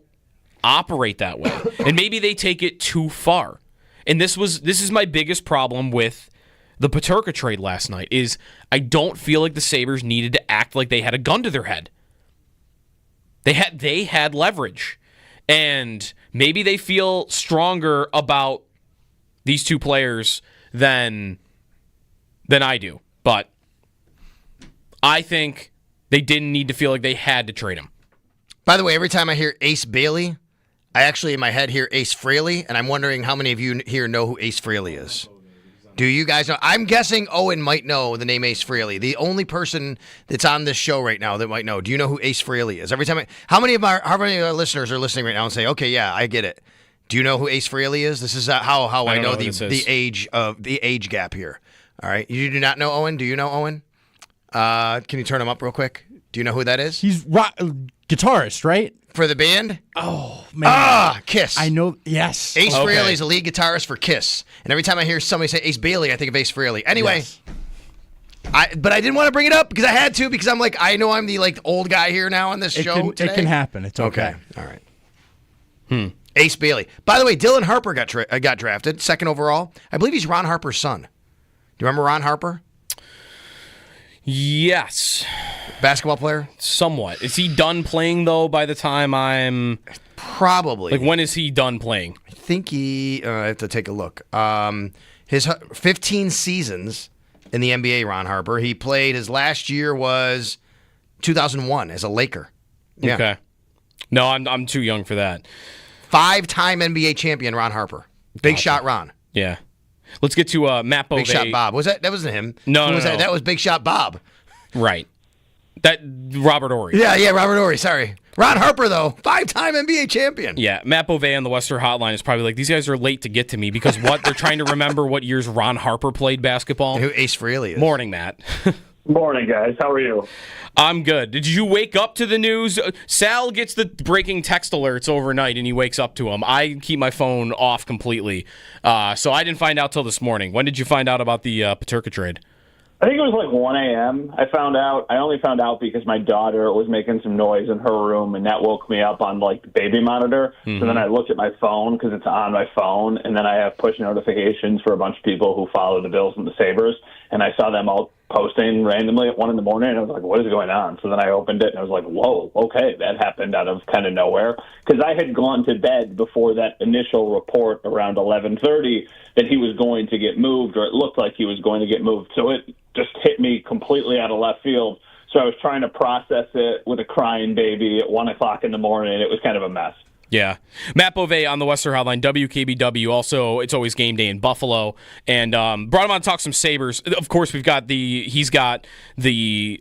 operate that way. And maybe they take it too far. And this is my biggest problem with the Peterka trade last night, is I don't feel like the Sabres needed to act like they had a gun to their head. They had leverage, and maybe they feel stronger about these two players than I do. But I think they didn't need to feel like they had to trade him. By the way, every time I hear Ace Bailey, I actually in my head hear Ace Frehley, and I'm wondering how many of you here know who Ace Frehley is. Do you guys know? I'm guessing Owen might know the name Ace Frehley. The only person that's on this show right now that might know. Do you know who Ace Frehley is? Every time, how many of our listeners are listening right now and say, "Okay, yeah, I get it." Do you know who Ace Frehley is? This is how I know the age gap here. All right, you do not know Owen. Do you know Owen? Can you turn him up real quick? Do you know who that is? He's guitarist, right? For the band? Oh, man. Kiss. I know. Yes. Ace Frehley is a lead guitarist for Kiss. And every time I hear somebody say Ace Bailey, I think of Ace Frehley. Anyway, yes. But I didn't want to bring it up because I had to, because I'm like, I know I'm the old guy here now on this show today. It can happen. It's okay. All right. Ace Bailey. By the way, Dylan Harper got drafted, 2nd overall. I believe he's Ron Harper's son. Do you remember Ron Harper? Yes. Basketball player? Somewhat. Is he done playing, though, by the time I'm... Probably. Like, when is he done playing? I think I have to take a look. His 15 seasons in the NBA, Ron Harper. He played, his last year was 2001 as a Laker. Yeah. Okay. No, I'm too young for that. 5-time NBA champion, Ron Harper. Big shot Ron. Yeah. Let's get to Matt Bove. Big shot Bob. That wasn't him. No, Who was no. that? That was Big shot Bob. Right. That Robert Horry. Yeah, Robert Horry. Sorry. Ron Harper, though, 5-time NBA champion. Yeah, Matt Bove on the Western Hotline is probably like, these guys are late to get to me because what? They're trying to remember what years Ron Harper played basketball. Who Ace Frehley is. Morning, Matt. Morning, guys. How are you? I'm good. Did you wake up to the news? Sal gets the breaking text alerts overnight, and he wakes up to them. I keep my phone off completely, so I didn't find out till this morning. When did you find out about the Peterka trade? I think it was like 1 a.m. I only found out because my daughter was making some noise in her room, and that woke me up on the baby monitor. Mm-hmm. So then I looked at my phone because it's on my phone, and then I have push notifications for a bunch of people who follow the Bills and the Sabres, and I saw them all posting randomly at 1 in the morning, and I was like, what is going on? So then I opened it, and I was like, whoa, okay, that happened out of kind of nowhere. Because I had gone to bed before that initial report around 11:30 that he was going to get moved, or it looked like he was going to get moved. So it just hit me completely out of left field. So I was trying to process it with a crying baby at 1 o'clock in the morning. It was kind of a mess. Yeah. Matt Bove on the Western Hotline, WKBW. Also, it's always game day in Buffalo. And brought him on to talk some Sabres. Of course, he's got the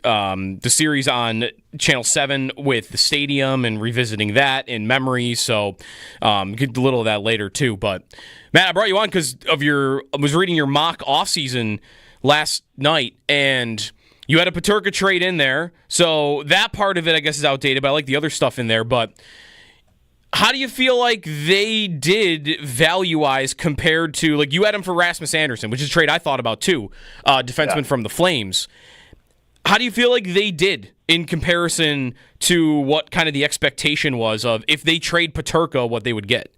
series on Channel 7 with the stadium and revisiting that in memory. So get a little of that later, too. But, Matt, I brought you on because I was reading your mock offseason last night, and you had a Peterka trade in there. So that part of it, I guess, is outdated, but I like the other stuff in there. But how do you feel like they did value-wise compared to, you had him for Rasmus Andersson, which is a trade I thought about too, defenseman from the Flames. How do you feel like they did in comparison to what kind of the expectation was of if they trade Peterka, what they would get?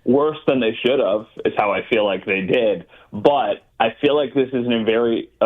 Worse than they should have is how I feel like they did. But I feel like this is a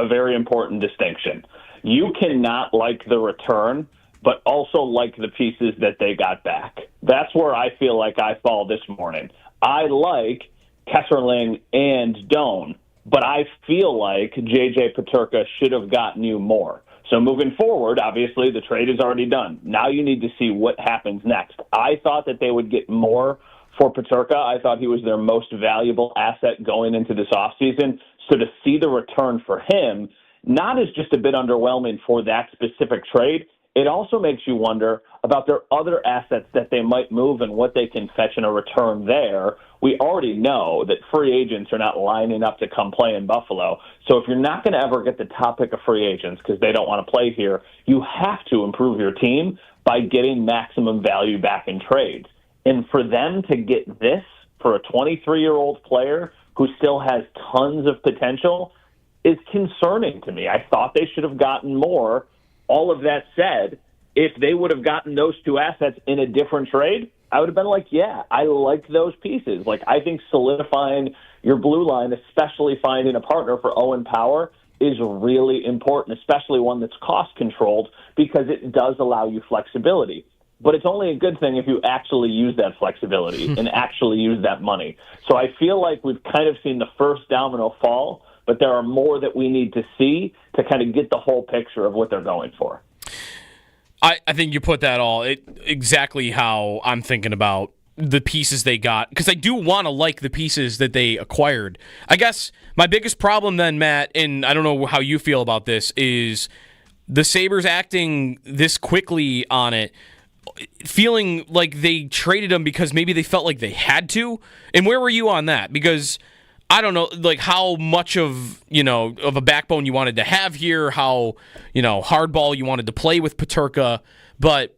very important distinction. You cannot like the return, but also like the pieces that they got back. That's where I feel like I fall this morning. I like Kesserling and Doan, but I feel like J.J. Peterka should have gotten you more. So moving forward, obviously, the trade is already done. Now you need to see what happens next. I thought that they would get more for Peterka. I thought he was their most valuable asset going into this offseason. So to see the return for him, not as just a bit underwhelming for that specific trade, it also makes you wonder about their other assets that they might move and what they can fetch in a return there. We already know that free agents are not lining up to come play in Buffalo. So if you're not going to ever get the top pick of free agents because they don't want to play here, you have to improve your team by getting maximum value back in trades. And for them to get this for a 23-year-old player who still has tons of potential is concerning to me. I thought they should have gotten more. All of that said, if they would have gotten those two assets in a different trade, I would have been like, yeah, I like those pieces. I think solidifying your blue line, especially finding a partner for Owen Power, is really important, especially one that's cost-controlled, because it does allow you flexibility. but it's only a good thing if you actually use that flexibility and actually use that money. So I feel like we've kind of seen the first domino fall, but there are more that we need to see to kind of get the whole picture of what they're going for. I think you put that all exactly how I'm thinking about the pieces they got, because I do want to like the pieces that they acquired. I guess my biggest problem then, Matt, and I don't know how you feel about this, is the Sabres acting this quickly on it, feeling like they traded him because maybe they felt like they had to. And where were you on that? Because I don't know, like how much of a backbone you wanted to have here, how hardball you wanted to play with Peterka, but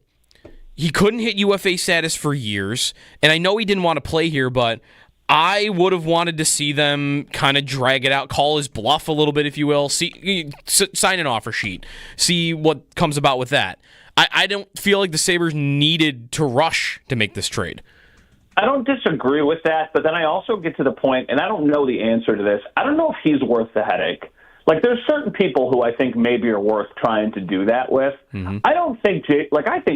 he couldn't hit UFA status for years, and I know he didn't want to play here, but I would have wanted to see them kind of drag it out, call his bluff a little bit, if you will, sign an offer sheet, see what comes about with that. I don't feel like the Sabres needed to rush to make this trade. I don't disagree with that, but then I also get to the point, and I don't know the answer to this, I don't know if he's worth the headache. Like, there's certain people who I think maybe are worth trying to do that with. Mm-hmm. I think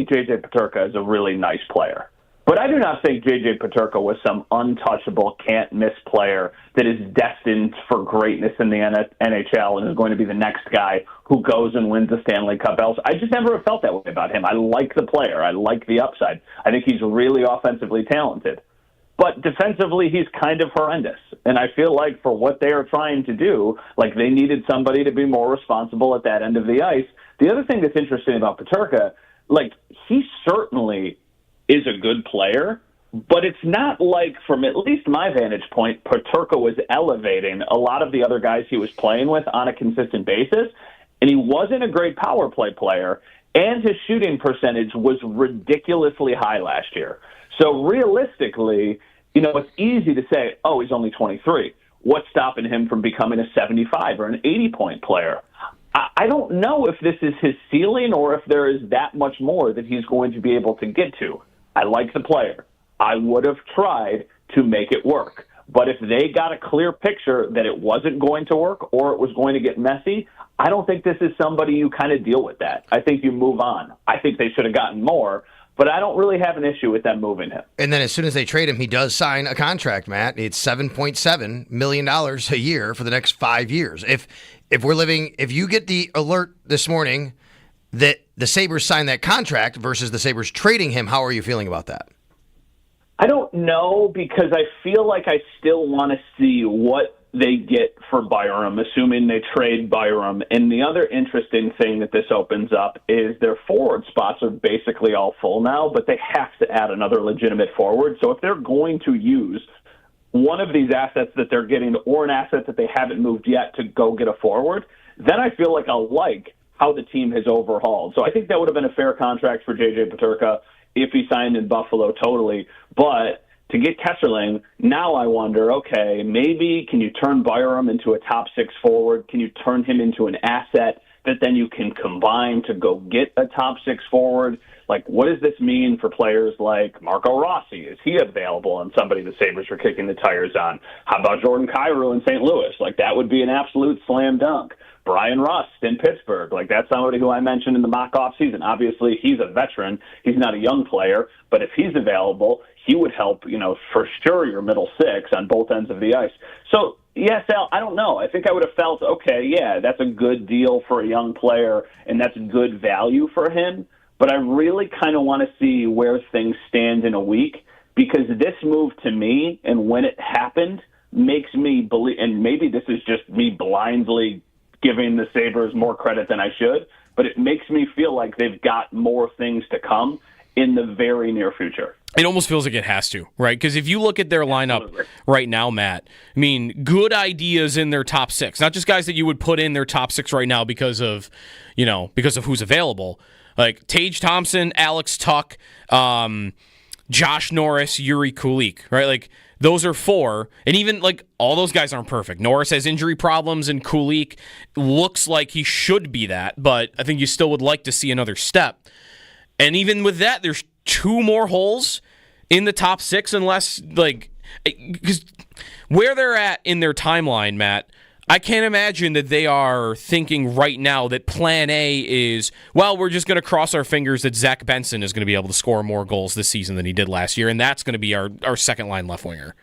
J.J. Peterka is a really nice player. But I do not think J.J. Peterka was some untouchable, can't-miss player that is destined for greatness in the NHL and is going to be the next guy who goes and wins the Stanley Cup. I just never felt that way about him. I like the player. I like the upside. I think he's really offensively talented. But defensively, he's kind of horrendous. And I feel like for what they are trying to do, like they needed somebody to be more responsible at that end of the ice. The other thing that's interesting about Peterka, like he certainly is a good player, but it's not like, from at least my vantage point, Peterka was elevating a lot of the other guys he was playing with on a consistent basis. And he wasn't a great power play player, and his shooting percentage was ridiculously high last year. So realistically, it's easy to say, oh, he's only 23. What's stopping him from becoming a 75 or an 80-point player? I don't know if this is his ceiling or if there is that much more that he's going to be able to get to. I like the player. I would have tried to make it work. But if they got a clear picture that it wasn't going to work or it was going to get messy, I don't think this is somebody you kind of deal with that. I think you move on. I think they should have gotten more, but I don't really have an issue with them moving him. And then as soon as they trade him, he does sign a contract, Matt. It's $7.7 million a year for the next 5 years. If you get the alert this morning that the Sabres signed that contract versus the Sabres trading him, how are you feeling about that? I don't know, because I feel like I still want to see what they get for Byram, assuming they trade Byram. And the other interesting thing that this opens up is their forward spots are basically all full now, but they have to add another legitimate forward. So if they're going to use one of these assets that they're getting or an asset that they haven't moved yet to go get a forward, then I feel like I'll like how the team has overhauled. So I think that would have been a fair contract for J.J. Peterka if he signed in Buffalo totally. But to get Kesselring, now I wonder, okay, maybe can you turn Byram into a top six forward? Can you turn him into an asset that then you can combine to go get a top six forward? Like, what does this mean for players like Marco Rossi? Is he available and somebody the Sabres are kicking the tires on? How about Jordan Kyrou in St. Louis? Like, that would be an absolute slam dunk. Brian Rust in Pittsburgh, like that's somebody who I mentioned in the mock-off season. Obviously, he's a veteran. He's not a young player, but if he's available, he would help, for sure your middle six on both ends of the ice. So, yes, Al, I don't know. I think I would have felt, okay, yeah, that's a good deal for a young player, and that's good value for him. But I really kind of want to see where things stand in a week, because this move to me, and when it happened, makes me believe, and maybe this is just me blindly giving the Sabres more credit than I should, but it makes me feel like they've got more things to come in the very near future. It almost feels like it has to, right? Because if you look at their lineup right now, Matt, I mean, good ideas in their top six, not just guys that you would put in their top six right now because of who's available. Like Tage Thompson, Alex Tuch, Josh Norris, Yuri Kulik, right? Like, those are four, and even like all those guys aren't perfect. Norris has injury problems, and Kulik looks like he should be that, but I think you still would like to see another step. And even with that, there's two more holes in the top six, unless because where they're at in their timeline, Matt, I can't imagine that they are thinking right now that plan A is, well, we're just going to cross our fingers that Zach Benson is going to be able to score more goals this season than he did last year, and that's going to be our second-line left winger.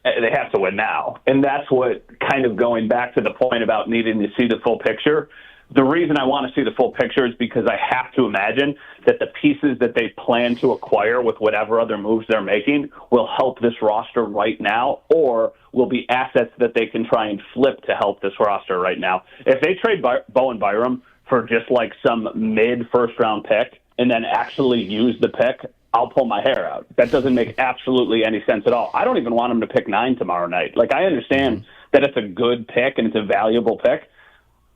They have to win now. And that's what, kind of going back to the point about needing to see the full picture, the reason I want to see the full picture is because I have to imagine that the pieces that they plan to acquire with whatever other moves they're making will help this roster right now, or will be assets that they can try and flip to help this roster right now. If they trade Bowen Byram for just like some mid-first-round pick and then actually use the pick, I'll pull my hair out. That doesn't make absolutely any sense at all. I don't even want them to pick 9 tomorrow night. Like, I understand that it's a good pick and it's a valuable pick.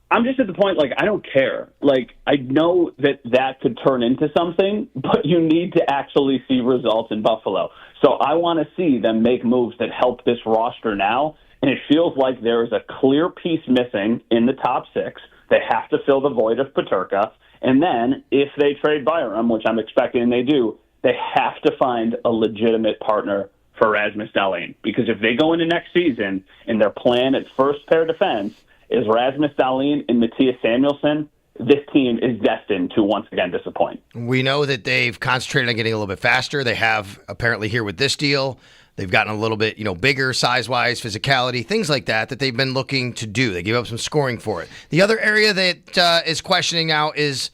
I'm just at the point, like, I don't care. Like, I know that could turn into something, but you need to actually see results in Buffalo. So I want to see them make moves that help this roster now, and it feels like there is a clear piece missing in the top 6. They have to fill the void of Peterka, and then if they trade Byram, which I'm expecting they do, they have to find a legitimate partner for Rasmus Dahlin. Because if they go into next season and their plan at first pair defense is Rasmus Dahlin and Matthias Samuelsson, this team is destined to once again disappoint. We know that they've concentrated on getting a little bit faster. They have apparently here with this deal. They've gotten a little bit, bigger size-wise, physicality, things like that they've been looking to do. They gave up some scoring for it. The other area that is questioning now is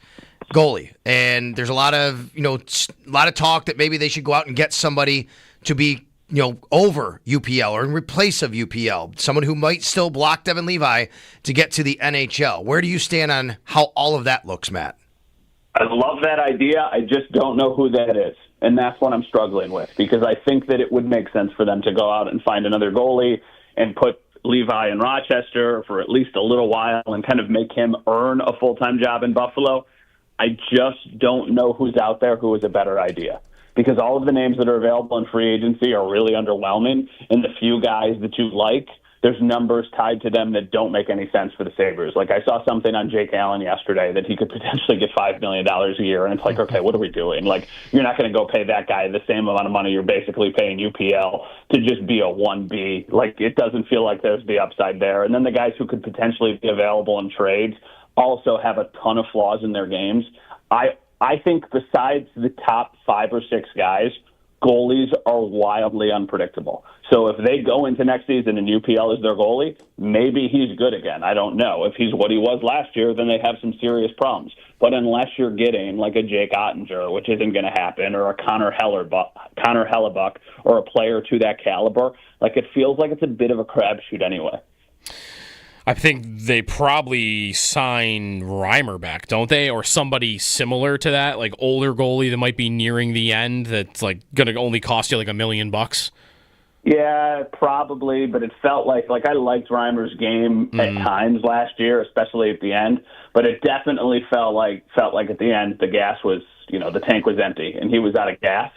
goalie, and there's a lot of talk that maybe they should go out and get somebody to be over UPL or in replace of UPL, someone who might still block Devin Levi to get to the NHL. Where do you stand on how all of that looks, Matt? I love that idea. I just don't know who that is. And that's what I'm struggling with, because I think that it would make sense for them to go out and find another goalie and put Levi in Rochester for at least a little while and kind of make him earn a full-time job in Buffalo. I just don't know who's out there who is a better idea, because all of the names that are available in free agency are really underwhelming, and the few guys that you like, there's numbers tied to them that don't make any sense for the Sabres. Like, I saw something on Jake Allen yesterday that he could potentially get $5 million a year, and it's like, okay, what are we doing? Like, you're not going to go pay that guy the same amount of money you're basically paying UPL to just be a 1B. Like, it doesn't feel like there's the upside there. And then the guys who could potentially be available in trades also have a ton of flaws in their games. I think besides the top 5 or 6 guys, goalies are wildly unpredictable. So if they go into next season and UPL is their goalie, maybe he's good again. I don't know. If he's what he was last year, then they have some serious problems. But unless you're getting like a Jake Ottinger, which isn't going to happen, or a Connor Hellebuck, or a player to that caliber, like, it feels like it's a bit of a crapshoot anyway. I think they probably sign Reimer back, don't they? Or somebody similar to that, like older goalie that might be nearing the end that's like going to only cost you like $1 million. Yeah, probably, but it felt like I liked Reimer's game at times last year, especially at the end, but it definitely felt like at the end the gas was, the tank was empty and he was out of gas.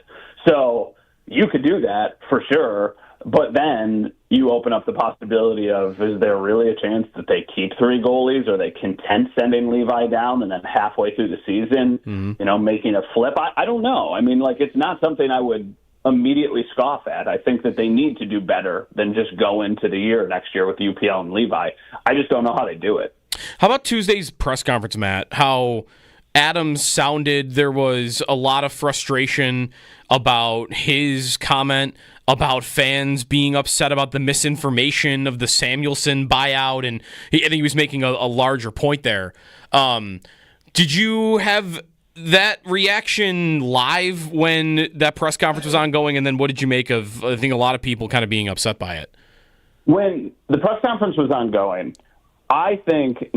So you could do that for sure. But then you open up the possibility of, is there really a chance that they keep 3 goalies? Are they content sending Levi down and then halfway through the season, making a flip? I don't know. I mean, like, it's not something I would immediately scoff at. I think that they need to do better than just go into the year next year with UPL and Levi. I just don't know how they do it. How about Tuesday's press conference, Matt? How Adams sounded, there was a lot of frustration about his comment about fans being upset about the misinformation of the Samuelsson buyout, and I think he was making a larger point there. Did you have that reaction live when that press conference was ongoing, and then what did you make of, I think, a lot of people kind of being upset by it? When the press conference was ongoing, I think,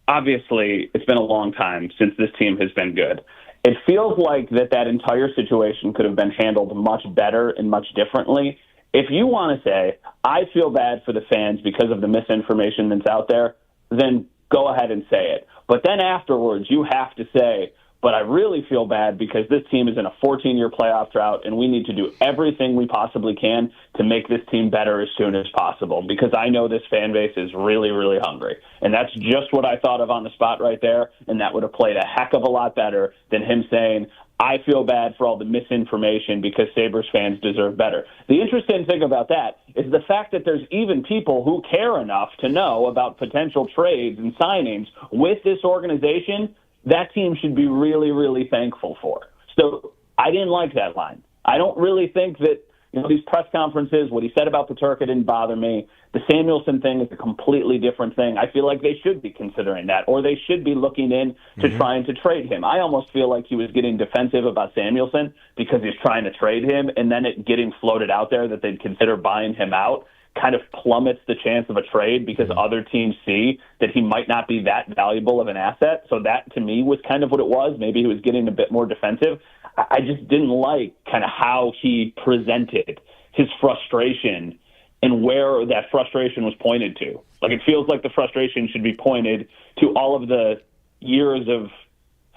obviously it's been a long time since this team has been good. It feels like that entire situation could have been handled much better and much differently. If you want to say, I feel bad for the fans because of the misinformation that's out there, then go ahead and say it. But then afterwards, you have to say, but I really feel bad because this team is in a 14-year playoff drought, and we need to do everything we possibly can to make this team better as soon as possible, because I know this fan base is really, really hungry. And that's just what I thought of on the spot right there, and that would have played a heck of a lot better than him saying, I feel bad for all the misinformation because Sabres fans deserve better. The interesting thing about that is the fact that there's even people who care enough to know about potential trades and signings with this organization. That team should be really, really thankful for. So I didn't like that line. I don't really think that these press conferences, what he said about Peterka didn't bother me. The Samuelsson thing is a completely different thing. I feel like they should be considering that, or they should be looking in to trying to trade him. I almost feel like he was getting defensive about Samuelsson because he's trying to trade him, and then it getting floated out there that they'd consider buying him out kind of plummets the chance of a trade because other teams see that he might not be that valuable of an asset. So that, to me, was kind of what it was. Maybe he was getting a bit more defensive. I just didn't like kind of how he presented his frustration and where that frustration was pointed to. Like, it feels like the frustration should be pointed to all of the years of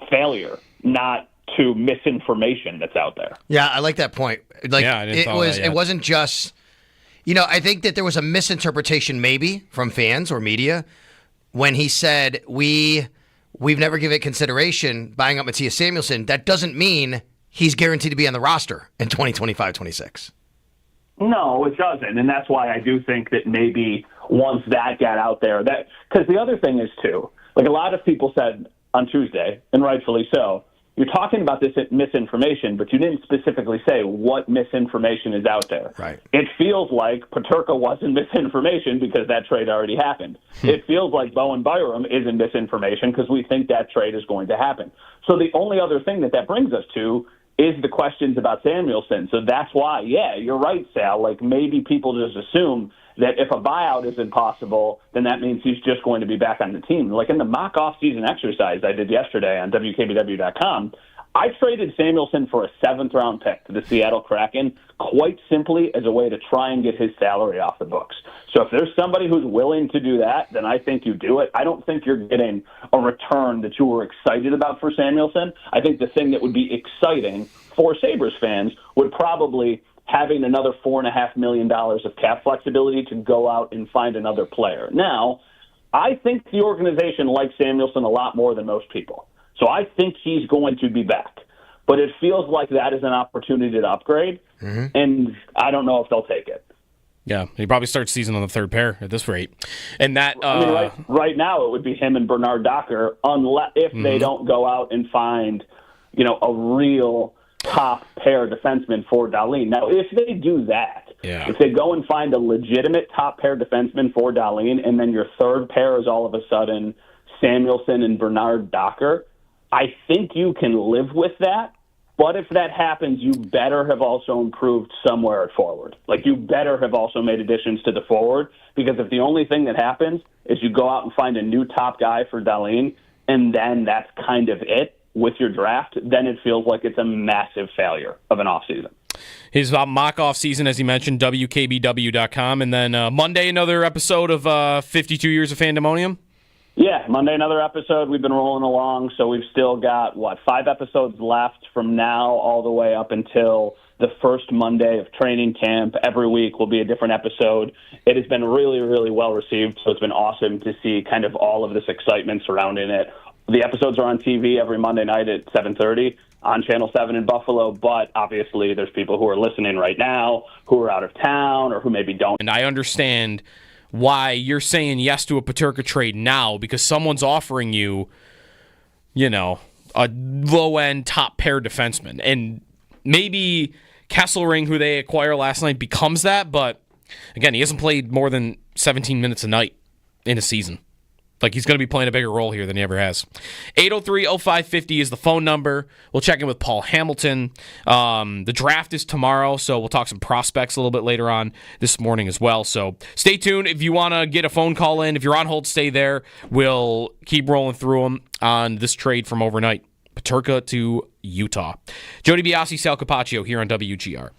failure, not to misinformation that's out there. Yeah, I like that point. Like, it wasn't just, I think that there was a misinterpretation maybe from fans or media when he said, we've never given it consideration buying up Matthias Samuelsson. That doesn't mean he's guaranteed to be on the roster in 2025-26. No, it doesn't. And that's why I do think that maybe once that got out there, because the other thing is, too, like a lot of people said on Tuesday, and rightfully so, you're talking about this misinformation, but you didn't specifically say what misinformation is out there. Right. It feels like Peterka wasn't misinformation because that trade already happened. It feels like Bowen Byram isn't misinformation because we think that trade is going to happen. So the only other thing that brings us to is the questions about Samuelsson. So that's why, yeah, you're right, Sal. Like, maybe people just assume that if a buyout isn't possible, then that means he's just going to be back on the team. Like in the mock off-season exercise I did yesterday on WKBW.com, I traded Samuelsson for a 7th-round pick to the Seattle Kraken quite simply as a way to try and get his salary off the books. So if there's somebody who's willing to do that, then I think you do it. I don't think you're getting a return that you were excited about for Samuelsson. I think the thing that would be exciting for Sabres fans would probably having another $4.5 million of cap flexibility to go out and find another player. Now, I think the organization likes Samuelsson a lot more than most people. So I think he's going to be back. But it feels like that is an opportunity to upgrade, and I don't know if they'll take it. Yeah, he probably starts season on the third pair at this rate. And that right now it would be him and Bernard Docker, unless if they don't go out and find, a real top pair defenseman for Dahlin. Now, if they do that, if they go and find a legitimate top pair defenseman for Dahlin, and then your third pair is all of a sudden Samuelsson and Bernard Docker, I think you can live with that. But if that happens, you better have also improved somewhere at forward. Like, you better have also made additions to the forward, because if the only thing that happens is you go out and find a new top guy for Dahlin, and then that's kind of it with your draft, then it feels like it's a massive failure of an offseason. His mock off season, as he mentioned, WKBW.com. And then Monday, another episode of 52 Years of Fandemonium. Yeah, Monday, another episode. We've been rolling along, so we've still got, 5 episodes left from now all the way up until the first Monday of training camp. Every week will be a different episode. It has been really, really well received, so it's been awesome to see kind of all of this excitement surrounding it. The episodes are on TV every Monday night at 7:30 on Channel 7 in Buffalo, but obviously there's people who are listening right now who are out of town or who maybe don't. And I understand why you're saying yes to a Peterka trade now, because someone's offering you, a low-end top pair defenseman. And maybe Kesselring, who they acquired last night, becomes that, but again, he hasn't played more than 17 minutes a night in a season. Like, he's going to be playing a bigger role here than he ever has. 803-0550 is the phone number. We'll check in with Paul Hamilton. The draft is tomorrow, so we'll talk some prospects a little bit later on this morning as well. So stay tuned. If you want to get a phone call in, if you're on hold, stay there. We'll keep rolling through them on this trade from overnight. Peterka to Utah. Jody Biasi, Sal Capaccio here on WGR.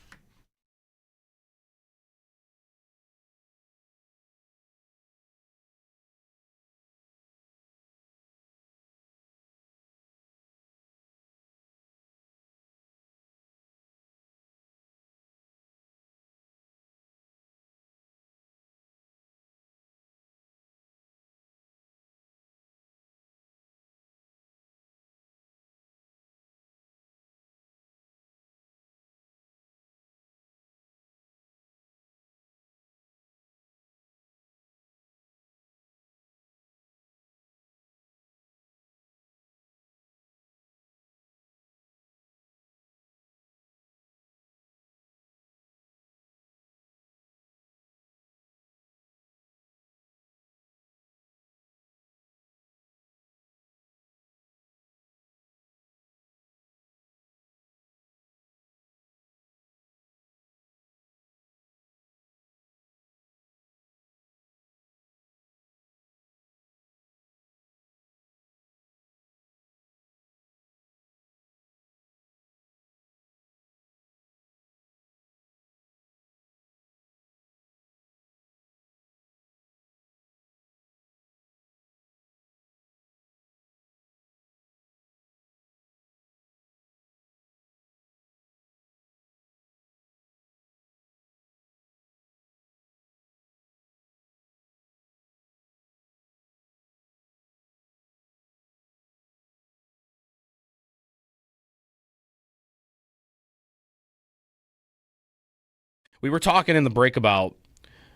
we were talking in the break about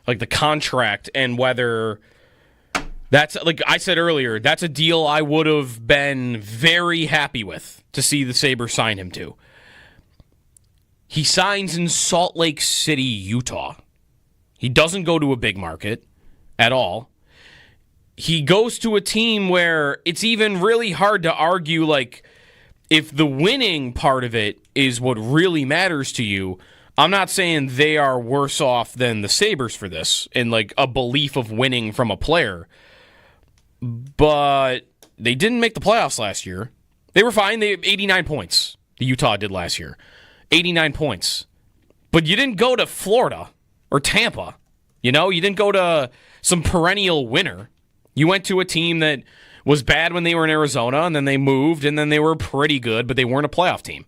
like the contract and whether that's, like I said earlier, that's a deal I would have been very happy with to see the Sabres sign him to. He signs in Salt Lake City, Utah. He doesn't go to a big market at all. He goes to a team where it's even really hard to argue, like, if the winning part of it is what really matters to you, I'm not saying they are worse off than the Sabres for this in, like, a belief of winning from a player. But they didn't make the playoffs last year. They were fine. They had 89 points. The Utah did last year. 89 points. But you didn't go to Florida or Tampa. You know, you didn't go to some perennial winner. You went to a team that was bad when they were in Arizona, and then they moved, and then they were pretty good, but they weren't a playoff team.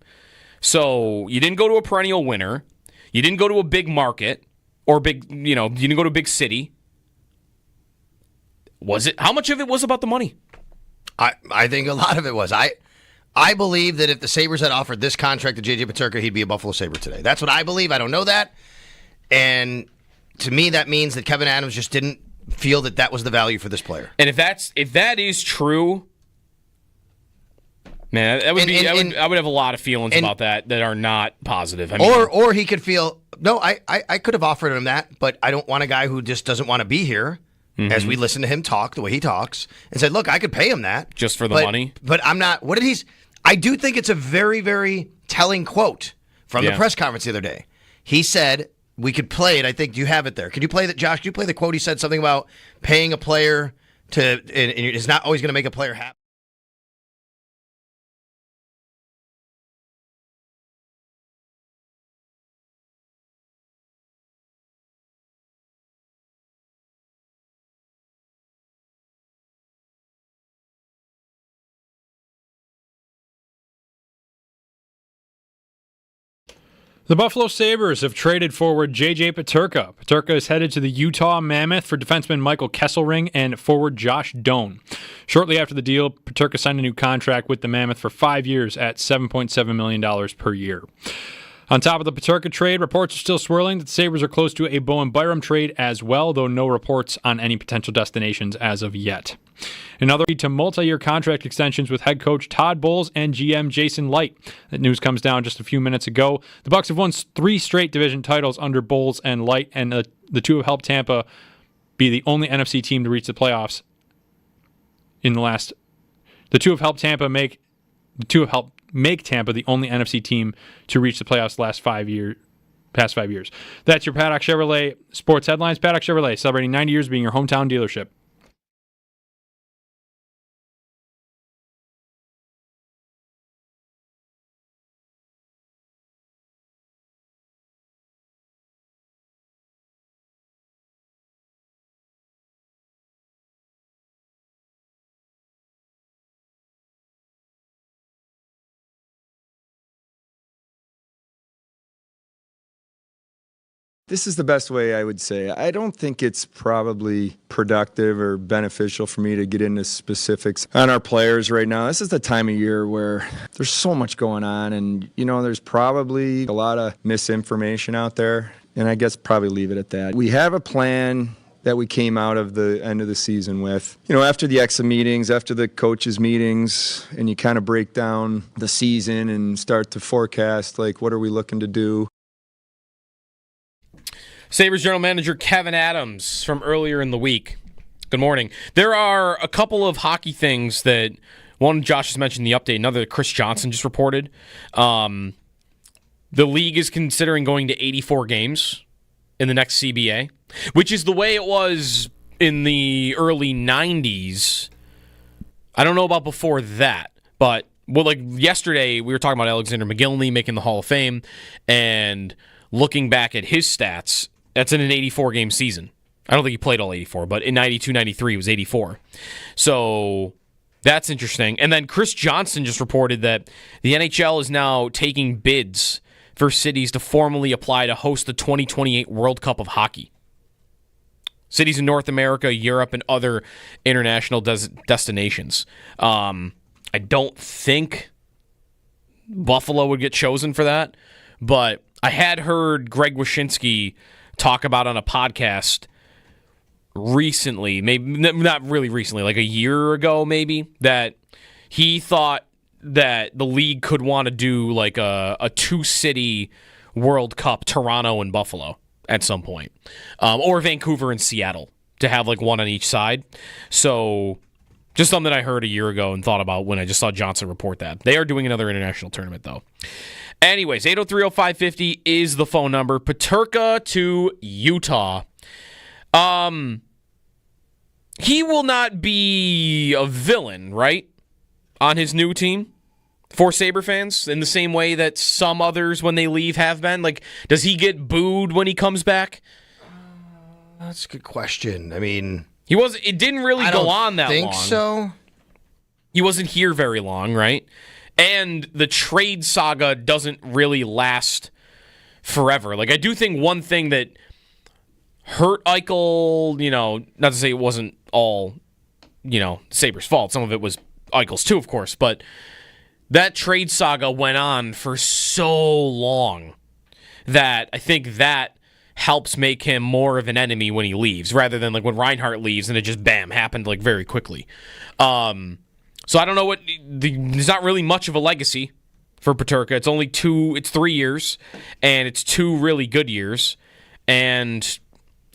So you didn't go to a perennial winner. You didn't go to a big market or you didn't go to a big city. Was it? How much of it was about the money? I think a lot of it was. I believe that if the Sabres had offered this contract to J.J. Peterka, he'd be a Buffalo Sabre today. That's what I believe. I don't know that. And to me, that means that Kevin Adams just didn't feel that was the value for this player. And if that is true, man, that would I would have a lot of feelings about that are not positive. I mean, or he could feel, no, I could have offered him that, but I don't want a guy who just doesn't want to be here. Mm-hmm. As we listen to him talk, the way he talks, and said, look, I could pay him that. Just for the money? But I'm not. I do think it's a very, very telling quote from the press conference the other day. He said, we could play it. I think, do you have it there? Could you play that, Josh? Could you play the quote? He said something about paying a player and it's not always going to make a player happy. The Buffalo Sabres have traded forward J.J. Peterka. Peterka is headed to the Utah Mammoth for defenseman Michael Kesselring and forward Josh Doan. Shortly after the deal, Peterka signed a new contract with the Mammoth for 5 years at $7.7 million per year. On top of the Peterka trade, reports are still swirling that the Sabres are close to a Bowen Byram trade as well, though no reports on any potential destinations as of yet. Another lead to multi-year contract extensions with head coach Todd Bowles and GM Jason Light. That news comes down just a few minutes ago. The Bucs have won 3 straight division titles under Bowles and Light, and the two have helped Tampa be the only NFC team to reach the playoffs in the last. The two have helped make Tampa the only NFC team to reach the playoffs past 5 years. That's your Paddock Chevrolet sports headlines. Paddock Chevrolet, celebrating 90 years being your hometown dealership. This is the best way I would say. I don't think it's probably productive or beneficial for me to get into specifics on our players right now. This is the time of year where there's so much going on, and, there's probably a lot of misinformation out there, and I guess probably leave it at that. We have a plan that we came out of the end of the season with. After the exit meetings, after the coaches' meetings, and you kind of break down the season and start to forecast, like, what are we looking to do? Sabres general manager Kevin Adams from earlier in the week. Good morning. There are a couple of hockey things that, one, Josh has mentioned in the update, another Chris Johnson just reported. The league is considering going to 84 games in the next CBA, which is the way it was in the early 90s. I don't know about before that, but yesterday we were talking about Alexander McGillney making the Hall of Fame, and looking back at his stats, that's in an 84-game season. I don't think he played all 84, but in 92-93 it was 84. So that's interesting. And then Chris Johnson just reported that the NHL is now taking bids for cities to formally apply to host the 2028 World Cup of Hockey. Cities in North America, Europe, and other international destinations. I don't think Buffalo would get chosen for that, but I had heard Greg Wyshynski talk about on a podcast recently, maybe not really recently, like a year ago maybe, that he thought that the league could want to do like a two-city World Cup, Toronto and Buffalo at some point, or Vancouver and Seattle, to have like one on each side. So just something I heard a year ago and thought about when I just saw Johnson report that. They are doing another international tournament, though. Anyways, 803-0550 is the phone number. Peterka to Utah. He will not be a villain, right, on his new team for Sabre fans in the same way that some others when they leave have been? Like, does he get booed when he comes back? That's a good question. I mean, it didn't really go on that long. I think so. He wasn't here very long, right? And the trade saga doesn't really last forever. Like, I do think one thing that hurt Eichel, not to say it wasn't all, Sabres' fault. Some of it was Eichel's too, of course, but that trade saga went on for so long that I think that helps make him more of an enemy when he leaves, rather than like when Reinhart leaves and it just happened like very quickly. So I don't know there's not really much of a legacy for Peterka. It's 3 years, and it's 2 really good years, and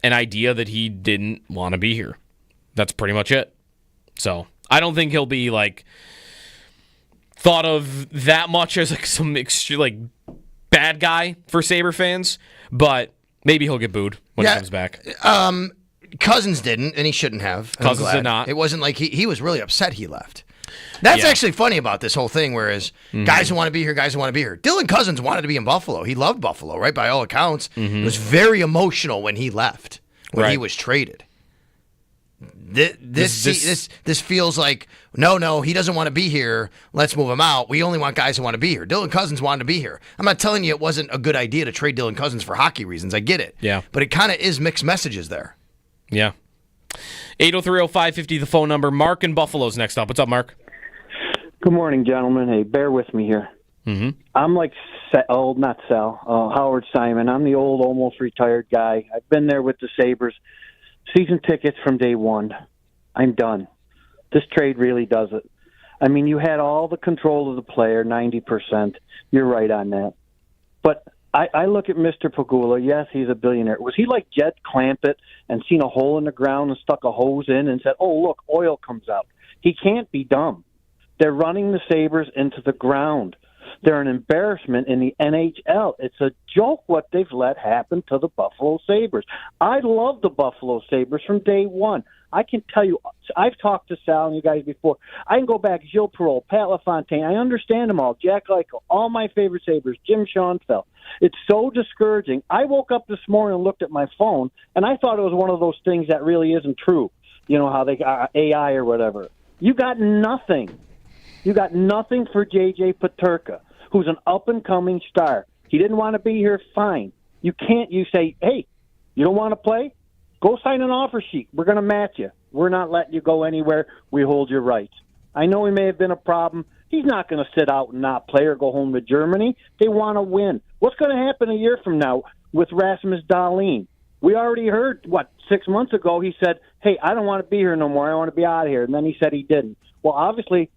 an idea that he didn't want to be here. That's pretty much it. So I don't think he'll be like thought of that much as like some bad guy for Sabre fans, but maybe he'll get booed when he comes back. Cousins didn't, and he shouldn't have. Cousins did not. It wasn't like he was really upset he left. That's actually funny about this whole thing, whereas guys who want to be here, guys who want to be here. Dylan Cousins wanted to be in Buffalo. He loved Buffalo, right? By all accounts. It was very emotional when he left, when he was traded. This feels like, no, he doesn't want to be here. Let's move him out. We only want guys who want to be here. Dylan Cousins wanted to be here. I'm not telling you it wasn't a good idea to trade Dylan Cousins for hockey reasons. I get it. Yeah. But it kind of is mixed messages there. Yeah. 803-0550, the phone number. Mark in Buffalo's next up. What's up, Mark? Good morning, gentlemen. Hey, bear with me here. Mm-hmm. I'm like, not Sal, Howard Simon. I'm the old, almost retired guy. I've been there with the Sabres. Season tickets from day one. I'm done. This trade really does it. I mean, you had all the control of the player, 90%. You're right on that. But I look at Mr. Pegula. Yes, he's a billionaire. Was he like Jed Clampett and seen a hole in the ground and stuck a hose in and said, oh, look, oil comes out? He can't be dumb. They're running the Sabres into the ground. They're an embarrassment in the NHL. It's a joke what they've let happen to the Buffalo Sabres. I love the Buffalo Sabres from day one. I can tell you, I've talked to Sal and you guys before. I can go back, Gilles Perreault, Pat LaFontaine. I understand them all. Jack Eichel, all my favorite Sabres, Jim Schoenfeld. It's so discouraging. I woke up this morning and looked at my phone, and I thought it was one of those things that really isn't true. You know, how they got AI or whatever. You got nothing. You got nothing for J.J. Peterka, who's an up-and-coming star. He didn't want to be here, fine. You say, hey, you don't want to play? Go sign an offer sheet. We're going to match you. We're not letting you go anywhere. We hold your rights. I know he may have been a problem. He's not going to sit out and not play or go home to Germany. They want to win. What's going to happen a year from now with Rasmus Dahlin? We already heard, 6 months ago, he said, hey, I don't want to be here no more. I want to be out of here. And then he said he didn't. Well, obviously,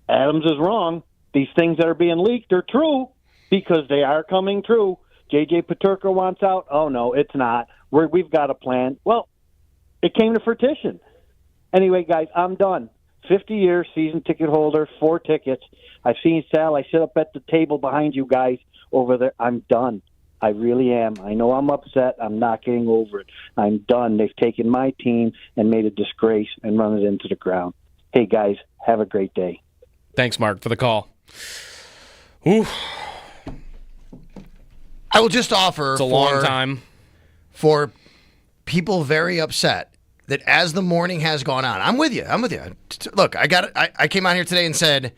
Adams is wrong. These things that are being leaked are true because they are coming true. J.J. Peterka wants out. Oh, no, it's not. We've got a plan. Well, it came to fruition. Anyway, guys, I'm done. 50 years, season ticket holder, 4 tickets. I've seen Sal. I sit up at the table behind you guys over there. I'm done. I really am. I know I'm upset. I'm not getting over it. I'm done. They've taken my team and made a disgrace and run it into the ground. Hey, guys, have a great day. Thanks, Mark, for the call. Ooh. I will just offer it's a long time for people very upset that as the morning has gone on. I'm with you. Look, I came out here today and said,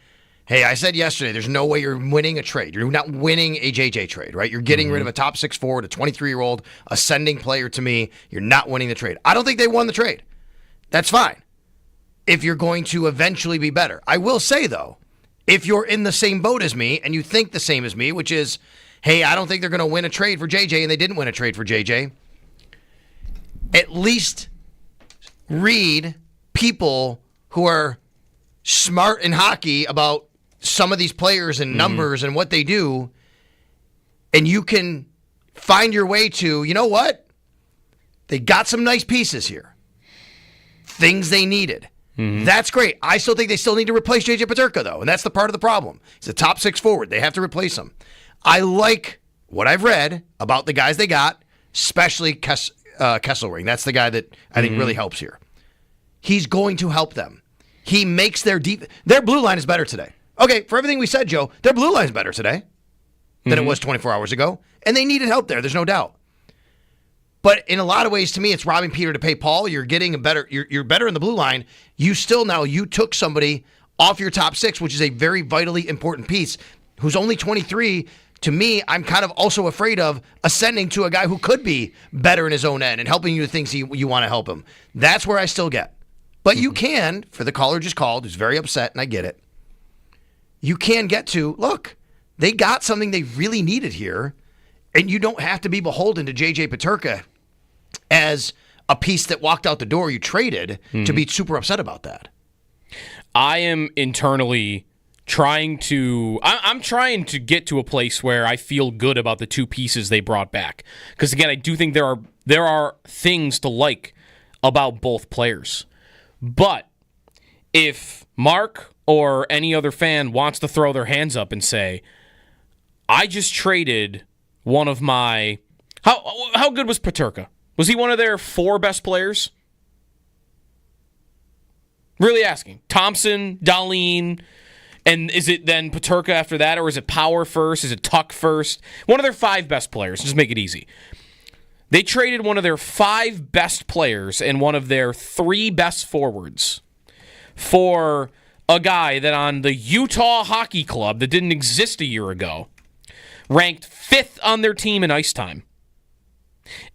hey, I said yesterday, there's no way you're winning a trade. You're not winning a JJ trade, right? You're getting rid of a top 6 forward, a 23-year-old, ascending player to me. You're not winning the trade. I don't think they won the trade. That's fine if you're going to eventually be better. I will say, though, if you're in the same boat as me and you think the same as me, which is, hey, I don't think they're going to win a trade for JJ, and they didn't win a trade for JJ. At least read people who are smart in hockey about some of these players and numbers and what they do, and you can find your way to, you know what? They got some nice pieces here. Things they needed. That's great. I still think they still need to replace JJ Peterka, though, and that's the part of the problem. He's a top 6 forward. They have to replace him. I like what I've read about the guys they got, especially Kesselring. That's the guy that I think really helps here. He's going to help them. He makes their blue line is better today. Okay, for everything we said, Joe, their blue line is better today than it was 24 hours ago, and they needed help there. There's no doubt. But in a lot of ways, to me, it's robbing Peter to pay Paul. You're getting you're better in the blue line. You took somebody off your top 6, which is a very vitally important piece, who's only 23. To me, I'm kind of also afraid of ascending to a guy who could be better in his own end and helping you with things you want to help him. That's where I still get. But you can, for the caller just called, who's very upset, and I get it, you can get to, look, they got something they really needed here, and you don't have to be beholden to JJ Peterka as a piece that walked out the door you traded to be super upset about that. I am internally I'm trying to get to a place where I feel good about the 2 pieces they brought back. Because again, I do think there are things to like about both players. But if Mark or any other fan wants to throw their hands up and say, I just traded one of my... How good was Peterka? Was he one of their 4 best players? Really asking. Thompson, Dahlin, and is it then Peterka after that, or is it Power first? Is it Tuck first? One of their 5 best players. Just make it easy. They traded one of their 5 best players and one of their 3 best forwards for a guy that on the Utah Hockey Club that didn't exist a year ago ranked 5th on their team in ice time,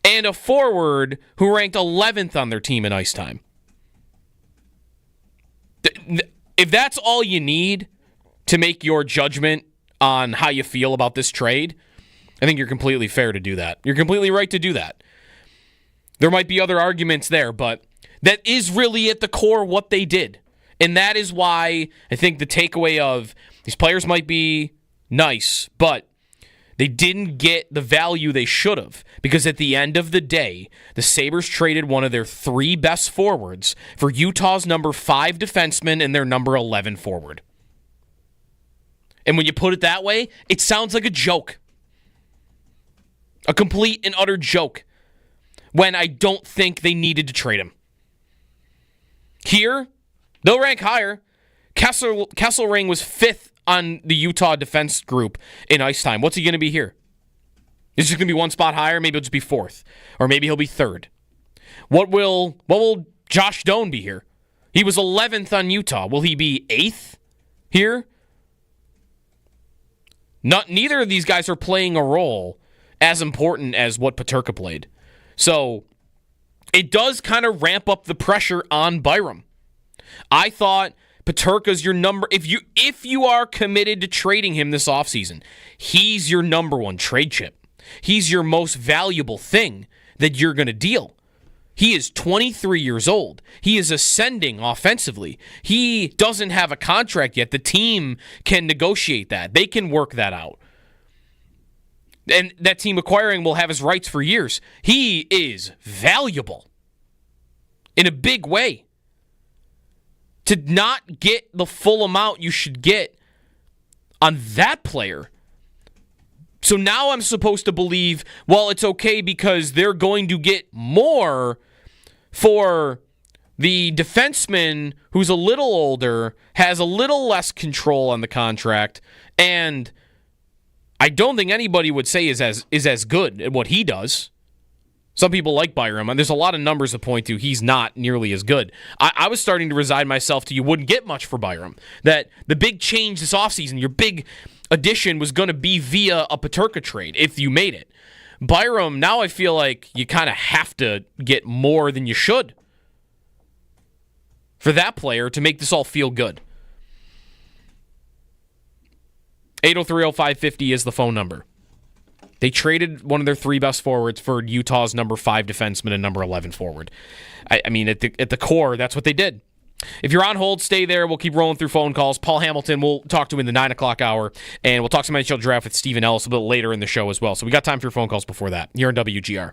and a forward who ranked 11th on their team in ice time. If that's all you need to make your judgment on how you feel about this trade, I think you're completely fair to do that. You're completely right to do that. There might be other arguments there, but that is really at the core what they did. And that is why I think the takeaway of these players might be nice, but they didn't get the value they should have, because at the end of the day, the Sabres traded one of their 3 best forwards for Utah's number 5 defenseman and their number 11 forward. And when you put it that way, it sounds like a joke. A complete and utter joke, when I don't think they needed to trade him. Here, they'll rank higher. Kesselring was 5th on the Utah defense group in ice time. What's he going to be here? Is he going to be 1 spot higher? Maybe he'll just be 4th. Or maybe he'll be 3rd. What will Josh Doan be here? He was 11th on Utah. Will he be 8th here? Neither of these guys are playing a role as important as what Peterka played. So it does kind of ramp up the pressure on Byram. I thought Peterka's your number. If you are committed to trading him this offseason, he's your number 1 trade chip. He's your most valuable thing that you're going to deal. He is 23 years old. He is ascending offensively. He doesn't have a contract yet. The team can negotiate that. They can work that out. And that team acquiring will have his rights for years. He is valuable in a big way. To not get the full amount you should get on that player. So now I'm supposed to believe, well, it's okay because they're going to get more for the defenseman who's a little older, has a little less control on the contract, and I don't think anybody would say is as good at what he does. Some people like Byram, and there's a lot of numbers to point to. He's not nearly as good. I was starting to resign myself to you wouldn't get much for Byram. That the big change this offseason, your big addition was going to be via a Peterka trade if you made it. Byram, now I feel like you kind of have to get more than you should for that player to make this all feel good. 803-0550 is the phone number. They traded one of their 3 best forwards for Utah's number 5 defenseman and number 11 forward. I mean, at the core, that's what they did. If you're on hold, stay there. We'll keep rolling through phone calls. Paul Hamilton, we'll talk to in the 9 o'clock hour, and we'll talk some NHL draft with Stephen Ellis a little later in the show as well. So we got time for your phone calls before that. Here on WGR.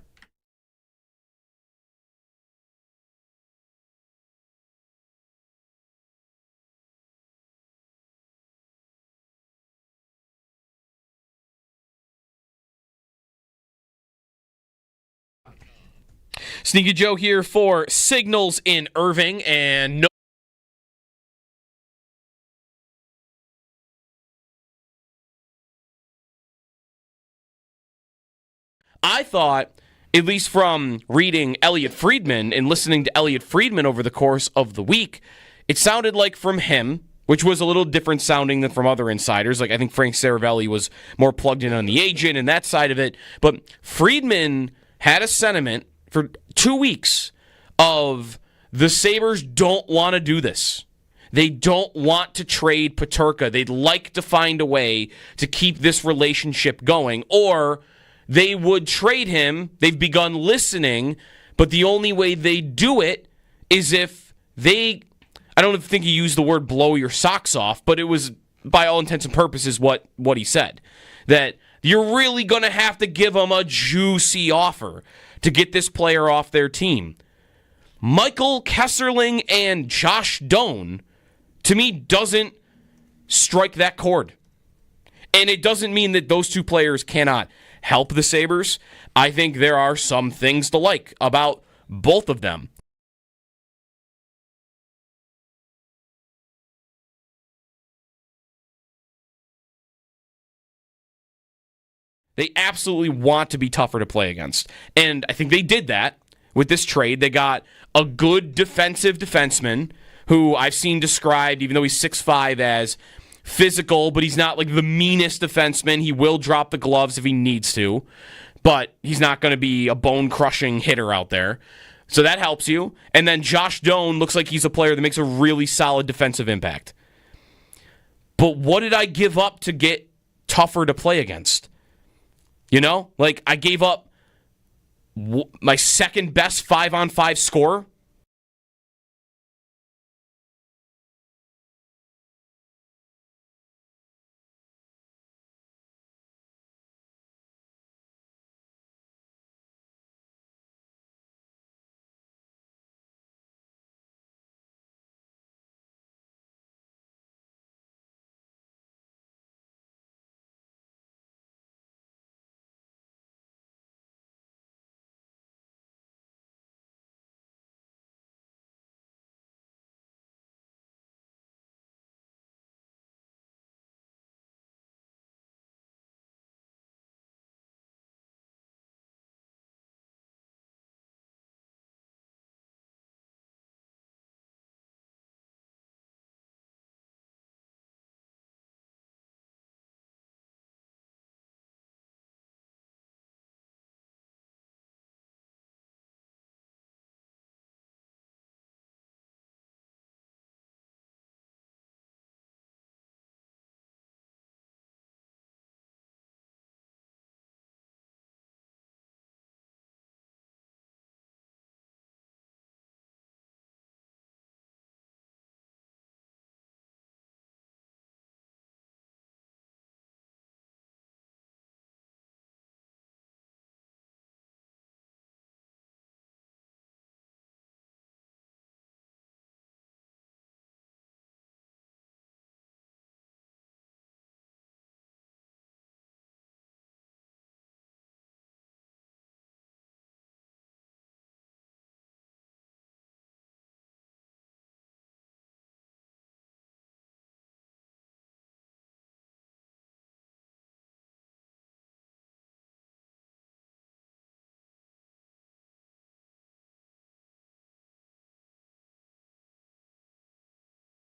Sneaky Joe here for Signals in Irving, and I thought, at least from reading Elliot Friedman and listening to Elliot Friedman over the course of the week, it sounded like from him, which was a little different sounding than from other insiders. Like I think Frank Saravelli was more plugged in on the agent and that side of it. But Friedman had a sentiment for 2 weeks of the Sabres don't want to do this. They don't want to trade Peterka. They'd like to find a way to keep this relationship going, or they would trade him. They've begun listening, but the only way they do it is if they, I don't think he used the word blow your socks off, but it was by all intents and purposes what he said. That you're really going to have to give them a juicy offer to get this player off their team. Michael Kesserling and Josh Doan, to me, doesn't strike that chord. And it doesn't mean that those two players cannot help the Sabres. I think there are some things to like about both of them. They absolutely want to be tougher to play against. And I think they did that with this trade. They got a good defensive defenseman who I've seen described, even though he's 6'5", as physical, but he's not like the meanest defenseman. He will drop the gloves if he needs to, but he's not going to be a bone-crushing hitter out there. So that helps you. And then Josh Doan looks like he's a player that makes a really solid defensive impact. But what did I give up to get tougher to play against? You know, like I gave up my second best 5-on-5 scorer.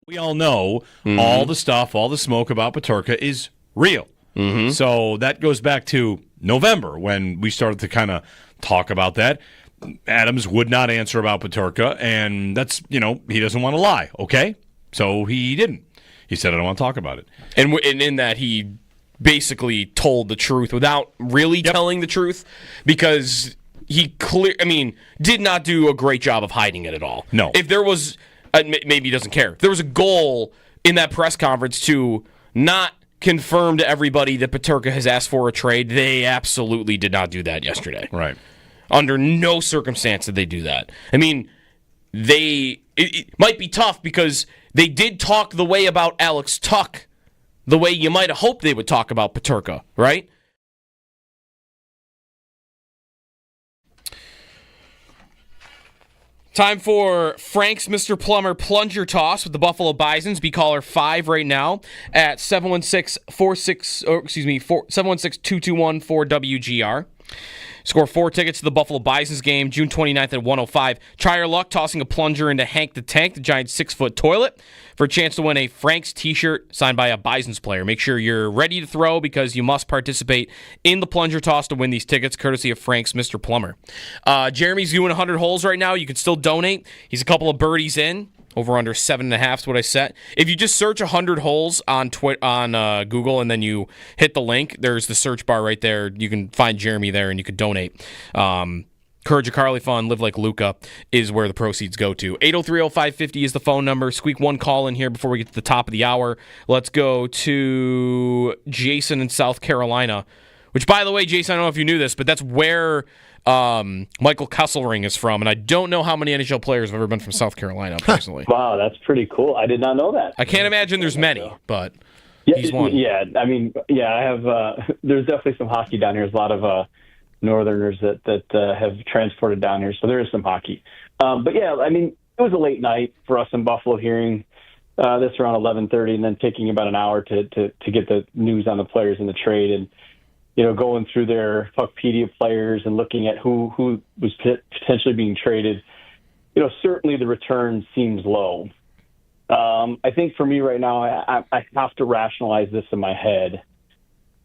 We all know all the stuff, all the smoke about Peterka is real. So that goes back to November when we started to kind of talk about that. Adams would not answer about Peterka, and that's, he doesn't want to lie, okay? So he didn't. He said, I don't want to talk about it. And in that, he basically told the truth without really telling the truth, because he did not do a great job of hiding it at all. No. If there was, maybe he doesn't care. If there was a goal in that press conference to not confirm to everybody that Peterka has asked for a trade, they absolutely did not do that yesterday. Right. Under no circumstance did they do that. I mean, it might be tough because they did talk the way about Alex Tuck, the way you might have hoped they would talk about Peterka, right? Time for Frank's Mr. Plumber Plunger Toss with the Buffalo Bisons. Be caller 5 right now at 716-221-4WGR. Score 4 tickets to the Buffalo Bisons game, June 29th at 1:05. Try your luck tossing a plunger into Hank the Tank, the giant 6-foot toilet, for a chance to win a Frank's t-shirt signed by a Bisons player. Make sure you're ready to throw because you must participate in the plunger toss to win these tickets, courtesy of Frank's Mr. Plumber. Jeremy's doing 100 holes right now. You can still donate. He's a couple of birdies in. Over under 7.5 is what I set. If you just search 100 holes on Google and then you hit the link, there's the search bar right there. You can find Jeremy there and you can donate. Courage of Carly Fund, Live Like Luca is where the proceeds go to. 803-0550 is the phone number. Squeak one call in here before we get to the top of the hour. Let's go to Jason in South Carolina, which, by the way, Jason, I don't know if you knew this, but that's where Michael Kesselring is from, and I don't know how many NHL players have ever been from South Carolina, personally. Wow, that's pretty cool. I did not know that. I can't imagine there's many, but he's one. Yeah, I mean, I have. There's definitely some hockey down here. There's a lot of Northerners that have transported down here, so there is some hockey. But yeah, I mean, it was a late night for us in Buffalo, hearing this around 11:30, and then taking about an hour to get the news on the players in the trade, and going through their Puckpedia players and looking at who was potentially being traded. Certainly the return seems low. I think for me right now, I have to rationalize this in my head,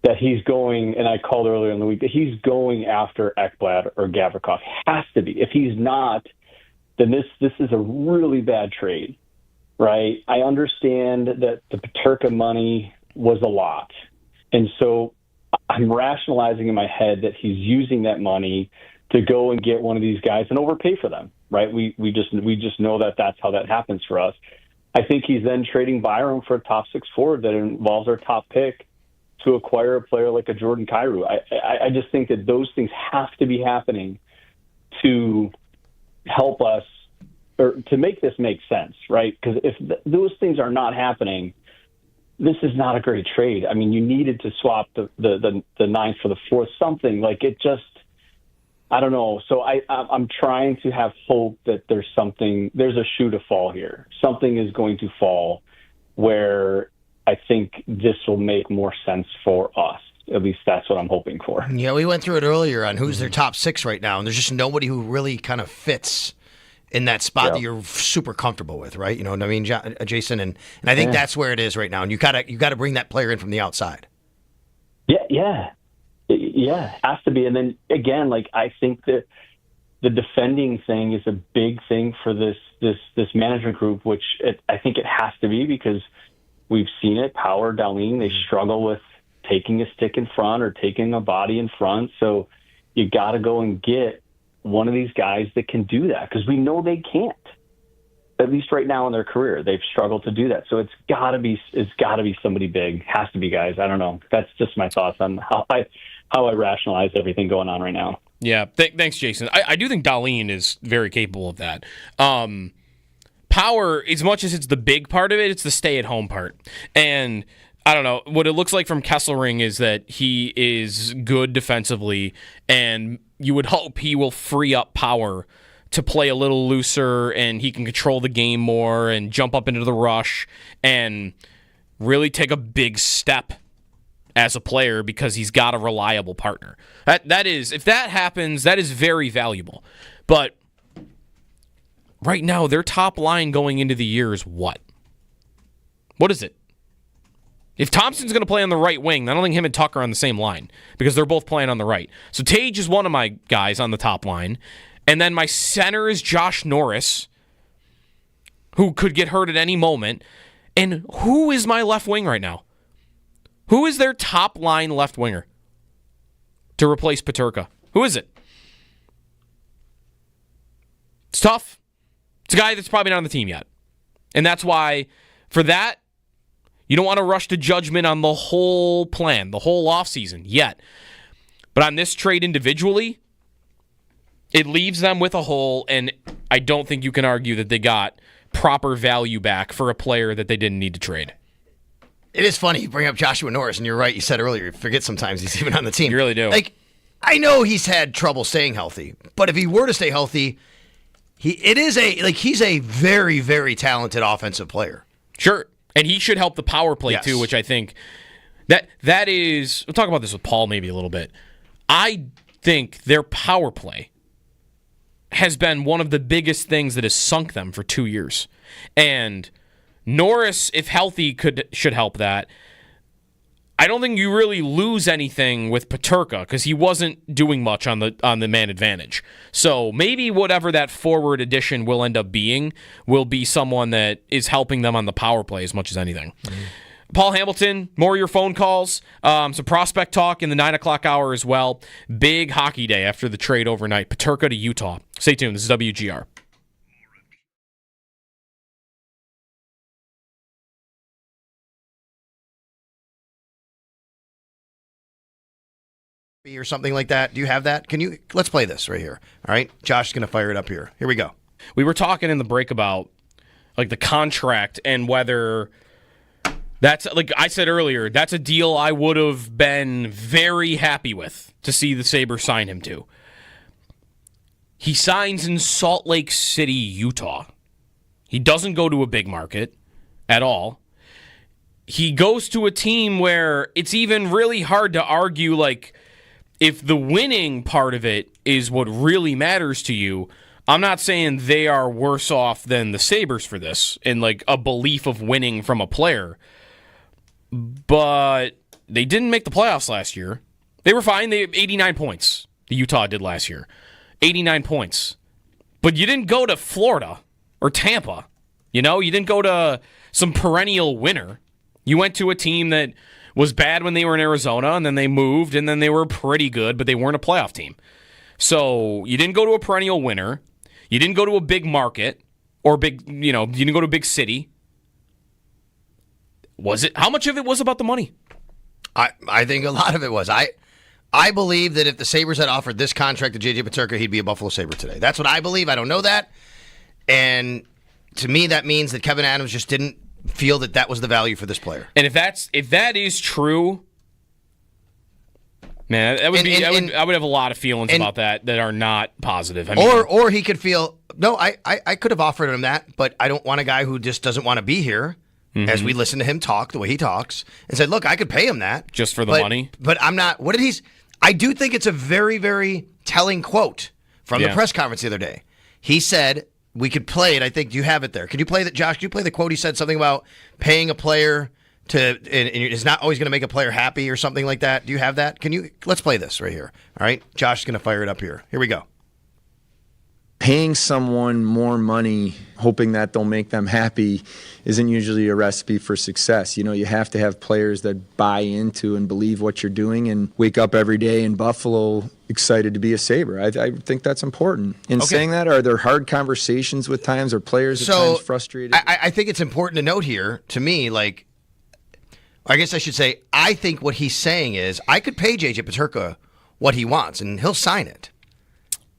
that he's going, and I called earlier in the week, that he's going after Ekblad or Gavrikov. Has to be. If he's not, then this is a really bad trade, right? I understand that the Peterka money was a lot, and so I'm rationalizing in my head that he's using that money to go and get one of these guys and overpay for them, right? We just know that that's how that happens for us. I think he's then trading Byram for a top 6 forward that involves our top pick to acquire a player like a Jordan Kyrou. I just think that those things have to be happening to help us, or to make this make sense, right? Because if those things are not happening, this is not a great trade. I mean, you needed to swap the 9th for the 4th, something like it just, I don't know. So I'm trying to have hope that there's a shoe to fall here. Something is going to fall where I think this will make more sense for us. At least that's what I'm hoping for. Yeah, we went through it earlier on who's their top 6 right now, and there's just nobody who really kind of fits in that spot that you're super comfortable with, right? You know what I mean, Jason? And I think that's where it is right now. And you gotta bring that player in from the outside. Yeah, has to be. And then again, like, I think that the defending thing is a big thing for this management group, which I think it has to be, because we've seen it. Power, Dahlin, they struggle with taking a stick in front or taking a body in front. So you got to go and get one of these guys that can do that, because we know they can't. At least right now in their career, they've struggled to do that. So it's got to be somebody big. Has to be, guys. I don't know. That's just my thoughts on how I rationalize everything going on right now. Yeah, thanks, Jason. I do think Dahlin is very capable of that. Power, as much as it's the big part of it, it's the stay-at-home part. And I don't know, what it looks like from Kesselring is that he is good defensively, and you would hope he will free up Power to play a little looser, and he can control the game more and jump up into the rush and really take a big step as a player, because he's got a reliable partner. That is, if that happens, that is very valuable. But right now, their top line going into the year is what? What is it? If Thompson's going to play on the right wing, I don't think him and Tucker are on the same line, because they're both playing on the right. So Tage is one of my guys on the top line. And then my center is Josh Norris, who could get hurt at any moment. And who is my left wing right now? Who is their top line left winger to replace Peterka? Who is it? It's tough. It's a guy that's probably not on the team yet. And that's why, for that, you don't want to rush to judgment on the whole plan, the whole offseason yet. But on this trade individually, it leaves them with a hole, and I don't think you can argue that they got proper value back for a player that they didn't need to trade. It is funny you bring up Joshua Norris, and you're right. You said earlier, you forget sometimes he's even on the team. You really do. Like, I know he's had trouble staying healthy, but if he were to stay healthy, he's a very, very talented offensive player. Sure. And he should help the power play too, which I think that is, we'll talk about this with Paul maybe a little bit. I think their power play has been one of the biggest things that has sunk them for 2 years. And Norris, if healthy, should help that. I don't think you really lose anything with Peterka because he wasn't doing much on the man advantage. So maybe whatever that forward addition will end up being will be someone that is helping them on the power play as much as anything. Mm-hmm. Paul Hamilton, more of your phone calls, some prospect talk in the 9 o'clock hour as well. Big hockey day after the trade overnight. Peterka to Utah. Stay tuned. This is WGR. Or something like that. Do you have that? Let's play this right here. All right. Josh is going to fire it up here. Here we go. We were talking in the break about like the contract and whether that's, like I said earlier, that's a deal I would have been very happy with to see the Sabres sign him to. He signs in Salt Lake City, Utah. He doesn't go to a big market at all. He goes to a team where it's even really hard to argue, like, if the winning part of it is what really matters to you, I'm not saying they are worse off than the Sabres for this in like a belief of winning from a player. But they didn't make the playoffs last year. They were fine. They had 89 points. The Utah did last year. 89 points. But you didn't go to Florida or Tampa. You didn't go to some perennial winner. You went to a team that was bad when they were in Arizona, and then they moved, and then they were pretty good, but they weren't a playoff team. So you didn't go to a perennial winner. You didn't go to a big market or you didn't go to a big city. Was it? How much of it was about the money? I think a lot of it was. I believe that if the Sabres had offered this contract to J.J. Peterka, he'd be a Buffalo Sabre today. That's what I believe. I don't know that. And to me, that means that Kevin Adams just didn't feel that was the value for this player. And if that is true, man, that would I would have a lot of feelings about that are not positive. I mean, or he could feel, no, I could have offered him that, but I don't want a guy who just doesn't want to be here. Mm-hmm. As we listen to him talk, the way he talks, and said, look, I could pay him that. Just for the money? But I'm not. I do think it's a very, very telling quote from the press conference the other day. He said, we could play it. I think, do you have it there? Could you play that, Josh? Could you play the quote? He said something about paying a player and it's not always going to make a player happy or something like that. Do you have that? Let's play this right here. All right. Josh is going to fire it up here. Here we go. Paying someone more money, hoping that they'll make them happy, isn't usually a recipe for success. You have to have players that buy into and believe what you're doing and wake up every day in Buffalo excited to be a Sabre. I think that's important. In saying that, are there hard conversations with times? Are players at times frustrated? I think it's important to note here, to me, like, I guess I should say, I think what he's saying is, I could pay J.J. Peterka what he wants, and he'll sign it.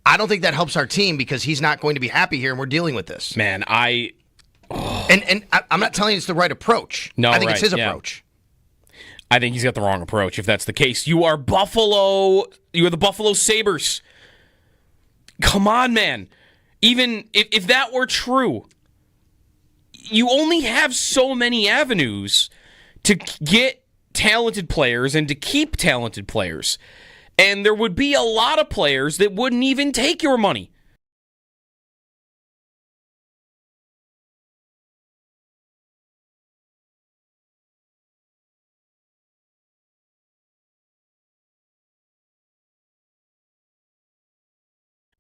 I don't think that helps our team because he's not going to be happy here, and we're dealing with this. Man, And I'm not telling you it's the right approach. No, I think it's his approach. I think he's got the wrong approach if that's the case. You are Buffalo. You are the Buffalo Sabres. Come on, man. Even if that were true, you only have so many avenues to get talented players and to keep talented players. And there would be a lot of players that wouldn't even take your money.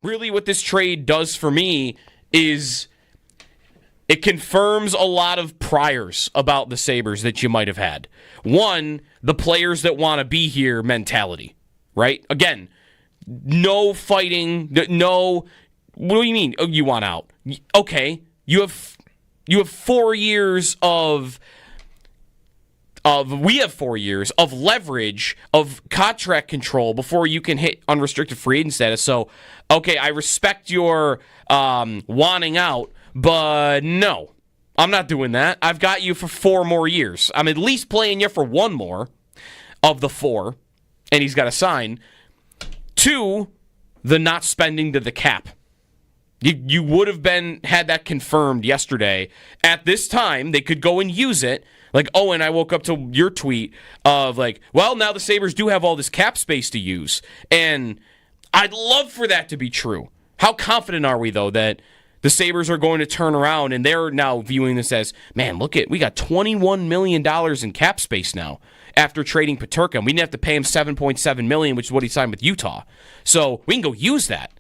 Really, what this trade does for me is It confirms a lot of priors about the Sabres that you might have had. One, the players that want to be here mentality, right? Again, no fighting, no. What do you mean? Oh, you want out? Okay, you have 4 years of. We have 4 years of leverage, of contract control before you can hit unrestricted free agent status. So, okay, I respect your wanting out. But no, I'm not doing that. I've got you for 4 more years. I'm at least playing you for 1 more of the 4, and he's got to sign. 2, the not spending to the cap. You would have had that confirmed yesterday. At this time, they could go and use it. Like, Owen, I woke up to your tweet of like, well, now the Sabres do have all this cap space to use. And I'd love for that to be true. How confident are we, though, that the Sabres are going to turn around and they're now viewing this as, man, look we got $21 million in cap space now after trading Peterka. We didn't have to pay him $7.7 million, which is what he signed with Utah. So we can go use that.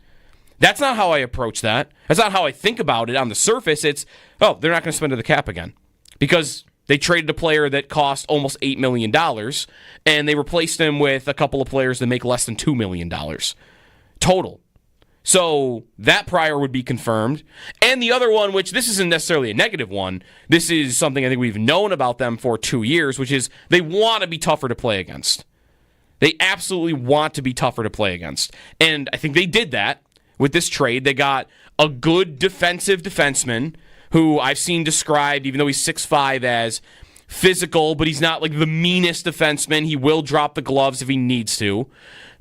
That's not how I approach that. That's not how I think about it on the surface. It's, they're not going to spend to the cap again because they traded a player that cost almost $8 million and they replaced him with a couple of players that make less than $2 million total. So that prior would be confirmed. And the other one, which this isn't necessarily a negative one, this is something I think we've known about them for 2 years, which is they want to be tougher to play against. They absolutely want to be tougher to play against. And I think they did that with this trade. They got a good defensive defenseman who I've seen described, even though he's 6'5", as physical, but he's not like the meanest defenseman. He will drop the gloves if he needs to.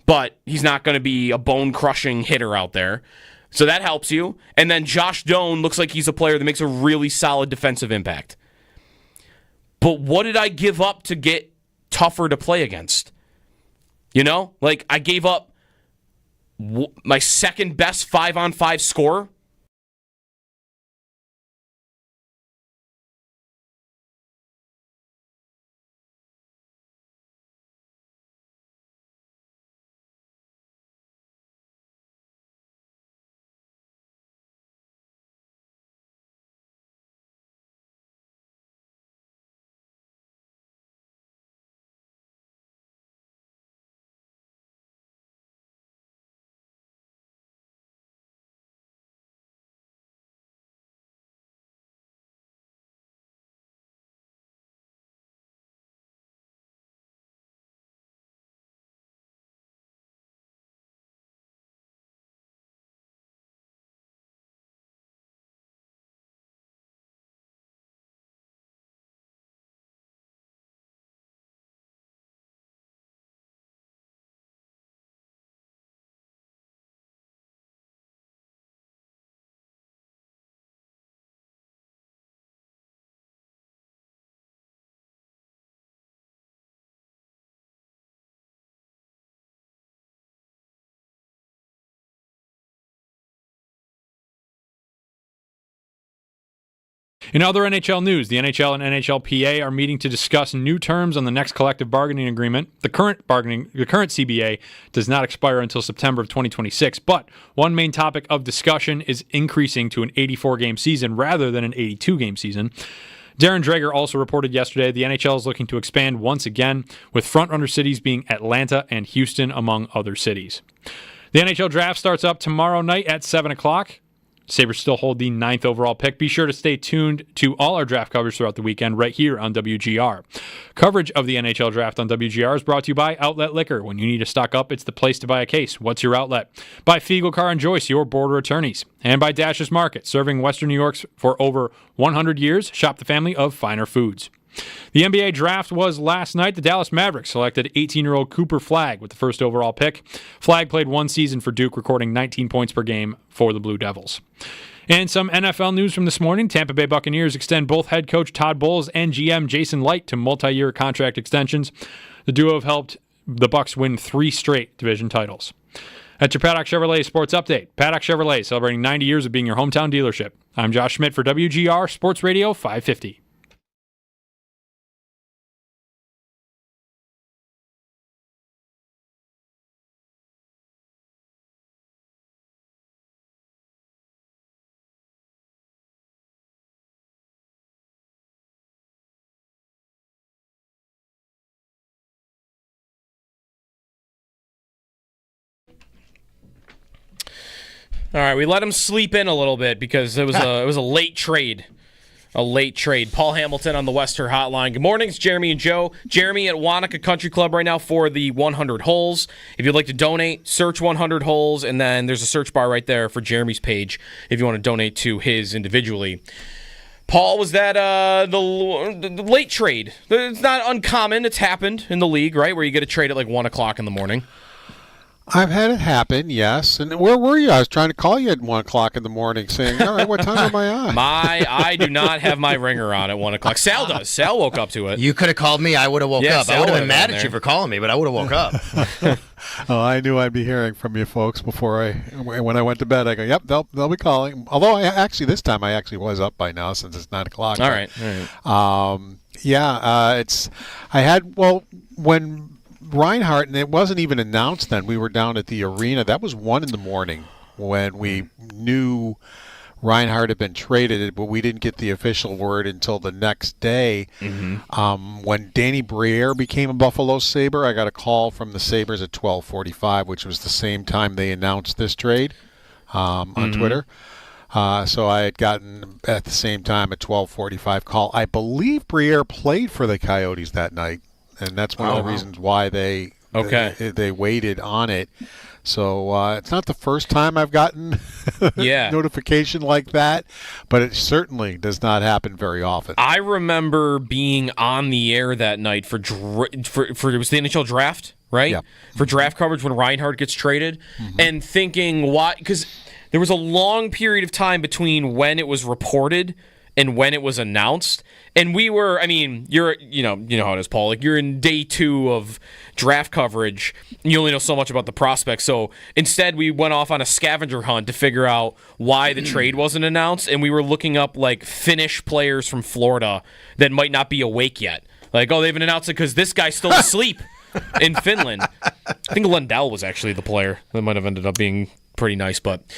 But he's not going to be a bone-crushing hitter out there. So that helps you. And then Josh Doan looks like he's a player that makes a really solid defensive impact. But what did I give up to get tougher to play against? You know? Like, I gave up my second best 5-on-5 scorer. In other NHL news, the NHL and NHLPA are meeting to discuss new terms on the next collective bargaining agreement. The current CBA does not expire until September of 2026, but one main topic of discussion is increasing to an 84-game season rather than an 82-game season. Darren Dreger also reported yesterday the NHL is looking to expand once again, with frontrunner cities being Atlanta and Houston, among other cities. The NHL draft starts up tomorrow night at 7 o'clock. Sabres still hold the 9th overall pick. Be sure to stay tuned to all our draft coverage throughout the weekend right here on WGR. Coverage of the NHL draft on WGR is brought to you by Outlet Liquor. When you need to stock up, it's the place to buy a case. What's your outlet? By Fiegel Car and Joyce, your border attorneys. And by Dash's Market, serving Western New York for over 100 years. Shop the family of finer foods. The NBA draft was last night. The Dallas Mavericks selected 18-year-old Cooper Flagg with the first overall pick. Flagg played 1 season for Duke, recording 19 points per game for the Blue Devils. And some NFL news from this morning. Tampa Bay Buccaneers extend both head coach Todd Bowles and GM Jason Licht to multi-year contract extensions. The duo have helped the Bucs win 3 straight division titles. That's your Paddock Chevrolet Sports Update. Paddock Chevrolet, celebrating 90 years of being your hometown dealership. I'm Josh Schmidt for WGR Sports Radio 550. All right, we let him sleep in a little bit because it was a late trade. A late trade. Paul Hamilton on the Western Hotline. Good morning, it's Jeremy and Joe. Jeremy at Wanaka Country Club right now for the 100 holes. If you'd like to donate, search 100 holes, and then there's a search bar right there for Jeremy's page if you want to donate to his individually. Paul, was that the late trade? It's not uncommon. It's happened in the league, right, where you get a trade at like 1 o'clock in the morning. I've had it happen, yes. And where were you? I was trying to call you at 1 o'clock in the morning saying, all right, what time am I on? I do not have my ringer on at 1 o'clock. Sal does. Sal woke up to it. You could have called me. I would have woke up. I would have been mad at you for calling me, but I would have woke up. Oh, I knew I'd be hearing from you folks when I went to bed. I go, yep, they'll be calling. Although this time I actually was up by now since it's 9 o'clock. All right. When Reinhart, and it wasn't even announced then, we were down at the arena. That was 1 in the morning when we knew Reinhart had been traded, but we didn't get the official word until the next day. Mm-hmm. When Danny Briere became a Buffalo Sabre, I got a call from the Sabres at 12:45, which was the same time they announced this trade on Twitter. So I had gotten at the same time a 12:45 call. I believe Briere played for the Coyotes that night. And that's one of the reasons why they waited on it. So it's not the first time I've gotten notification like that, but it certainly does not happen very often. I remember being on the air that night for it was the NHL draft, right? Yeah. For draft coverage when Reinhart gets traded, and thinking why, because there was a long period of time between when it was reported and when it was announced. And we were, you know how it is, Paul. Like, you're in day 2 of draft coverage, and you only know so much about the prospects. So instead, we went off on a scavenger hunt to figure out why the trade wasn't announced, and we were looking up, like, Finnish players from Florida that might not be awake yet. Like, oh, they haven't announced it because this guy's still asleep in Finland. I think Lundell was actually the player. That might have ended up being pretty nice, but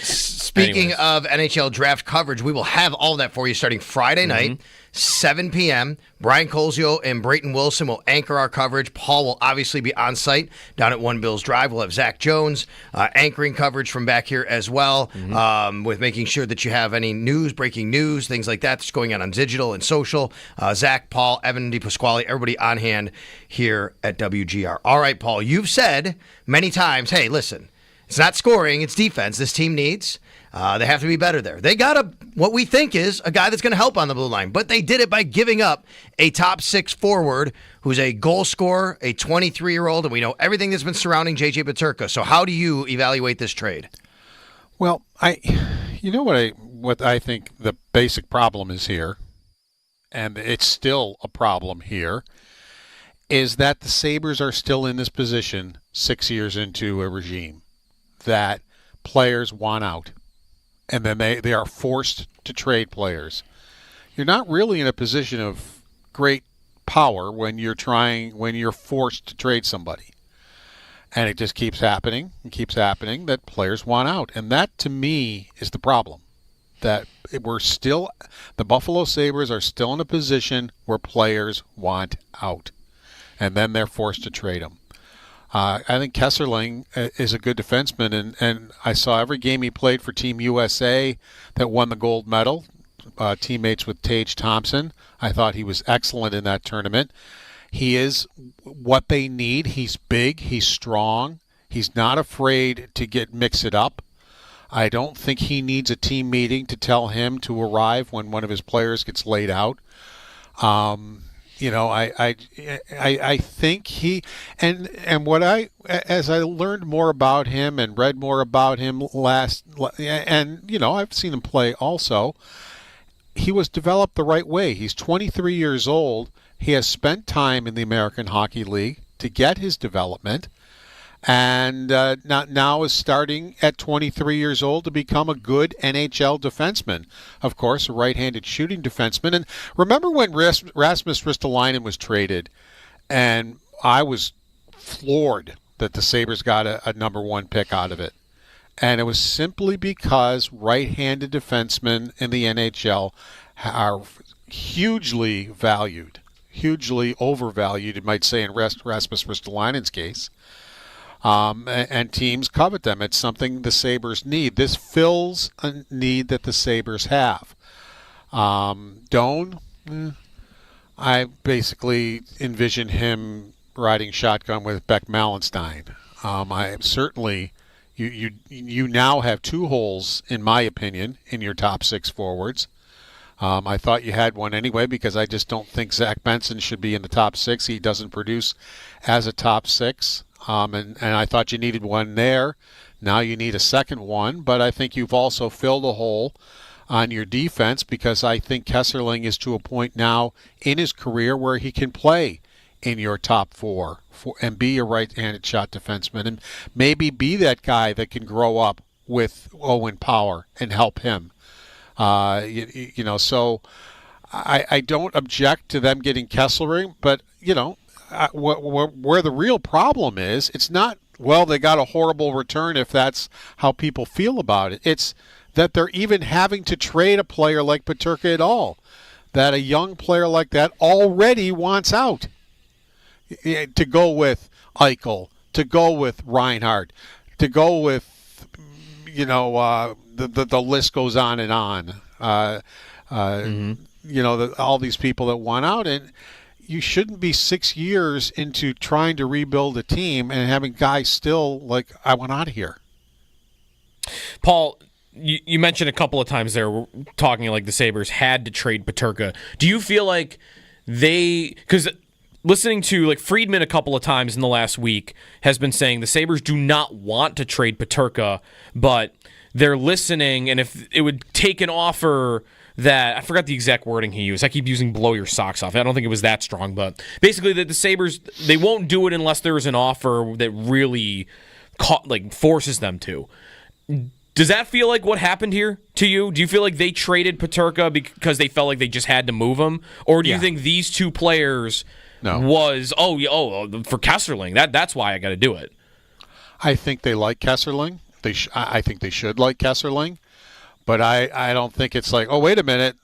Speaking of NHL draft coverage, we will have all that for you starting Friday night, 7 p.m. Brian Colzio and Brayton Wilson will anchor our coverage. Paul will obviously be on site down at One Bills Drive. We'll have Zach Jones anchoring coverage from back here as well, with making sure that you have any news, breaking news, things like that that's going on digital and social. Zach, Paul, Evan DePasquale, everybody on hand here at WGR. All right, Paul, you've said many times, hey, listen, it's not scoring, it's defense. This team needs. They have to be better there. They got what we think is a guy that's going to help on the blue line, but they did it by giving up a top 6 forward who's a goal scorer, a 23-year-old, and we know everything that's been surrounding J.J. Peterka. So how do you evaluate this trade? Well, what I think the basic problem is here, and it's still a problem here, is that the Sabres are still in this position 6 years into a regime that players want out. And then they are forced to trade players. You're not really in a position of great power when you're forced to trade somebody. And it just keeps happening that players want out. And that, to me, is the problem. That the Buffalo Sabres are still in a position where players want out. And then they're forced to trade them. I think Kesselring is a good defenseman, and I saw every game he played for Team USA that won the gold medal, teammates with Tage Thompson. I thought he was excellent in that tournament. He is what they need. He's big. He's strong. He's not afraid to mix it up. I don't think he needs a team meeting to tell him to arrive when one of his players gets laid out. I think he and as I learned more about him and read more about him I've seen him play also. He was developed the right way. He's 23 years old. He has spent time in the American Hockey League to get his development, and now is starting at 23 years old to become a good NHL defenseman. Of course, a right-handed shooting defenseman. And remember when Rasmus Ristolainen was traded, and I was floored that the Sabres got a number 1 pick out of it. And it was simply because right-handed defensemen in the NHL are hugely valued, hugely overvalued, you might say, in Rasmus Ristolainen's case. and teams covet them. It's something the Sabres need. This fills a need that the Sabres have. Doan, I basically envision him riding shotgun with Beck Mallenstein. I certainly, you now have 2 holes, in my opinion, in your top 6 forwards. I thought you had one anyway because I just don't think Zach Benson should be in the top 6. He doesn't produce as a top 6. And I thought you needed one there. Now you need a second one. But I think you've also filled a hole on your defense because I think Kesselring is to a point now in his career where he can play in your top 4 and be a right-handed shot defenseman and maybe be that guy that can grow up with Owen Power and help him. So I don't object to them getting Kesselring, but, where the real problem is, it's not, well, they got a horrible return if that's how people feel about it. It's that they're even having to trade a player like Peterka at all, that a young player like that already wants out. To go with Eichel, to go with Reinhart, to go with, the list goes on and on. All these people that want out, and you shouldn't be 6 years into trying to rebuild a team and having guys still like, I want out of here. Paul, you mentioned a couple of times there, talking like the Sabres had to trade Peterka. Do you feel like because listening to like Friedman a couple of times in the last week has been saying the Sabres do not want to trade Peterka, but they're listening, and if it would take an offer that, I forgot the exact wording he used. I keep using blow your socks off. I don't think it was that strong, but basically the Sabres, they won't do it unless there is an offer that really forces them to. Does that feel like what happened here to you? Do you feel like they traded Peterka because they felt like they just had to move him? Or do you think these 2 players was, for Kesselring, that's why I got to do it? I think they like Kesselring. I think they should like Kesselring. But I don't think it's like, oh, wait a minute,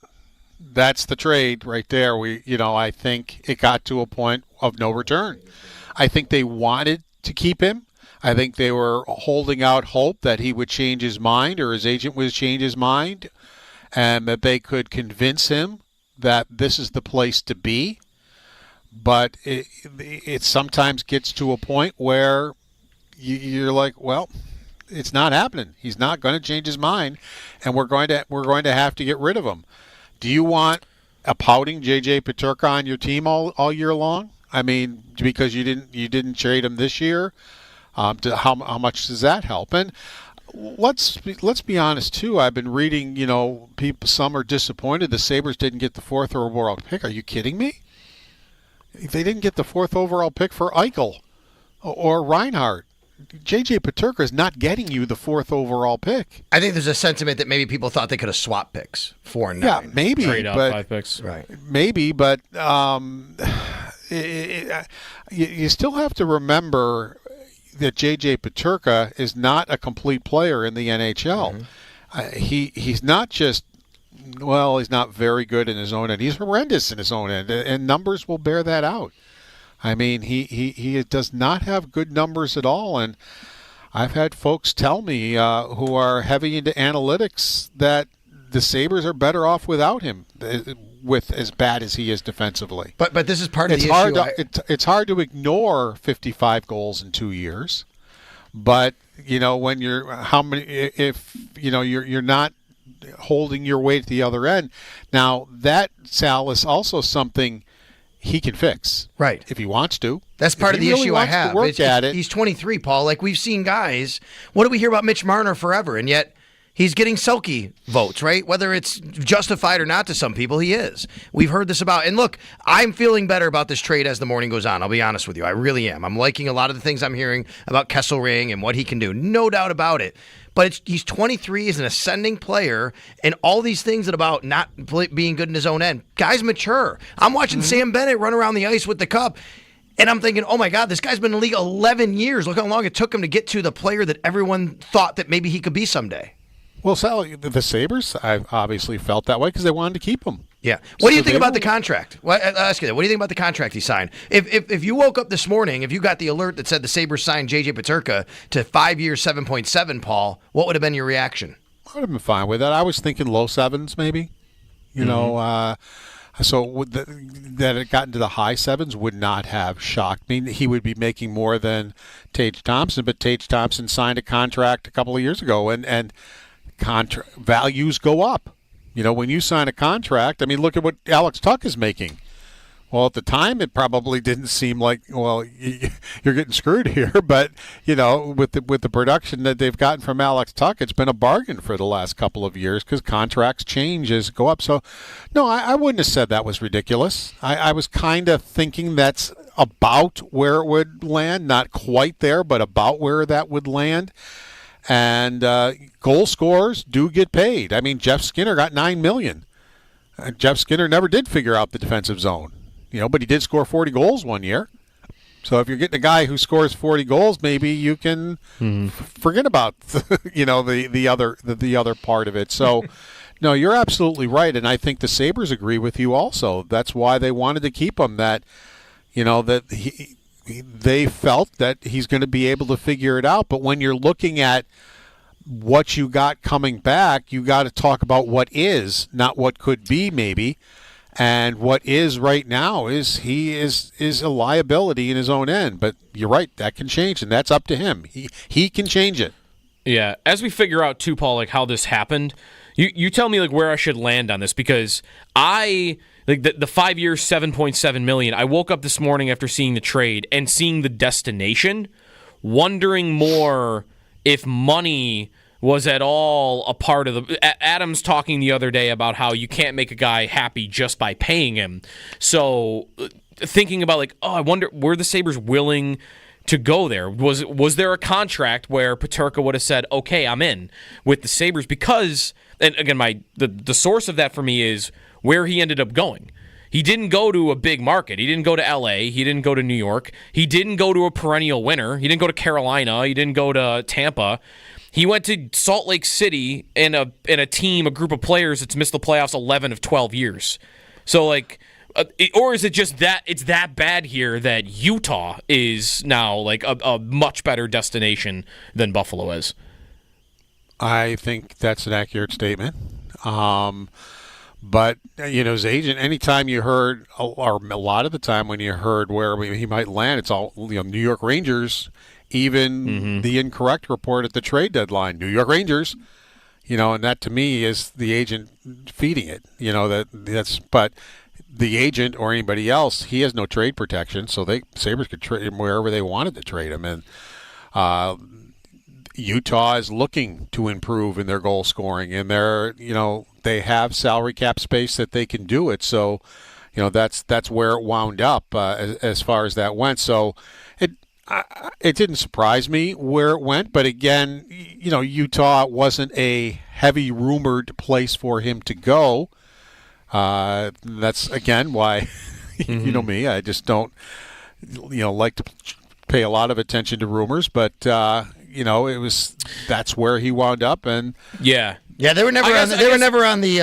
that's the trade right there. I think it got to a point of no return. I think they wanted to keep him. I think they were holding out hope that he would change his mind or his agent would change his mind and that they could convince him that this is the place to be. But it sometimes gets to a point where you're like, well, it's not happening. He's not going to change his mind, and we're going to have to get rid of him. Do you want a pouting J.J. Peterka on your team all year long? I mean, because you didn't trade him this year. How much does that help? And let's be honest too. I've been reading, some are disappointed the Sabres didn't get the 4th overall pick. Are you kidding me? They didn't get the 4th overall pick for Eichel or Reinhart. J.J. Peterka is not getting you the 4th overall pick. I think there's a sentiment that maybe people thought they could have swapped picks 4 and 9. Yeah, maybe. Trade out 5 picks. Right. Maybe, but you still have to remember that J.J. Peterka is not a complete player in the NHL. Mm-hmm. He's not just, he's not very good in his own end. He's horrendous in his own end, and numbers will bear that out. I mean, he does not have good numbers at all, and I've had folks tell me who are heavy into analytics that the Sabres are better off without him, with as bad as he is defensively. But this is part of the issue. It's hard to ignore 55 goals in 2 years, but when you're you're not holding your weight at the other end. Now that, Sal, is also something he can fix, right? If he wants to. That's part of the issue I have. He's 23, Paul. Like, we've seen guys. What do we hear about Mitch Marner forever? And yet he's getting Selke votes, right? Whether it's justified or not to some people, he is. We've heard this about. And look, I'm feeling better about this trade as the morning goes on. I'll be honest with you. I really am. I'm liking a lot of the things I'm hearing about Kesselring and what he can do. No doubt about it. But he's 23, he's an ascending player, and all these things about not being good in his own end. Guys mature. I'm watching Sam Bennett run around the ice with the cup, and I'm thinking, oh my God, this guy's been in the league 11 years. Look how long it took him to get to the player that everyone thought that maybe he could be someday. Well, Sally, the Sabres, I obviously felt that way because they wanted to keep him. Yeah. What do you think about the contract? Well, I'll ask you that. What do you think about the contract he signed? If you woke up this morning, if you got the alert that said the Sabres signed J.J. Peterka to 5 years, 7.7, Paul, what would have been your reaction? I would have been fine with that. I was thinking low sevens, maybe. You know, so that it got into the high sevens would not have shocked me. He would be making more than Tage Thompson, but Tage Thompson signed a contract a couple of years ago, and values go up. You know, when you sign a contract, I mean, look at what Alex Tuck is making. Well, at the time, it probably didn't seem like, well, you're getting screwed here. But, you know, with the production that they've gotten from Alex Tuck, it's been a bargain for the last couple of years because contracts change as go up. So, no, I wouldn't have said that was ridiculous. I was kind of thinking that's about where it would land. Not quite there, but about where that would land. And goal scorers do get paid. I mean, Jeff Skinner got $9 million. Jeff Skinner never did figure out the defensive zone, you know, but he did score 40 goals one year. So if you're getting a guy who scores 40 goals, maybe you can forget about the other part of it. So, no, you're absolutely right, and I think the Sabres agree with you also. That's why they wanted to keep him. That, you know, that they felt that he's going to be able to figure it out. But when you're looking at what you got coming back, you got to talk about what is, not what could be maybe. And what is right now is he is a liability in his own end. But you're right, that can change, and that's up to him. He can change it. Yeah, as we figure out too, Paul, like how this happened, you tell me like where I should land on this, because like the 5 years, $7.7 million. I woke up this morning after seeing the trade and seeing the destination, wondering more if money was at all a part of the. Adam's talking the other day about how you can't make a guy happy just by paying him. So thinking about like, I wonder, were the Sabres willing to go there? Was there a contract where Peterka would have said, okay, I'm in with the Sabres? Because, and again, the source of that for me is where he ended up going. He didn't go to a big market. He didn't go to L.A. He didn't go to New York. He didn't go to a perennial winner. He didn't go to Carolina. He didn't go to Tampa. He went to Salt Lake City in a team, a group of players that's missed the playoffs 11 of 12 years. So, like, or is it just that it's that bad here that Utah is now, like, a much better destination than Buffalo is? I think that's an accurate statement. But, you know, his agent, anytime you heard, or a lot of the time when you heard where he might land, it's all, you know, New York Rangers, even the incorrect report at the trade deadline, New York Rangers, you know, and that to me is the agent feeding it, you know, but the agent or anybody else, he has no trade protection, so Sabres could trade him wherever they wanted to trade him. And Utah is looking to improve in their goal scoring, and they have salary cap space that they can do it. So, you know, that's where it wound up as far as that went. So it didn't surprise me where it went, but again, you know, Utah wasn't a heavy rumored place for him to go. That's again why you know me, I just don't like to pay a lot of attention to rumors, but that's where he wound up. And yeah, they were never on the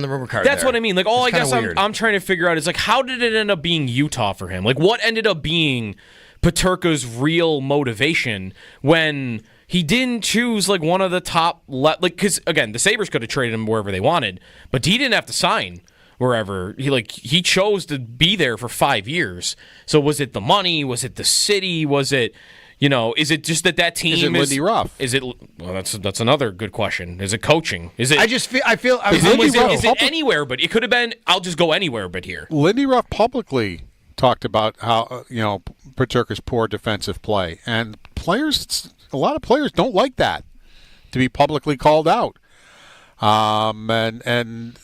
rumor card. That's there. what I mean. Like, all it's I guess I'm trying to figure out is, like, how did it end up being Utah for him? Like, what ended up being Peterka's real motivation when he didn't choose, like, one of the top because again, the Sabres could have traded him wherever they wanted, but he didn't have to sign wherever. He chose to be there for 5 years. So was it the money? Was it the city? Was it, is it just that team is Lindy Ruff? Is it? Well, that's another good question. Is it coaching? Is it? Is it anywhere? But it could have been. I'll just go anywhere but here. Lindy Ruff publicly talked about how Peterka's poor defensive play, and a lot of players don't like that to be publicly called out. And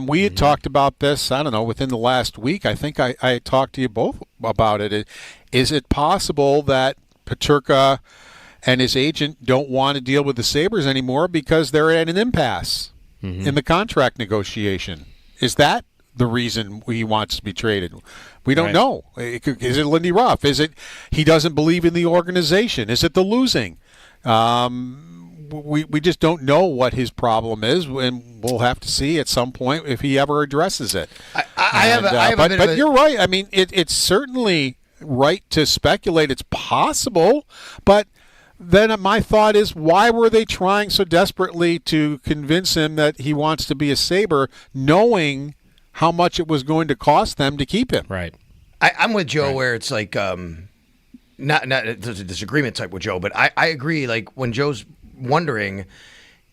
we had talked about this, I don't know, within the last week. I think I talked to you both about it. Is it possible that Peterka and his agent don't want to deal with the Sabres anymore because they're at an impasse in the contract negotiation? Is that the reason he wants to be traded? We don't know. Is it Lindy Ruff? Is it he doesn't believe in the organization? Is it the losing? we just don't know what his problem is, and we'll have to see at some point if he ever addresses it. But you're right. I mean, it's certainly right to speculate it's possible, but then my thought is, why were they trying so desperately to convince him that he wants to be a Sabre, knowing how much it was going to cost them to keep him? Right. I'm with Joe where it's like not there's a disagreement type with Joe, but I agree. Like when Joe's wondering,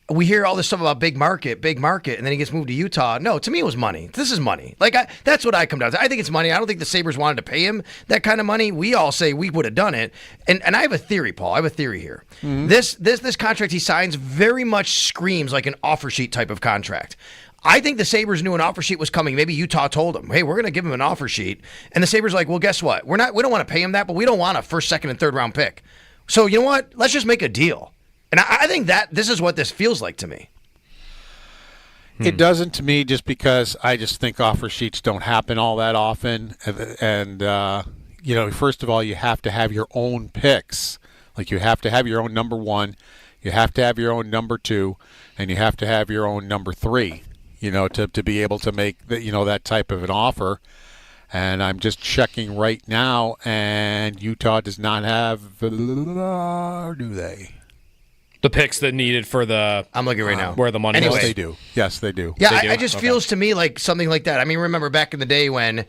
we hear all this stuff about big market, and then he gets moved to Utah. No, to me it was money. This is money. Like that's what I come down to. I think it's money. I don't think the Sabres wanted to pay him that kind of money. We all say we would have done it. And I have a theory, Paul. I have a theory here. Mm-hmm. This contract he signs very much screams like an offer sheet type of contract. I think the Sabres knew an offer sheet was coming. Maybe Utah told them, hey, we're going to give him an offer sheet. And the Sabres are like, well, guess what? We don't want to pay him that, but we don't want a first, second, and third round pick. So you know what? Let's just make a deal. And I think that this is what this feels like to me. It doesn't to me, just because I just think offer sheets don't happen all that often. And first of all, you have to have your own picks. Like you have to have your own number 1, you have to have your own number 2, and you have to have your own number 3. To be able to make that type of an offer. And I'm just checking right now, and Utah does not have, or do they? The picks that needed for the... I'm looking right now. Where the money Yes, was. they do. Yes, they do. Yeah, They do? I just feels to me like something like that. I mean, remember back in the day when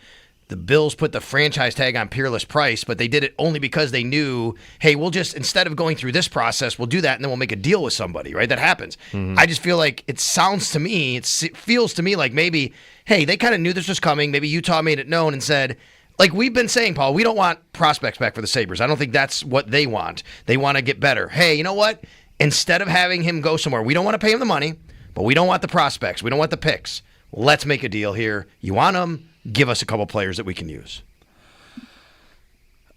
the Bills put the franchise tag on Peerless Price, but they did it only because they knew, hey, we'll just, instead of going through this process, we'll do that, and then we'll make a deal with somebody, right? That happens. Mm-hmm. I just feel like it feels to me like maybe, hey, they kind of knew this was coming. Maybe Utah made it known and said, like we've been saying, Paul, we don't want prospects back for the Sabres. I don't think that's what they want. They want to get better. Hey, you know what? Instead of having him go somewhere, we don't want to pay him the money, but we don't want the prospects. We don't want the picks. Let's make a deal here. You want them? Give us a couple players that we can use.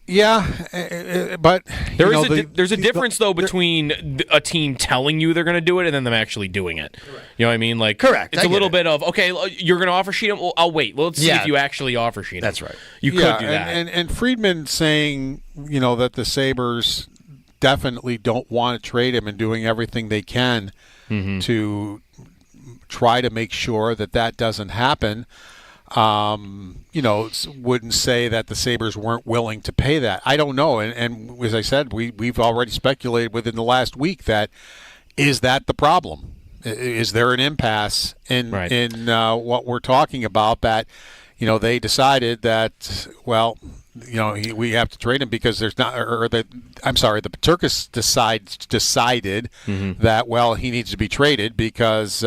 Yeah, but there's a difference though between a team telling you they're going to do it and then them actually doing it. Correct. You know what I mean? Like, correct. It's a little bit of, okay, you're going to offer sheet them. Well, I'll wait. Let's see if you actually offer sheet them. That's right. You could do that. And Friedman saying, that the Sabres definitely don't want to trade him and doing everything they can to try to make sure that doesn't happen. Wouldn't say that the Sabres weren't willing to pay that. I don't know. And as I said, we've already speculated within the last week is that the problem? Is there an impasse in what we're talking about that, they decided that, well, we have to trade him because there's not, the Peterkas decided that, well, he needs to be traded because,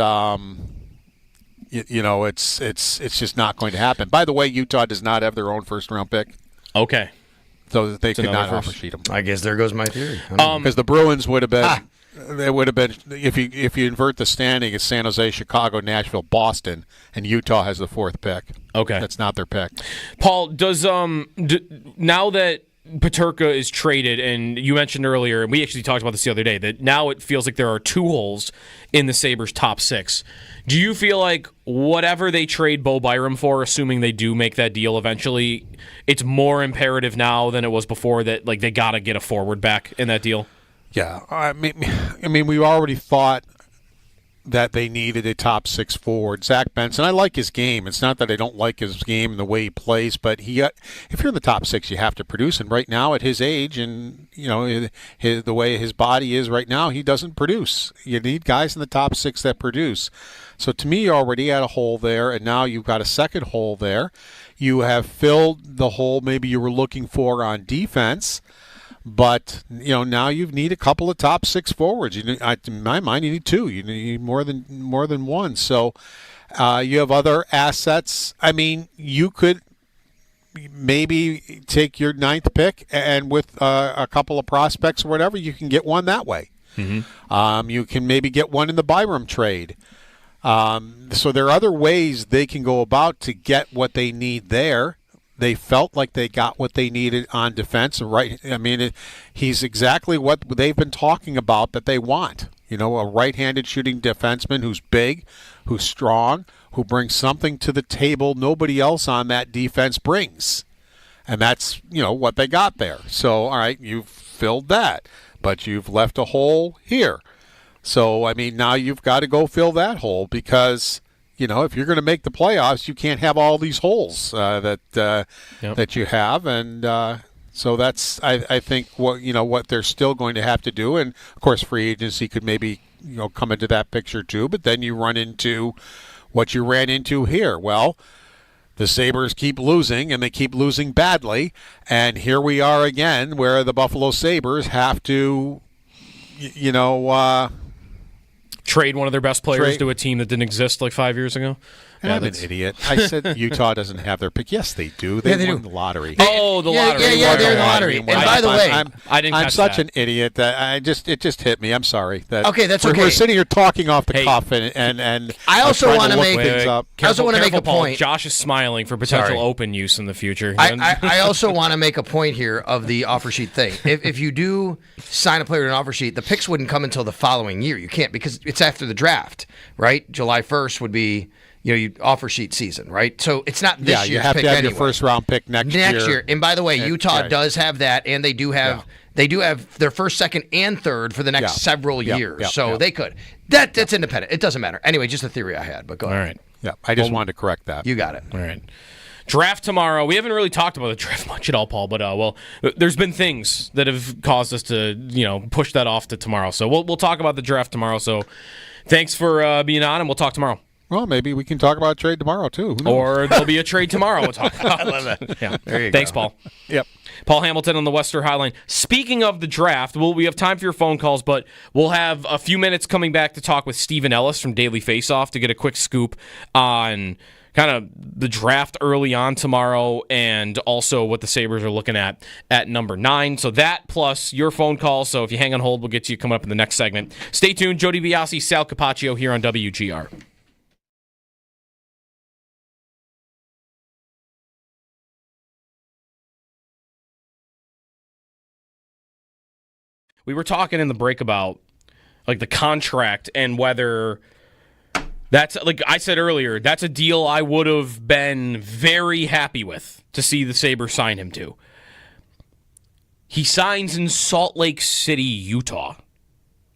it's just not going to happen. By the way, Utah does not have their own first-round pick. Okay. So they could not offer sheet them. I guess there goes my theory. Because the Bruins would have been, they would have been, if you invert the standing, it's San Jose, Chicago, Nashville, Boston, and Utah has the 4th pick. Okay. That's not their pick. Paul, does now that Peterka is traded, and you mentioned earlier, and we actually talked about this the other day, that now it feels like there are 2 holes in the Sabres' top 6. Do you feel like whatever they trade Bo Byram for, assuming they do make that deal eventually, it's more imperative now than it was before that they got to get a forward back in that deal? Yeah. I mean, we already thought that they needed a top 6 forward. Zach Benson, I like his game. It's not that I don't like his game and the way he plays, but if you're in the top 6, you have to produce. And right now, at his age and the way his body is right now, he doesn't produce. You need guys in the top 6 that produce. So to me, you already had a hole there, and now you've got a second hole there. You have filled the hole maybe you were looking for on defense. But now you need a couple of top 6 forwards. In my mind, you need 2. You need more than 1. So you have other assets. I mean, you could maybe take your 9th pick and with a couple of prospects or whatever, you can get one that way. Mm-hmm. You can maybe get one in the Byram trade. So there are other ways they can go about to get what they need there. They felt like they got what they needed on defense. Right? I mean, he's exactly what they've been talking about that they want. A right-handed shooting defenseman who's big, who's strong, who brings something to the table nobody else on that defense brings. And that's, what they got there. So, all right, you've filled that, but you've left a hole here. So, I mean, now you've got to go fill that hole because, if you're going to make the playoffs, you can't have all these holes that you have. And so that's, I think, what they're still going to have to do. And, of course, free agency could maybe, come into that picture too. But then you run into what you ran into here. Well, the Sabres keep losing, and they keep losing badly. And here we are again where the Buffalo Sabres have to, trade one of their best players to a team that didn't exist like 5 years ago. I'm an idiot. I said Utah doesn't have their pick. Yes, they do. They won the lottery. The lottery. Yeah, they're in the lottery. And by the way, I'm such an idiot that it just hit me. I'm sorry. Okay, that's okay. We're sitting here talking off the cuff, and I also want to make things up. I also want to make a Paul. point. Josh is smiling for potential open use in the future. I also want to make a point here of the offer sheet thing. If you do sign a player to an offer sheet, the picks wouldn't come until the following year. You can't because it's after the draft, right? July 1st would be. You offer sheet season, right? So it's not this year's pick. Yeah, you have to have your first round pick next year. And by the way, Utah does have that, and they do have their first, second, and third for the next several years. So they could. That's independent. It doesn't matter. Anyway, just a theory I had. But go ahead. All right. Yeah, I just wanted to correct that. You got it. All right. Draft tomorrow. We haven't really talked about the draft much at all, Paul. But there's been things that have caused us to push that off to tomorrow. So we'll talk about the draft tomorrow. So thanks for being on, and we'll talk tomorrow. Well, maybe we can talk about trade tomorrow, too. Or there'll be a trade tomorrow we'll talk about. I love that. Yeah. There you Thanks, go. Paul. Yep. Paul Hamilton on the Western Highline. Speaking of the draft, we have time for your phone calls, but we'll have a few minutes coming back to talk with Stephen Ellis from Daily Faceoff to get a quick scoop on kind of the draft early on tomorrow and also what the Sabres are looking at number 9. So that plus your phone call. So if you hang on hold, we'll get to you coming up in the next segment. Stay tuned. Joe DiBiase, Sal Capaccio here on WGR. We were talking in the break about the contract and whether that's, like I said earlier, that's a deal I would have been very happy with to see the Sabres sign him to. He signs in Salt Lake City, Utah.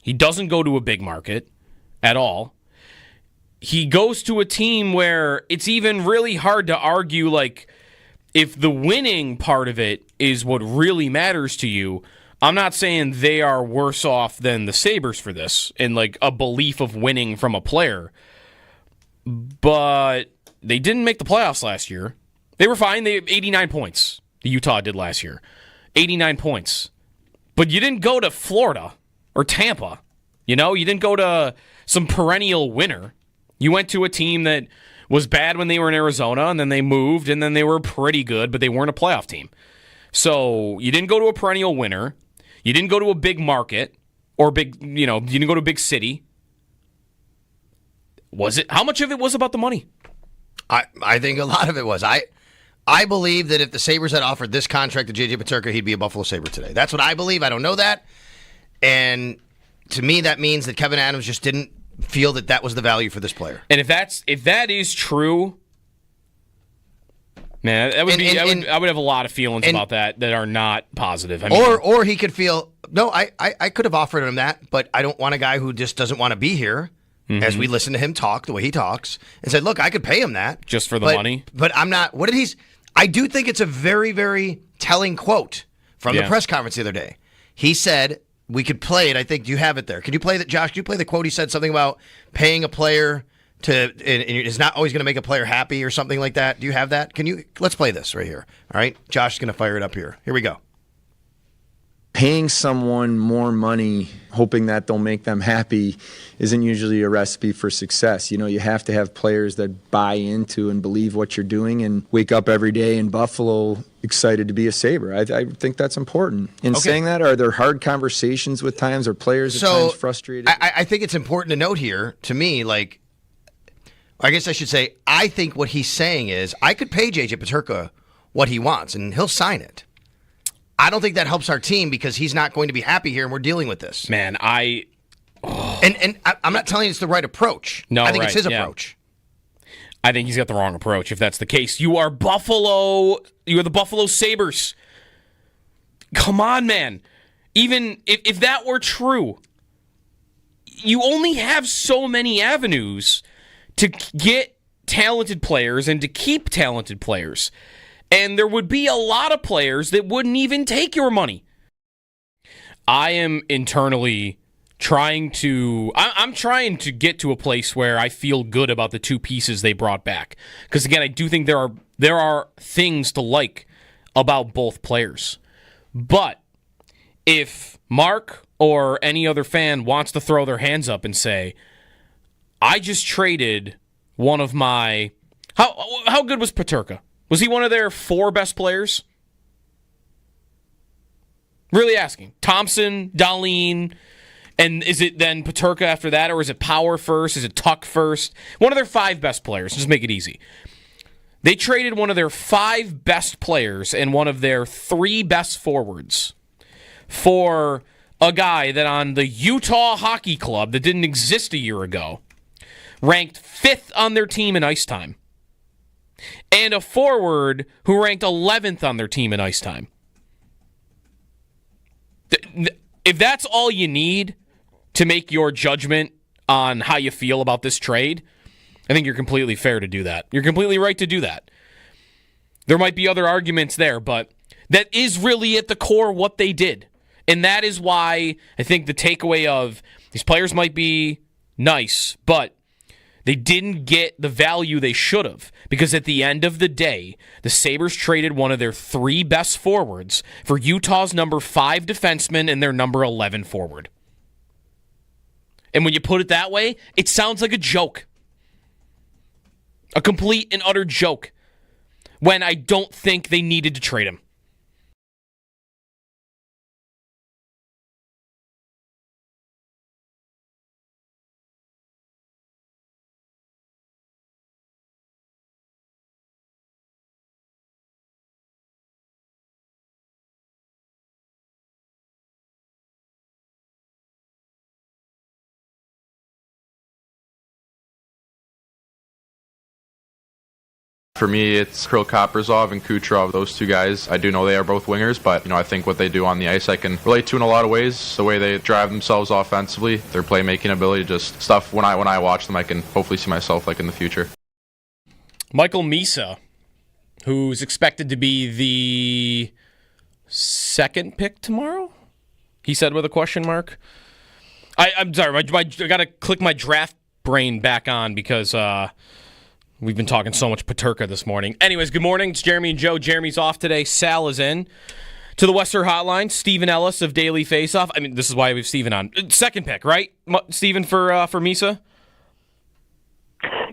He doesn't go to a big market at all. He goes to a team where it's even really hard to argue, if the winning part of it is what really matters to you. I'm not saying they are worse off than the Sabres for this in a belief of winning from a player, but they didn't make the playoffs last year. They were fine. They had 89 points. The Utah did last year. 89 points. But you didn't go to Florida or Tampa. You didn't go to some perennial winner. You went to a team that was bad when they were in Arizona, and then they moved, and then they were pretty good, but they weren't a playoff team. So you didn't go to a perennial winner. You didn't go to a big market or you didn't go to a big city. Was it? How much of it was about the money? I think a lot of it was. I believe that if the Sabres had offered this contract to J.J. Peterka, he'd be a Buffalo Sabre today. That's what I believe. I don't know that. And to me, that means that Kevin Adams just didn't feel that was the value for this player. And if that is true, man, that would I would have a lot of feelings about that are not positive. I mean, or he could feel, no, I could have offered him that, but I don't want a guy who just doesn't want to be here. Mm-hmm. As we listen to him talk, the way he talks, and said, look, I could pay him that. Just for the money? But I'm not. I do think it's a very, very telling quote from the press conference the other day. He said, we could play it. I think, do you have it there? Could you play that, Josh? Could you play the quote? He said something about paying a player and it's not always going to make a player happy or something like that. Do you have that? Let's play this right here. All right? Josh is going to fire it up here. Here we go. Paying someone more money, hoping that they'll make them happy, isn't usually a recipe for success. You have to have players that buy into and believe what you're doing and wake up every day in Buffalo excited to be a Sabre. I think that's important. In saying that, are there hard conversations with times? Are players at times frustrated? I think it's important to note here, to me, I guess I should say, I think what he's saying is, I could pay J.J. Peterka what he wants, and he'll sign it. I don't think that helps our team because he's not going to be happy here, and we're dealing with this. Man, And I'm not telling you it's the right approach. No, I think it's his approach. I think he's got the wrong approach, if that's the case. You are Buffalo. You are the Buffalo Sabres. Come on, man. Even if that were true, you only have so many avenues to get talented players and to keep talented players. And there would be a lot of players that wouldn't even take your money. I am internally I'm trying to get to a place where I feel good about the two pieces they brought back. Because again, I do think there are things to like about both players. But if Mark or any other fan wants to throw their hands up and say, I just traded one of my... How good was Peterka? Was he one of their 4 best players? Really asking. Thompson, Dahlin, and is it then Peterka after that, or is it Power first? Is it Tuck first? One of their 5 best players. Just make it easy. They traded one of their 5 best players and one of their 3 best forwards for a guy that on the Utah Hockey Club that didn't exist a year ago ranked 5th on their team in ice time, and a forward who ranked 11th on their team in ice time. If that's all you need to make your judgment on how you feel about this trade, I think you're completely fair to do that. You're completely right to do that. There might be other arguments there, but that is really at the core what they did. And that is why I think the takeaway of these players might be nice, but they didn't get the value they should have, because at the end of the day, the Sabres traded one of their 3 best forwards for Utah's number 5 defenseman and their number 11 forward. And when you put it that way, it sounds like a joke. A complete and utter joke, when I don't think they needed to trade him. For me, it's Kirill Kaprizov and Kucherov. Those 2 guys, I do know they are both wingers, but I think what they do on the ice I can relate to in a lot of ways. The way they drive themselves offensively, their playmaking ability, just stuff when I watch them, I can hopefully see myself in the future. Michael Misa, who's expected to be the 2nd pick tomorrow, he said with a question mark. I'm sorry, I got to click my draft brain back on because we've been talking so much Peterka this morning. Anyways, good morning. It's Jeremy and Joe. Jeremy's off today. Sal is in. To the Western Hotline, Stephen Ellis of Daily Faceoff. I mean, this is why we have Stephen on. 2nd pick, right, Stephen, for Misa?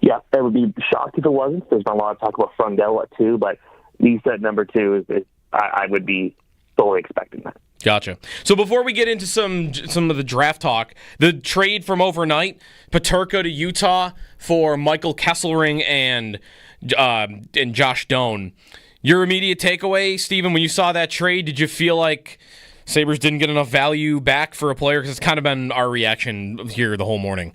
Yeah, I would be shocked if it wasn't. There's been a lot of talk about Frundell at 2, but Misa at number 2 is I would be fully expecting that. Gotcha. So before we get into some of the draft talk, the trade from overnight, Peterka to Utah for Michael Kesselring and Josh Doan. Your immediate takeaway, Stephen, when you saw that trade, did you feel like Sabres didn't get enough value back for a player? Because it's kind of been our reaction here the whole morning.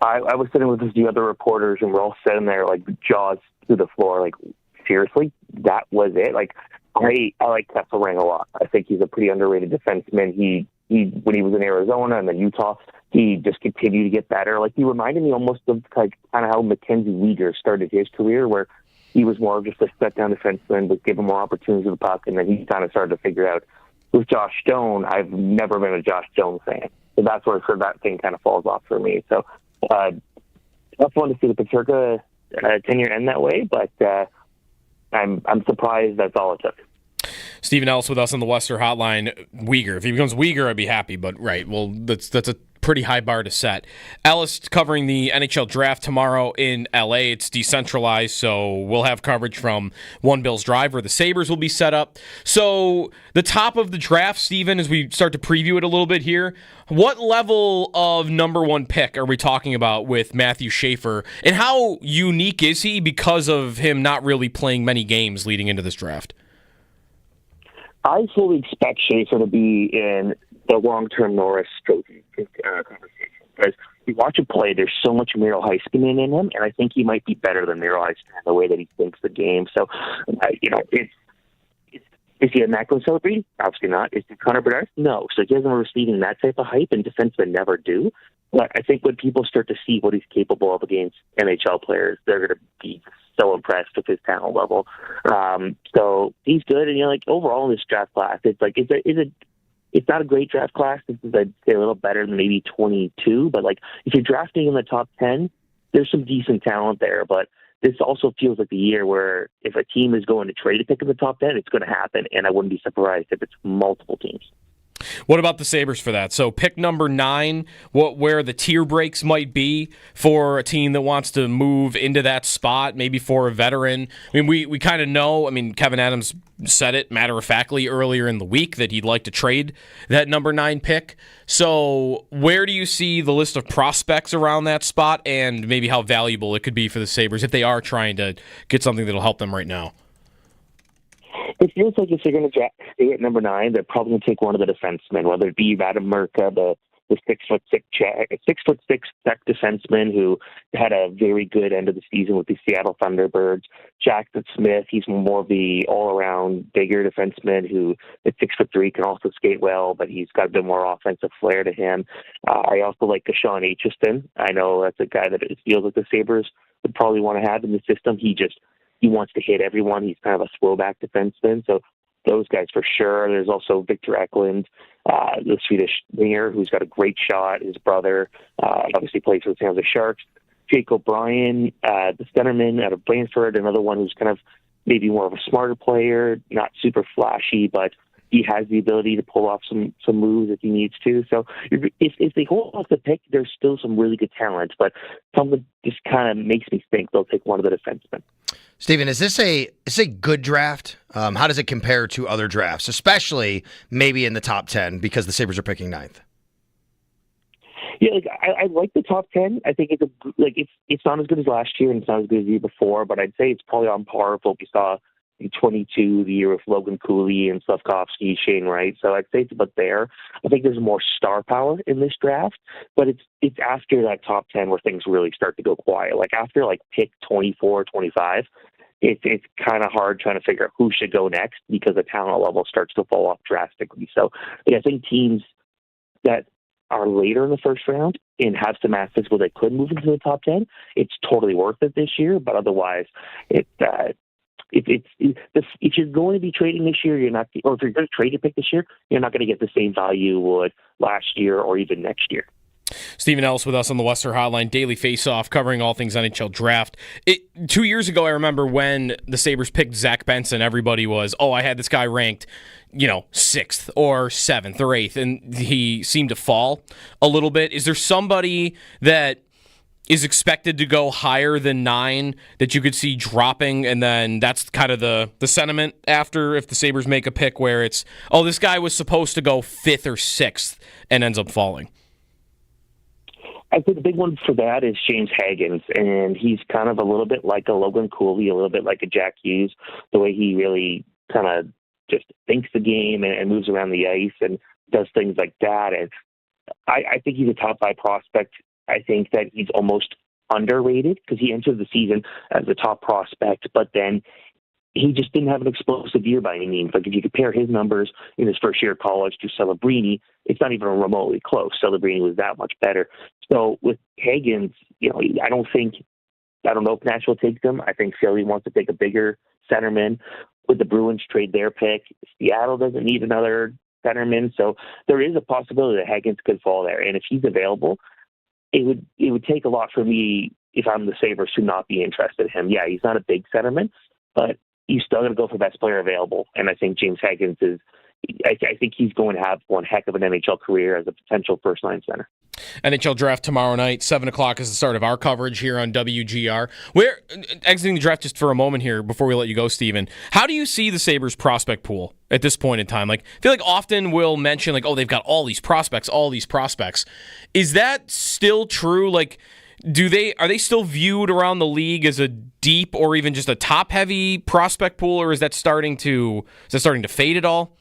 I was sitting with a few other reporters, and we're all sitting there like jaws to the floor. Like, seriously, that was it? Like, I like Kesselring a lot. I think he's a pretty underrated defenseman. He when he was in Arizona and then Utah, he just continued to get better. Like, he reminded me almost of kind of how Mackenzie Weegar started his career, where he was more of just a step-down defenseman, but give him more opportunities with the puck, and then he kind of started to figure out. With Josh Doan, I've never been a Josh Doan fan. So that's where that thing kind of falls off for me. So tough one to see the Peterka tenure end that way, but I'm surprised that's all it took. Stephen Ellis with us on the Western Hotline. Weegar. If he becomes Weegar, I'd be happy, but right, well, that's a pretty high bar to set. Ellis covering the NHL draft tomorrow in LA. It's decentralized, so we'll have coverage from One Bills Drive where the Sabres will be set up. So the top of the draft, Stephen, as we start to preview it a little bit here, what level of number 1 pick are we talking about with Matthew Schaefer, and how unique is he because of him not really playing many games leading into this draft? I fully expect Schaefer to be in the long-term Norris Trophy conversation. Because you watch him play, there's so much Miro Heiskanen in him, and I think he might be better than Miro Heiskanen in the way that he thinks the game. So, it's Is he a macro celebrity? Obviously not. Is he Connor Bedard? No. So he hasn't receiving that type of hype, and defensemen never do. But I think when people start to see what he's capable of against NHL players, they're going to be so impressed with his talent level. So he's good, and like overall in this draft class, it's like it's not a great draft class. This is, I'd say, a little better than maybe 22. But like if you're drafting in the top 10, there's some decent talent there, but this also feels like the year where if a team is going to trade a pick in the top 10, it's going to happen, and I wouldn't be surprised if it's multiple teams. What about the Sabres for that? So pick number 9, where the tier breaks might be for a team that wants to move into that spot, maybe for a veteran. I mean, we kind of know. I mean, Kevin Adams said it matter-of-factly earlier in the week that he'd like to trade that number 9 pick. So where do you see the list of prospects around that spot, and maybe how valuable it could be for the Sabres if they are trying to get something that'll help them right now? It feels like if they're going to stay at number 9, they're probably going to take one of the defensemen, whether it be Vadim Murka, the 6'6" Czech defenseman who had a very good end of the season with the Seattle Thunderbirds. Jackson Smith, he's more of the all-around bigger defenseman who at 6'3" can also skate well, but he's got a bit more offensive flair to him. I also like Sean Aitchison. I know that's a guy that it feels like the Sabres would probably want to have in the system. He wants to hit everyone. He's kind of a throwback defenseman. So those guys for sure. There's also Victor Eklund, the Swedish winger, who's got a great shot. His brother obviously plays for the San Jose Sharks. Jake O'Brien, the centerman out of Brantford, another one who's kind of maybe more of a smarter player, not super flashy, but he has the ability to pull off some moves if he needs to. So if they hold off the pick, there's still some really good talent, but something just kind of makes me think they'll take one of the defensemen. Steven, is this a good draft? How does it compare to other drafts, especially maybe in the top 10 because the Sabres are picking 9th? Yeah, I like the top 10. I think it's not as good as last year and it's not as good as the year before, but I'd say it's probably on par with what we saw in 22, the year with Logan Cooley and Slavkovsky, Shane Wright. So I'd say it's about there. I think there's more star power in this draft, but it's after that top 10 where things really start to go quiet. Like after pick 24, 25, it's kind of hard trying to figure out who should go next because the talent level starts to fall off drastically. So I think teams that are later in the first round and have some assets where they could move into the top 10, it's totally worth it this year. But otherwise, if you're going to be trading this year, or if you're going to trade a pick this year, you're not going to get the same value you would last year or even next year. Stephen Ellis with us on the Western Hotline, Daily Faceoff, covering all things NHL Draft. 2 years ago, I remember when the Sabres picked Zach Benson, everybody was, I had this guy ranked, 6th or 7th or 8th, and he seemed to fall a little bit. Is there somebody that is expected to go higher than 9 that you could see dropping, and then that's kind of the sentiment after if the Sabres make a pick where it's, this guy was supposed to go 5th or 6th and ends up falling? I think the big one for that is James Hagens, and he's kind of a little bit like a Logan Cooley, a little bit like a Jack Hughes, the way he really kind of just thinks the game and moves around the ice and does things like that. And I think he's a top 5 prospect. I think that he's almost underrated because he entered the season as a top prospect, but then he just didn't have an explosive year by any means. Like if you compare his numbers in his first year of college to Celebrini, it's not even remotely close. Celebrini was that much better. So with Hagens, I don't know if Nashville takes him. I think Philly wants to take a bigger centerman. With the Bruins trade their pick, Seattle doesn't need another centerman. So there is a possibility that Hagens could fall there. And if he's available, it would take a lot for me if I'm the Sabres to not be interested in him. Yeah, he's not a big centerman, but you still got to go for the best player available. And I think James Hagens I think he's going to have one heck of an NHL career as a potential first-line center. NHL draft tomorrow night, 7 o'clock is the start of our coverage here on WGR. We're exiting the draft just for a moment here before we let you go, Steven. How do you see the Sabres prospect pool at this point in time? I feel like often we'll mention they've got all these prospects. Is that still true? Are they still viewed around the league as a deep or even just a top-heavy prospect pool, or is that starting to fade at all?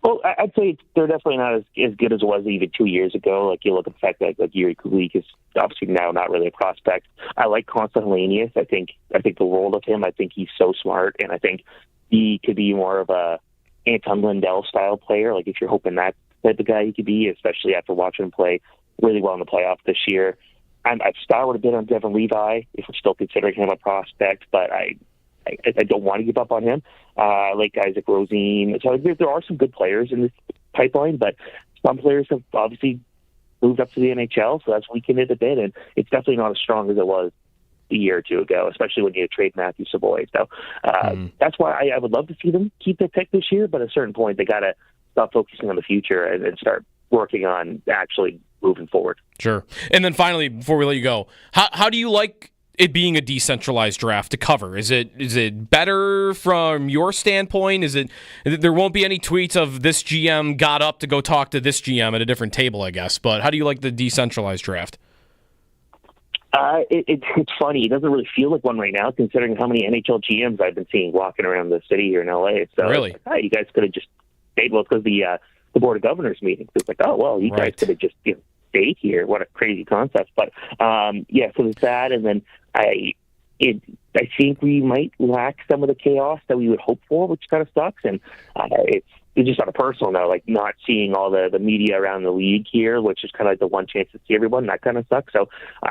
Well, I'd say they're definitely not as good as it was even 2 years ago. You look at the fact that Yuri Kulik is obviously now not really a prospect. I like Konstantin Lanius. I think the role of him, I think he's so smart, and I think he could be more of a Anton Lindell style player. Like if you're hoping that type of guy he could be, especially after watching him play really well in the playoffs this year. I've soured a bit on Devin Levi if we're still considering him a prospect, but I don't want to give up on him. I like Isaac Rosine. So there are some good players in this pipeline, but some players have obviously moved up to the NHL, so that's weakened it a bit, and it's definitely not as strong as it was a year or two ago, especially when you trade Matthew Savoy. So that's why I would love to see them keep their pick this year, but at a certain point they got to stop focusing on the future and start working on actually moving forward. Sure. And then finally, before we let you go, how do you like it being a decentralized draft to cover? Is it better from your standpoint? Is it there won't be any tweets of this GM got up to go talk to this GM at a different table, I guess. But how do you like the decentralized draft? It's funny. It doesn't really feel like one right now, considering how many NHL GMs I've been seeing walking around the city here in LA. So really, it's like, you guys could have just stayed. Well, because the board of governors meeting. It's like, oh well, you guys could have just stayed here. What a crazy concept. But so there's that, and then I think we might lack some of the chaos that we would hope for, which kind of sucks. And it's just on a personal note, like not seeing all the media around the league here, which is kind of like the one chance to see everyone. That kind of sucks. So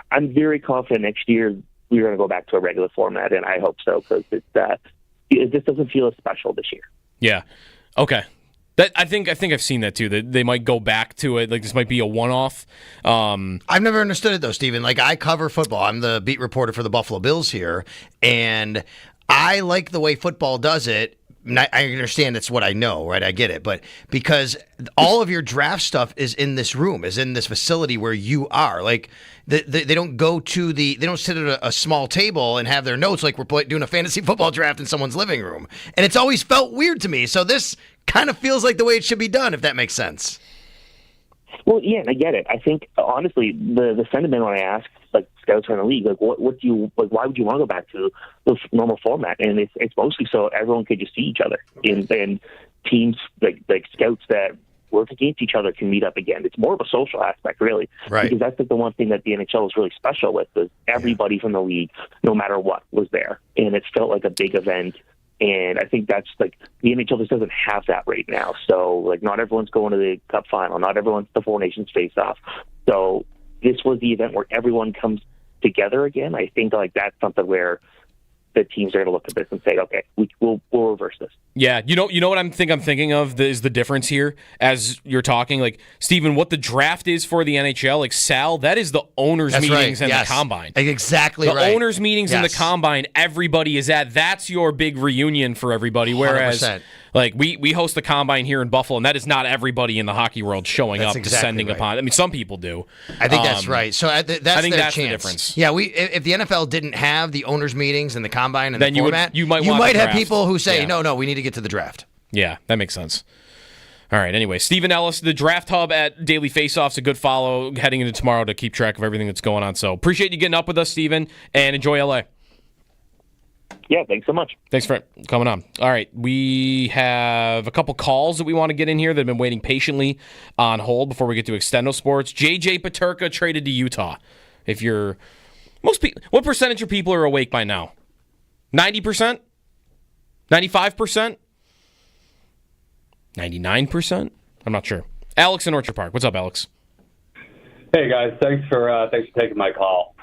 I'm very confident next year we're going to go back to a regular format, and I hope so, because it just doesn't feel as special this year. Yeah. Okay. That I think I've seen that too. That they might go back to it. Like this might be a one-off. I've never understood it though, Steven. Like I cover football. I'm the beat reporter for the Buffalo Bills here, and I like the way football does it. I understand it's what I know, right? I get it. But because all of your draft stuff is in this room, is in this facility where you are. Like, they don't go to they don't sit at a small table and have their notes like we're doing a fantasy football draft in someone's living room. And it's always felt weird to me. So this kind of feels like the way it should be done, if that makes sense. Well, yeah, I get it. I think, honestly, the sentiment when I ask, like, scouts around the league, like, what do you, like, why would you want to go back to the normal format? And it's mostly so everyone could just see each other. And teams, like scouts that work against each other can meet up again. It's more of a social aspect, really. Right. Because that's like the one thing that the NHL was really special with, was everybody from the league, no matter what, was there. And it felt like a big event. And I think that's like the NHL just doesn't have that right now. So like not everyone's going to the Cup final, not everyone's the Four Nations face-off. So this was the event where everyone comes together again. I think like that's something where the teams are going to look at this and say, okay, we'll reverse this. Yeah, you know what I'm thinking of is the difference here as you're talking, like Steven, what the draft is for the NHL, like Sal, that is the owners' meetings and the combine. Exactly right. The owners' meetings and the combine, everybody is at. That's your big reunion for everybody. Whereas, 100%. like we host the combine here in Buffalo, and that is not everybody in the hockey world showing up, descending upon. I mean, some people do. I think that's right. So that's I think their that's chance. the difference. Yeah, if the NFL didn't have the owners' meetings and the combine and then the format, you might have people who say, no, we need to get to the draft. Yeah, that makes sense. All right, anyway, Stephen Ellis, the Draft Hub at Daily Faceoff's a good follow heading into tomorrow to keep track of everything that's going on. So appreciate you getting up with us, Stephen, and enjoy LA. Yeah, thanks so much. Thanks for coming on. All right, we have a couple calls that we want to get in here that have been waiting patiently on hold before we get to Extendo Sports. JJ Peterka traded to Utah. If you're what percentage of people are awake by now? 90%? 95%? 99%? I'm not sure. Alex in Orchard Park. What's up, Alex? Hey guys, thanks for taking my call.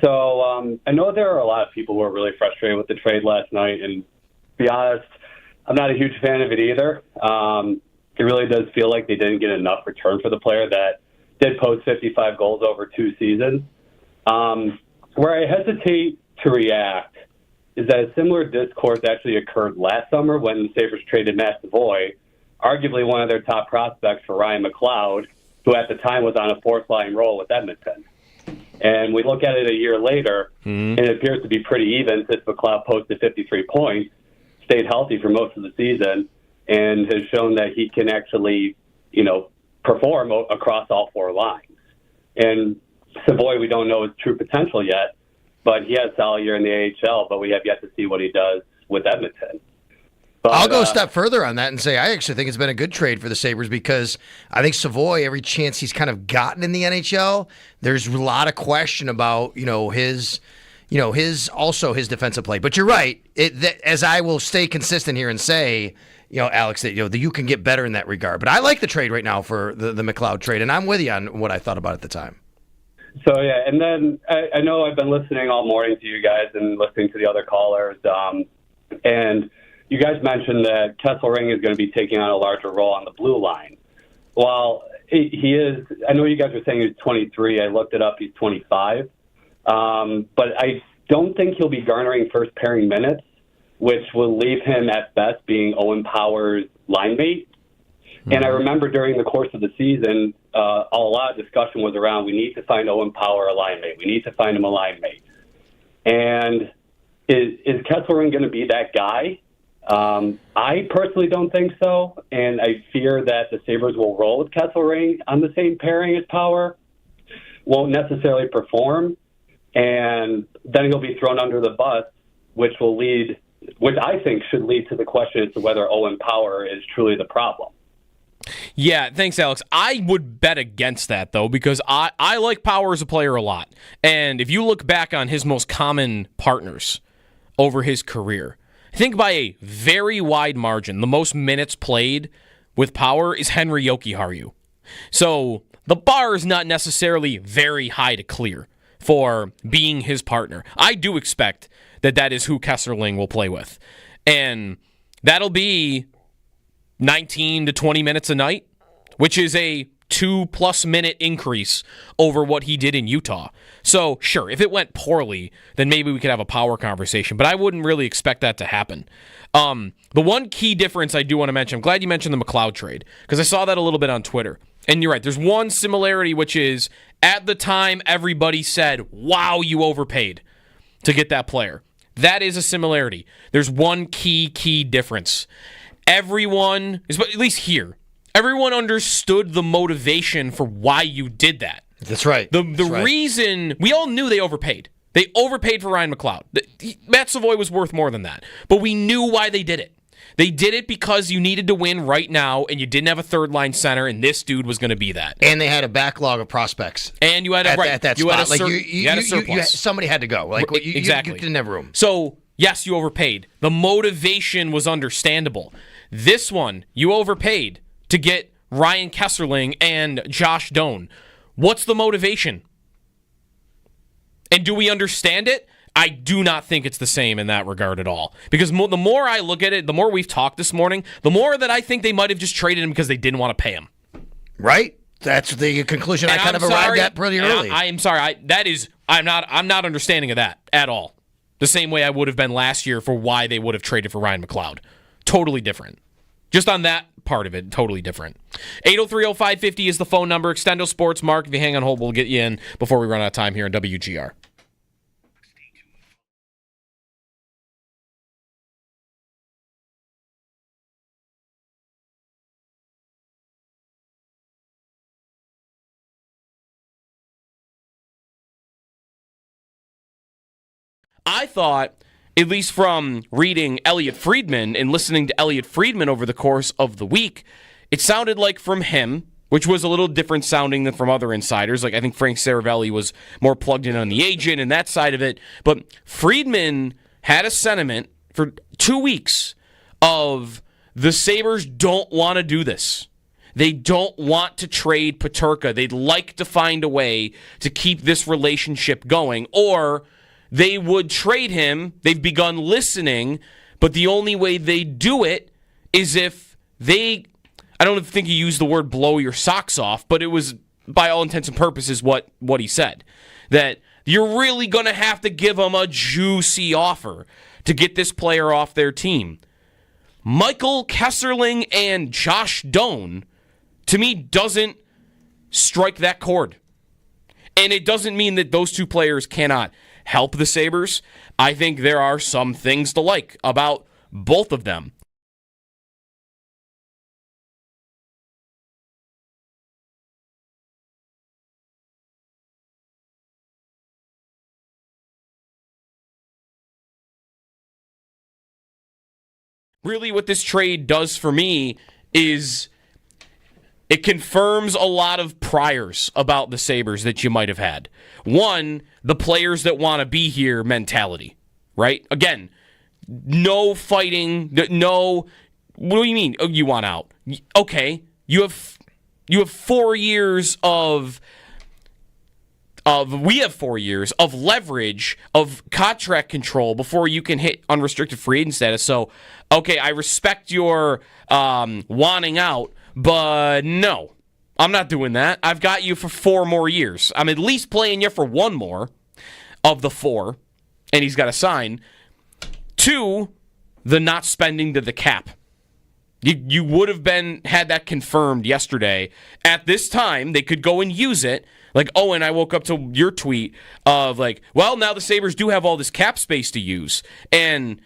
So I know there are a lot of people who are really frustrated with the trade last night, and to be honest, I'm not a huge fan of it either. It really does feel like they didn't get enough return for the player that did post 55 goals over 2 seasons. Where I hesitate to react is that a similar discourse actually occurred last summer when the Sabres traded Matt Savoy, arguably one of their top prospects, for Ryan McLeod, who at the time was on a fourth-line role with Edmonton. And we look at it a year later, and it appears to be pretty even since McLeod posted 53 points, stayed healthy for most of the season, and has shown that he can actually, perform across all 4 lines. And Savoy, we don't know his true potential yet, but he had a solid year in the AHL, but we have yet to see what he does with Edmonton. But, I'll go a step further on that and say I actually think it's been a good trade for the Sabres, because I think Savoy, every chance he's kind of gotten in the NHL, there's a lot of question about, his his defensive play. But you're right. As I will stay consistent here and say, Alex, that you can get better in that regard. But I like the trade right now for the McLeod trade, and I'm with you on what I thought about at the time. So, yeah, and then I know I've been listening all morning to you guys and listening to the other callers, and you guys mentioned that Kesselring is going to be taking on a larger role on the blue line. Well, he is. I know you guys are saying he's 23. I looked it up. He's 25. But I don't think he'll be garnering first pairing minutes, which will leave him at best being Owen Power's line mate. Mm-hmm. And I remember during the course of the season, a lot of discussion was around, we need to find Owen Power a line mate. We need to find him a line mate. And is Kesselring going to be that guy? I personally don't think so, and I fear that the Sabres will roll with Kesselring on the same pairing as Power, won't necessarily perform, and then he'll be thrown under the bus, which I think should lead to the question as to whether Owen Power is truly the problem. Yeah, thanks, Alex. I would bet against that, though, because I like Power as a player a lot. And if you look back on his most common partners over his career, I think by a very wide margin, the most minutes played with Power is Henry Jokiharju. So the bar is not necessarily very high to clear for being his partner. I do expect that is who Kesselring will play with. And that'll be 19 to 20 minutes a night, which is a 2+ minute increase over what he did in Utah. So, sure, if it went poorly, then maybe we could have a Power conversation, but I wouldn't really expect that to happen. The one key difference I do want to mention, I'm glad you mentioned the McLeod trade, because I saw that a little bit on Twitter. And you're right, there's one similarity, which is, at the time, everybody said, wow, you overpaid to get that player. That is a similarity. There's one key difference. Everyone, at least here, everyone understood the motivation for why you did that. That's right. The reason, we all knew they overpaid. They overpaid for Ryan McLeod. Matt Savoy was worth more than that. But we knew why they did it. They did it because you needed to win right now, and you didn't have a third-line center, and this dude was going to be that. And they had a backlog of prospects. And you had a, at that spot. you had a surplus. Somebody had to go. Exactly. You didn't have room. So, yes, you overpaid. The motivation was understandable. This one, you overpaid to get Ryan Kesselring and Josh Doan. What's the motivation? And do we understand it? I do not think it's the same in that regard at all. Because the more I look at it, the more we've talked this morning, the more that I think they might have just traded him because they didn't want to pay him. Right? That's the conclusion I kind of arrived at pretty early. I am sorry. I'm not understanding of that at all. The same way I would have been last year for why they would have traded for Ryan McLeod. Totally different. Just on that part of it, totally different. 803-0550 is the phone number. Extendo Sports. Mark, if you hang on hold, we'll get you in before we run out of time here on WGR. I thought, at least from reading Elliot Friedman and listening to Elliot Friedman over the course of the week, it sounded like from him, which was a little different sounding than from other insiders. Like I think Frank Saravelli was more plugged in on the agent and that side of it. But Friedman had a sentiment for 2 weeks of the Sabres don't want to do this. They don't want to trade Peterka. They'd like to find a way to keep this relationship going, or they would trade him. They've begun listening, but the only way they do it is if they, I don't think he used the word blow your socks off, but it was, by all intents and purposes, what he said. That you're really going to have to give them a juicy offer to get this player off their team. Michael Kesselring and Josh Doan, to me, doesn't strike that chord. And it doesn't mean that those two players cannot help the Sabres. I think there are some things to like about both of them. Really what this trade does for me is It confirms a lot of priors about the Sabres that you might have had. One, the players that want to be here mentality, right? Again, no fighting, no. What do you mean? Oh, you want out? Okay, you have 4 years of. We have 4 years of leverage, of contract control before you can hit unrestricted free agent status. So, okay, I respect your wanting out, but no, I'm not doing that. I've got you for 4 more years. I'm at least playing you for 1 more of the 4, and he's got to sign. 2, the not spending to the cap. You would have had that confirmed yesterday. At this time, they could go and use it. Like, and I woke up to your tweet of like, well, now the Sabres do have all this cap space to use. And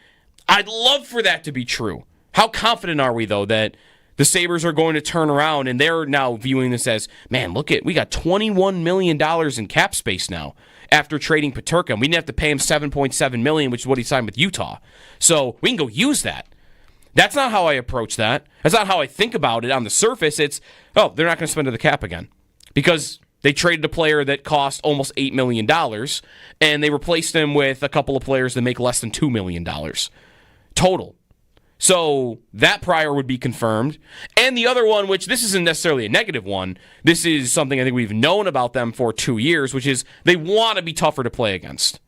I'd love for that to be true. How confident are we, though, that the Sabres are going to turn around and they're now viewing this as, man, we got $21 million in cap space now after trading Peterka. We didn't have to pay him $7.7 million, which is what he signed with Utah. So we can go use that. That's not how I approach that. That's not how I think about it on the surface. It's, they're not going to spend to the cap again. Because they traded a player that cost almost $8 million, and they replaced him with a couple of players that make less than $2 million total. So that prior would be confirmed. And the other one, which this isn't necessarily a negative one, this is something I think we've known about them for 2 years, which is they want to be tougher to play against.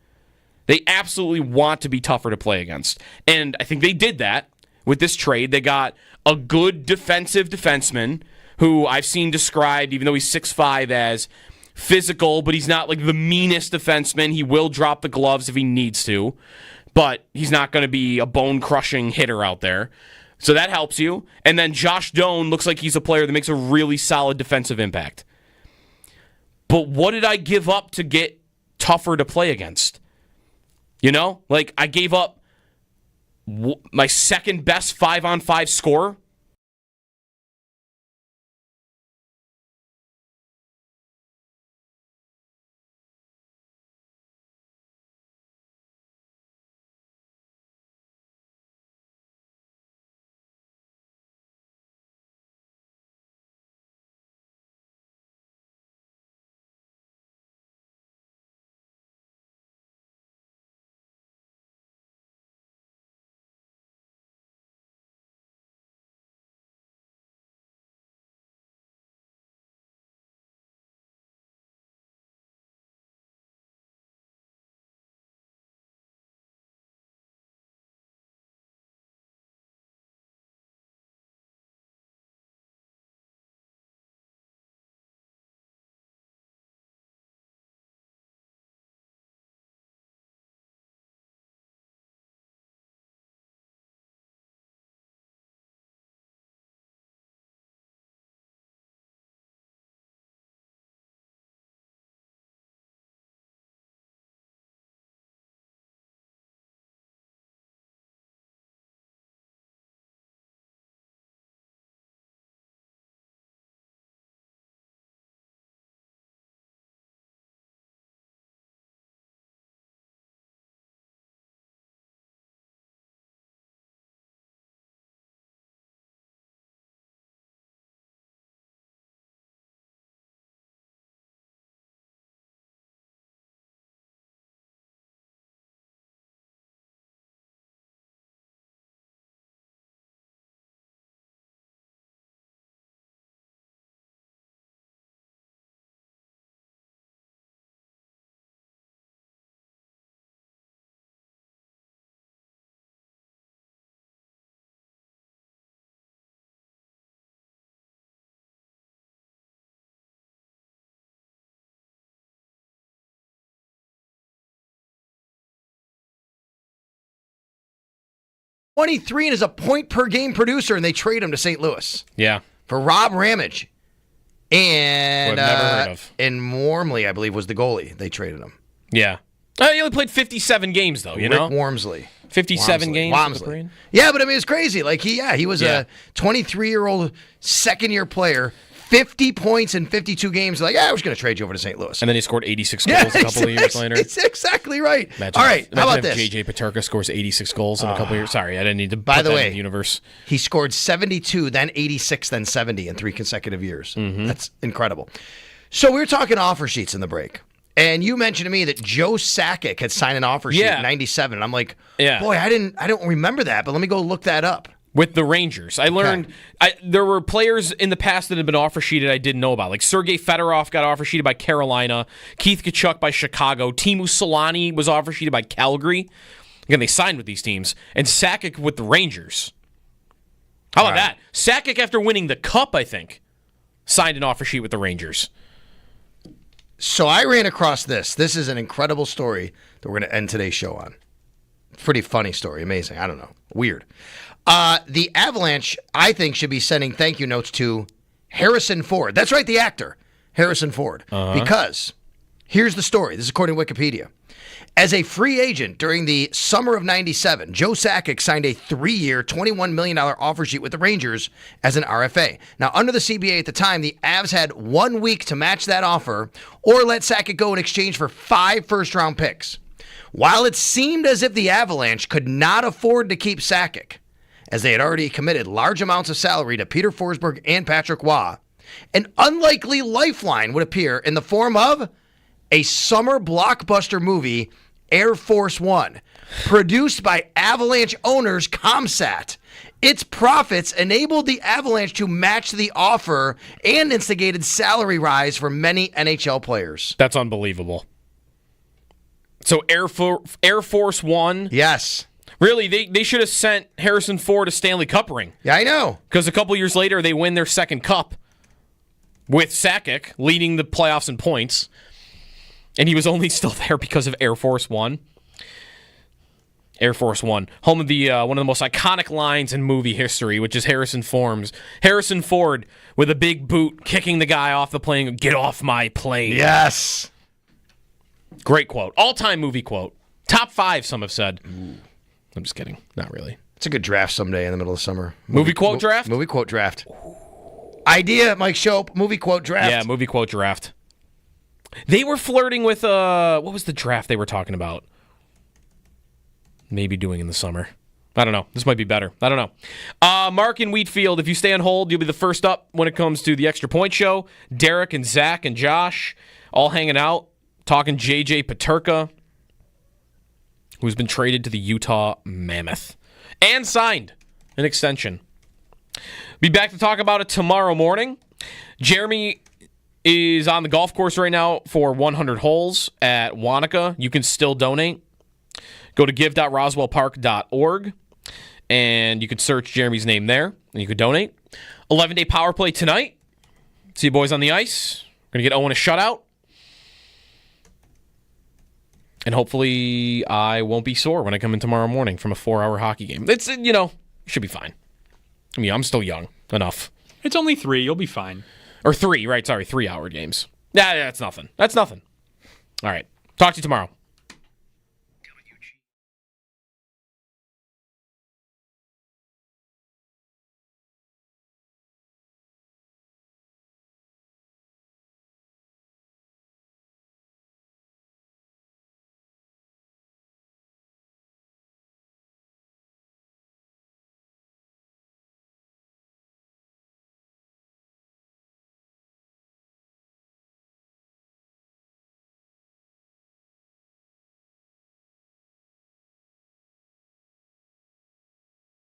They absolutely want to be tougher to play against. And I think they did that with this trade. They got a good defensive defenseman who I've seen described, even though he's 6'5", as physical, but he's not like the meanest defenseman. He will drop the gloves if he needs to, but he's not going to be a bone-crushing hitter out there. So that helps you. And then Josh Doan looks like he's a player that makes a really solid defensive impact. But what did I give up to get tougher to play against? Like I gave up my second best 5-on-5 scorer. .23 and is a point-per-game producer, and they trade him to St. Louis. Yeah. For Rob Ramage. And, never heard of. And Wormley, I believe, was the goalie. They traded him. Yeah. He only played 57 games, though, Rick Wormsley. 57 games? Yeah, but I mean, it's crazy. Like, he was a 23-year-old second-year player, 50 points in 52 games. Like, we're just going to trade you over to St. Louis. And then he scored 86 goals a couple of years later. It's exactly right. Imagine All right, how about if this? JJ Peterka scores 86 goals in a couple of years. Sorry, I didn't need to By put the that way, in the universe. He scored 72, then 86, then 70 in 3 consecutive years. That's incredible. So we were talking offer sheets in the break. And you mentioned to me that Joe Sakic had signed an offer sheet in 97. And I'm like, boy, I don't remember that, but let me go look that up. With the Rangers. I learned there were players in the past that had been offer sheeted I didn't know about. Like Sergei Fedorov got offer sheeted by Carolina, Keith Tkachuk by Chicago, Teemu Solani was offer sheeted by Calgary. Again, they signed with these teams. And Sakic with the Rangers. How about that? Sakic, after winning the Cup, I think, signed an offer sheet with the Rangers. So I ran across this. This is an incredible story that we're going to end today's show on. Pretty funny story. Amazing. I don't know. Weird. The Avalanche, I think, should be sending thank you notes to Harrison Ford. That's right, the actor, Harrison Ford. Because here's the story. This is according to Wikipedia. As a free agent during the summer of 97, Joe Sakic signed a 3-year, $21 million offer sheet with the Rangers as an RFA. Now, under the CBA at the time, the Avs had 1 week to match that offer or let Sakic go in exchange for 5 first-round picks. While it seemed as if the Avalanche could not afford to keep Sakic, as they had already committed large amounts of salary to Peter Forsberg and Patrick Waugh, an unlikely lifeline would appear in the form of a summer blockbuster movie, Air Force One, produced by Avalanche owners Comsat. Its profits enabled the Avalanche to match the offer and instigated salary rise for many NHL players. That's unbelievable. So Air Force One? Yes. Really, they should have sent Harrison Ford a Stanley Cup ring. Yeah, I know. Because a couple years later, they win their second cup with Sakic leading the playoffs in points. And he was only still there because of Air Force One. Air Force One, home of the one of the most iconic lines in movie history, which is Harrison Ford with a big boot kicking the guy off the plane. Get off my plane. Yes. Great quote. All-time movie quote. Top 5, some have said. Ooh. I'm just kidding. Not really. It's a good draft someday in the middle of summer. Movie quote draft? Movie quote draft. Idea, Mike Shope. Movie quote draft. Yeah, movie quote draft. They were flirting with, what was the draft they were talking about? Maybe doing in the summer. I don't know. This might be better. I don't know. Mark in Wheatfield, if you stay on hold, you'll be the first up when it comes to the Extra Point Show. Derek and Zach and Josh all hanging out, talking JJ Peterka, who's been traded to the Utah Mammoth and signed an extension. Be back to talk about it tomorrow morning. Jeremy is on the golf course right now for 100 holes at Wanaka. You can still donate. Go to give.roswellpark.org, and you can search Jeremy's name there, and you can donate. 11-day power play tonight. See you boys on the ice. We're going to get Owen a shutout. And hopefully I won't be sore when I come in tomorrow morning from a 4-hour hockey game. It's, it should be fine. I mean, I'm still young enough. It's only 3. You'll be fine. Or 3, right? Sorry, 3-hour games. Yeah, that's nothing. That's nothing. All right. Talk to you tomorrow.